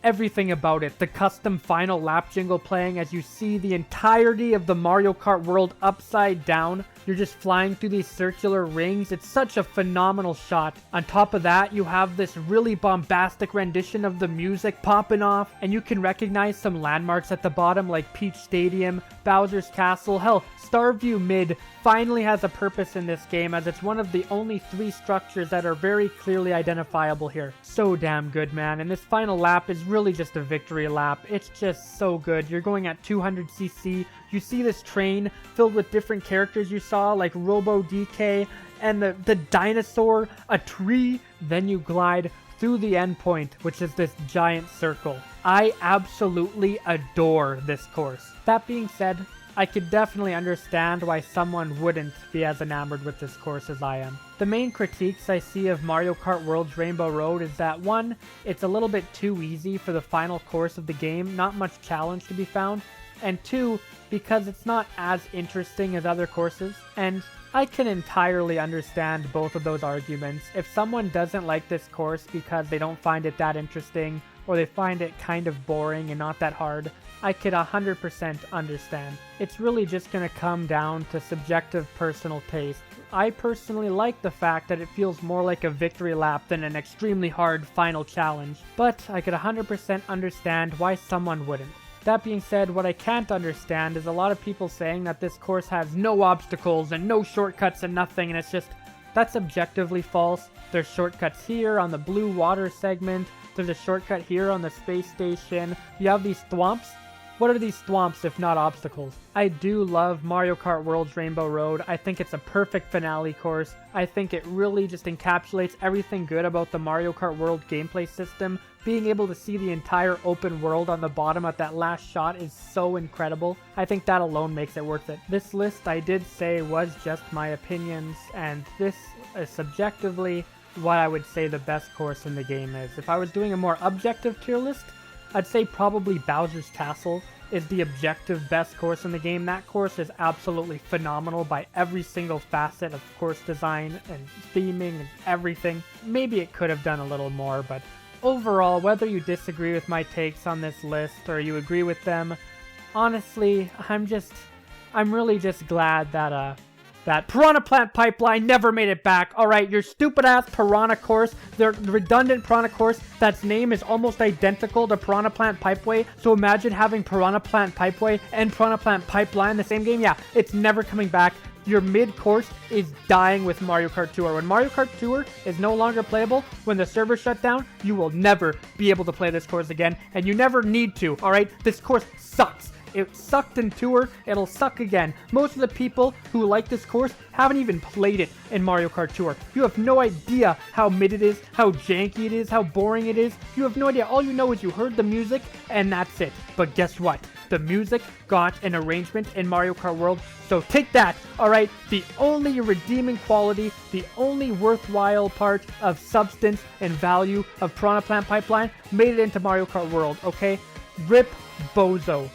Speaker 1: Everything about it, the custom final lap jingle playing as you see the entirety of the Mario Kart World upside down, You're just flying through these circular rings. It's such a phenomenal shot. On top of that, you have this really bombastic rendition of the music popping off, and you can recognize some landmarks at the bottom like Peach Stadium, Bowser's Castle. Hell, Starview Mid finally has a purpose in this game, as it's one of the only 3 structures that are very clearly identifiable here. So damn good, man. And this final lap is really just a victory lap. It's just so good. You're going at 200cc. You see this train filled with different characters you saw, like Robo DK and the dinosaur, a tree. Then you glide through the endpoint, which is this giant circle. I absolutely adore this course. That being said, I could definitely understand why someone wouldn't be as enamored with this course as I am. The main critiques I see of Mario Kart World's Rainbow Road is that 1, it's a little bit too easy for the final course of the game, not much challenge to be found, and 2, because it's not as interesting as other courses. And I can entirely understand both of those arguments. If someone doesn't like this course because they don't find it that interesting, or they find it kind of boring and not that hard, I could 100% understand. It's really just going to come down to subjective personal taste. I personally like the fact that it feels more like a victory lap than an extremely hard final challenge, but I could 100% understand why someone wouldn't. That being said, what I can't understand is a lot of people saying that this course has no obstacles and no shortcuts and nothing, and it's just, that's objectively false. There's shortcuts here on the blue water segment, there's a shortcut here on the space station, you have these thwomps. What are these thwomps if not obstacles? I do love Mario Kart World's Rainbow Road. I think it's a perfect finale course. I think it really just encapsulates everything good about the Mario Kart World gameplay system. Being able to see the entire open world on the bottom at that last shot is so incredible. I think that alone makes it worth it. This list, I did say, was just my opinions, and this is subjectively what I would say the best course in the game is. If I was doing a more objective tier list, I'd say probably Bowser's Castle is the objective best course in the game. That course is absolutely phenomenal by every single facet of course design and theming and everything. Maybe it could have done a little more, but overall, whether you disagree with my takes on this list or you agree with them, honestly, I'm really just glad that Piranha Plant Pipeline never made it back. Alright, your stupid ass Piranha course, the redundant Piranha course, that's name is almost identical to Piranha Plant Pipeway, so imagine having Piranha Plant Pipeway and Piranha Plant Pipeline in the same game. Yeah, it's never coming back. Your mid-course is dying with Mario Kart Tour. When Mario Kart Tour is no longer playable, when the server shut down, you will never be able to play this course again, and you never need to, alright? This course sucks. It sucked in Tour, it'll suck again. Most of the people who like this course haven't even played it in Mario Kart Tour. You have no idea how mid it is, how janky it is, how boring it is. You have no idea. All you know is you heard the music, and that's it. But guess what? The music got an arrangement in Mario Kart World, so take that, alright? The only redeeming quality, the only worthwhile part of substance and value of Piranha Plant Pipeline made it into Mario Kart World, okay? Rip Bozo.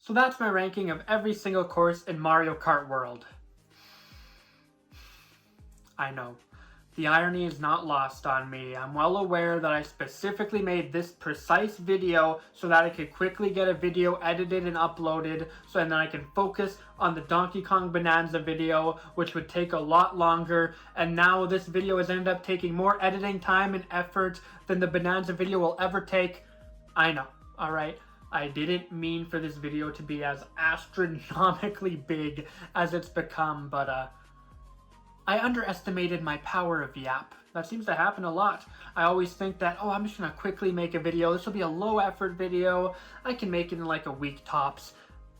Speaker 1: So that's my ranking of every single course in Mario Kart World. I know. The irony is not lost on me. I'm well aware that I specifically made this precise video so that I could quickly get a video edited and uploaded, so then I can focus on the Donkey Kong Bonanza video, which would take a lot longer, and now this video has ended up taking more editing time and effort than the Bonanza video will ever take. I know, alright? I didn't mean for this video to be as astronomically big as it's become, but I underestimated my power of Yap. That seems to happen a lot. I always think that, oh, I'm just gonna quickly make a video. This will be a low effort video. I can make it in like a week tops.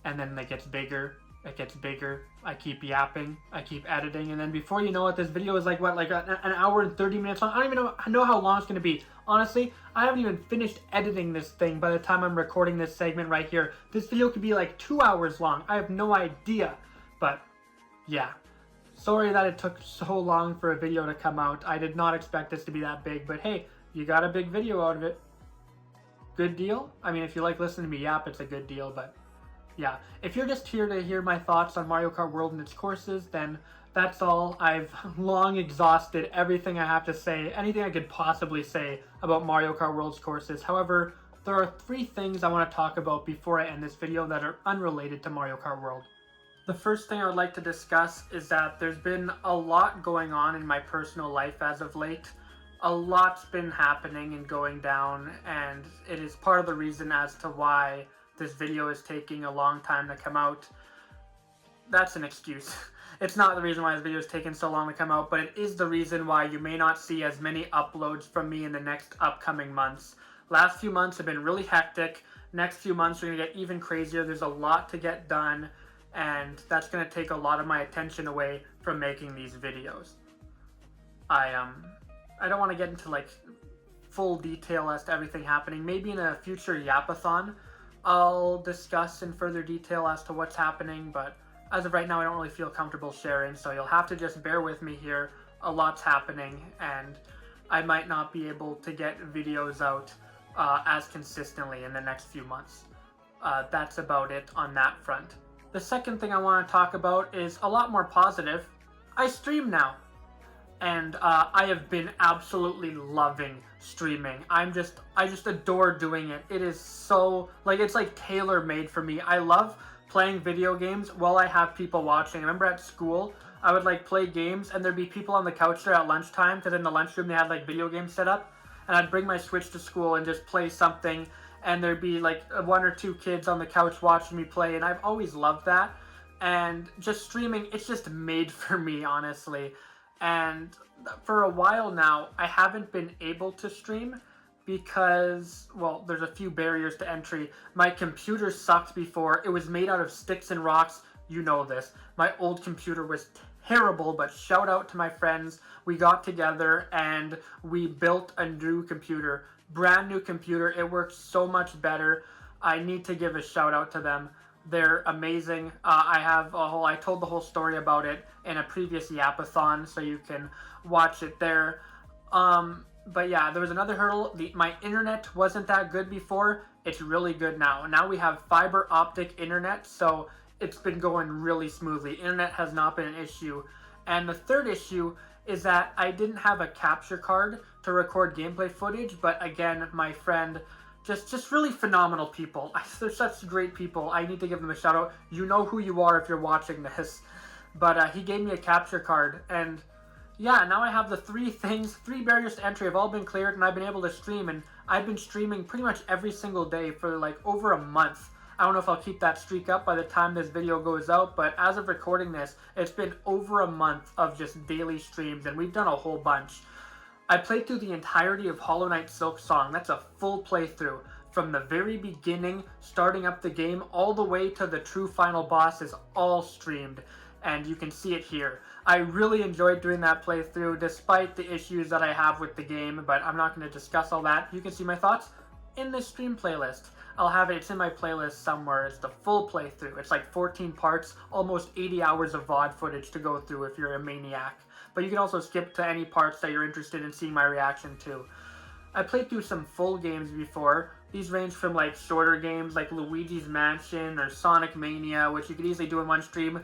Speaker 1: And then it gets bigger. It gets bigger. I keep yapping. I keep editing. And then before you know it, this video is like, what, like an hour and 30 minutes long? I don't even know how long it's gonna be. Honestly, I haven't even finished editing this thing by the time I'm recording this segment right here. This video could be like 2 hours long. I have no idea. But, yeah. Sorry that it took so long for a video to come out. I did not expect this to be that big, but hey, you got a big video out of it. Good deal? I mean, if you like listening to me yap, it's a good deal, but yeah. If you're just here to hear my thoughts on Mario Kart World and its courses, then that's all. I've long exhausted everything I have to say, anything I could possibly say about Mario Kart World's courses. However, There are 3 things I want to talk about before I end this video that are unrelated to Mario Kart World. The first thing I would like to discuss is that there's been a lot going on in my personal life as of late. A lot's been happening and going down, and it is part of the reason as to why this video is taking a long time to come out. That's an excuse. It's not the reason why this video is taking so long to come out, but it is the reason why you may not see as many uploads from me in the next upcoming months. Last few months have been really hectic. Next few months are going to get even crazier. There's a lot to get done, and that's going to take a lot of my attention away from making these videos. I don't want to get into like full detail as to everything happening. Maybe in a future Yapathon, I'll discuss in further detail as to what's happening, but as of right now, I don't really feel comfortable sharing, so you'll have to just bear with me here. A lot's happening, and I might not be able to get videos out as consistently in the next few months. That's about it on that front. The second thing I want to talk about is a lot more positive. I stream now, and I have been absolutely loving streaming. I just adore doing it. It is so, like, it's like tailor-made for me. I love playing video games while I have people watching. I remember at school, I would like play games and there'd be people on the couch there at lunchtime because in the lunchroom they had like video games set up, and I'd bring my Switch to school and just play something, and there'd be like 1 or 2 kids on the couch watching me play, and I've always loved that. And just streaming, it's just made for me, honestly. And for a while now, I haven't been able to stream because, well, there's a few barriers to entry. My computer sucked before. It was made out of sticks and rocks. You know this. My old computer was terrible, but shout out to my friends. We got together and we built a new computer. Brand new computer. It works so much better. I need to give a shout out to them. They're amazing. I told the whole story about it in a previous Yapathon, so you can watch it there. But yeah, there was another hurdle. My internet wasn't that good before. It's really good now. Now we have fiber optic internet, so it's been going really smoothly. Internet has not been an issue. And the third issue is that I didn't have a capture card to record gameplay footage, but again, my friend, just really phenomenal people. They're such great people. I need to give them a shout out. You know who you are if you're watching this. But he gave me a capture card, and yeah, now I have the 3 barriers to entry have all been cleared, and I've been able to stream, and I've been streaming pretty much every single day for like over a month. I don't know if I'll keep that streak up by the time this video goes out, but as of recording this, it's been over a month of just daily streams, and we've done a whole bunch. I played through the entirety of Hollow Knight Silk Song. That's a full playthrough. From the very beginning, starting up the game, all the way to the true final boss is all streamed, and you can see it here. I really enjoyed doing that playthrough despite the issues that I have with the game, but I'm not going to discuss all that. You can see my thoughts in this stream playlist. I'll have it, it's in my playlist somewhere. It's the full playthrough. It's like 14 parts, almost 80 hours of VOD footage to go through if you're a maniac. But you can also skip to any parts that you're interested in seeing my reaction to. I played through some full games before. These range from like shorter games like Luigi's Mansion or Sonic Mania, which you could easily do in one stream,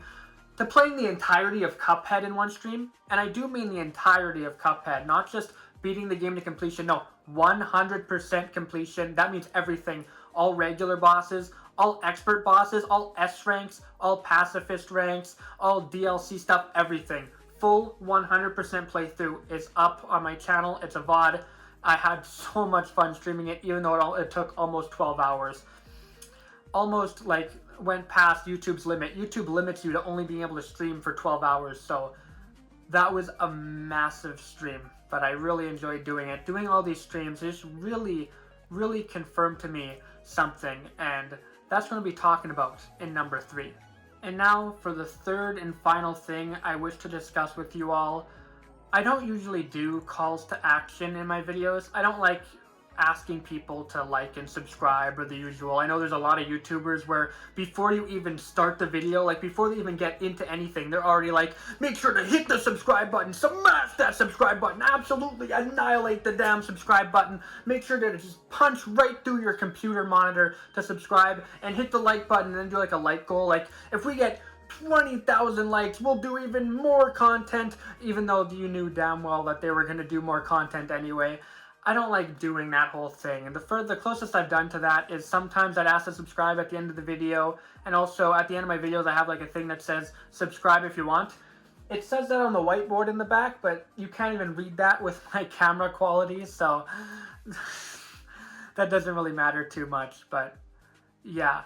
Speaker 1: to playing the entirety of Cuphead in one stream. And I do mean the entirety of Cuphead, not just beating the game to completion. No, 100% completion. That means everything. All regular bosses, all expert bosses, all S ranks, all pacifist ranks, all DLC stuff, everything. Full 100% playthrough is up on my channel. It's a VOD. I had so much fun streaming it, even though it took almost 12 hours. Almost like went past YouTube's limit. YouTube limits you to only being able to stream for 12 hours, so that was a massive stream, but I really enjoyed doing it. Doing all these streams just really confirmed to me something, and that's what I'll be talking about in number 3. And now for the third and final thing I wish to discuss with you all. I don't usually do calls to action in my videos. I don't like asking people to like and subscribe or the usual. I know there's a lot of YouTubers where before you even start the video, like before they even get into anything, they're already like, make sure to hit the subscribe button, smash that subscribe button, absolutely annihilate the damn subscribe button, make sure to just punch right through your computer monitor to subscribe, and hit the like button and then do like a like goal. Like if we get 20,000 likes, we'll do even more content, even though you knew damn well that they were going to do more content anyway. I don't like doing that whole thing. And the closest I've done to that is sometimes I'd ask to subscribe at the end of the video, and also at the end of my videos I have like a thing that says subscribe if you want. It says that on the whiteboard in the back, but you can't even read that with my camera quality, so that doesn't really matter too much. But yeah,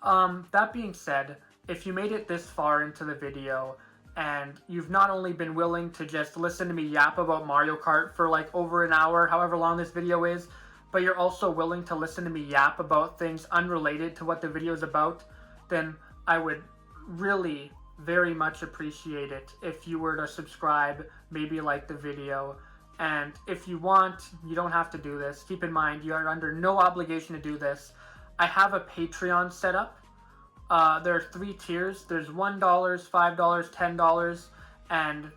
Speaker 1: that being said, if you made it this far into the video, and you've not only been willing to just listen to me yap about Mario Kart for like over an hour, however long this video is, but you're also willing to listen to me yap about things unrelated to what the video is about, then I would really very much appreciate it if you were to subscribe, maybe like the video. And if you want, you don't have to do this. Keep in mind, you are under no obligation to do this. I have a Patreon set up. There are 3 tiers. There's $1, $5, $10, and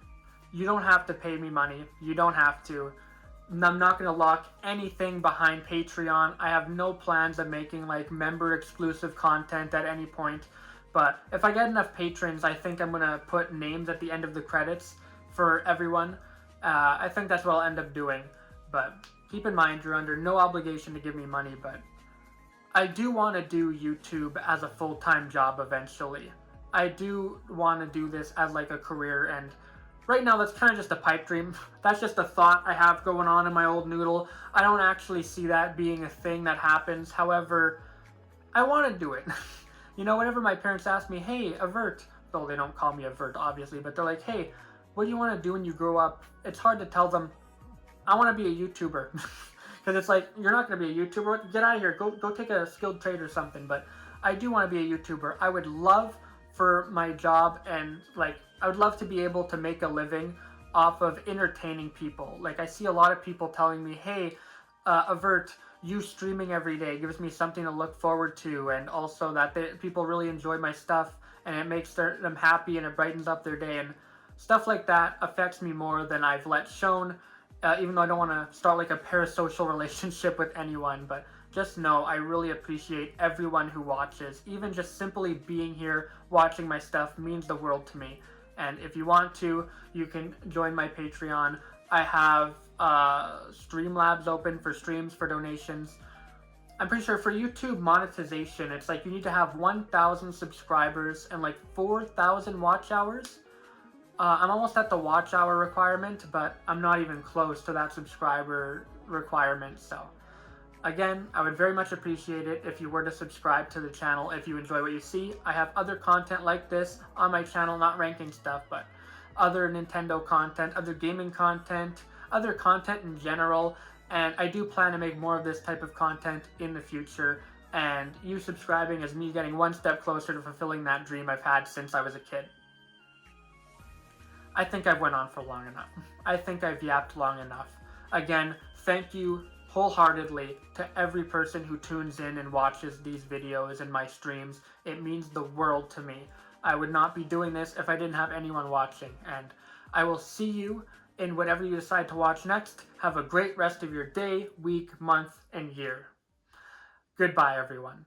Speaker 1: you don't have to pay me money. You don't have to. I'm not going to lock anything behind Patreon. I have no plans of making like member exclusive content at any point. But if I get enough patrons, I think I'm going to put names at the end of the credits for everyone. I think that's what I'll end up doing. But keep in mind, you're under no obligation to give me money, but I do want to do YouTube as a full-time job eventually. I do want to do this as like a career, and right now that's kind of just a pipe dream. That's just a thought I have going on in my old noodle. I don't actually see that being a thing that happens. However, I want to do it. You know, whenever my parents ask me, hey, Avert, though they don't call me Avert, obviously, but they're like, hey, what do you want to do when you grow up? It's hard to tell them, I want to be a YouTuber. Because it's like, you're not going to be a YouTuber. Get out of here. Go take a skilled trade or something. But I do want to be a YouTuber. I would love for my job, and like, I would love to be able to make a living off of entertaining people. Like, I see a lot of people telling me, hey, Avert, you streaming every day gives me something to look forward to, and also that people really enjoy my stuff, and it makes them happy, and it brightens up their day, and stuff like that affects me more than I've let shown. Even though I don't want to start like a parasocial relationship with anyone, but just know I really appreciate everyone who watches. Even just simply being here watching my stuff means the world to me. And if you want to, you can join my Patreon. I have Streamlabs open for streams for donations. I'm pretty sure for YouTube monetization, it's like you need to have 1,000 subscribers and like 4,000 watch hours. I'm almost at the watch hour requirement, but I'm not even close to that subscriber requirement. So again, I would very much appreciate it if you were to subscribe to the channel if you enjoy what you see. I have other content like this on my channel, not ranking stuff, but other Nintendo content, other gaming content, other content in general. And I do plan to make more of this type of content in the future. And you subscribing is me getting one step closer to fulfilling that dream I've had since I was a kid. I think I've went on for long enough. I think I've yapped long enough. Again, thank you wholeheartedly to every person who tunes in and watches these videos and my streams. It means the world to me. I would not be doing this if I didn't have anyone watching. And I will see you in whatever you decide to watch next. Have a great rest of your day, week, month, and year. Goodbye, everyone.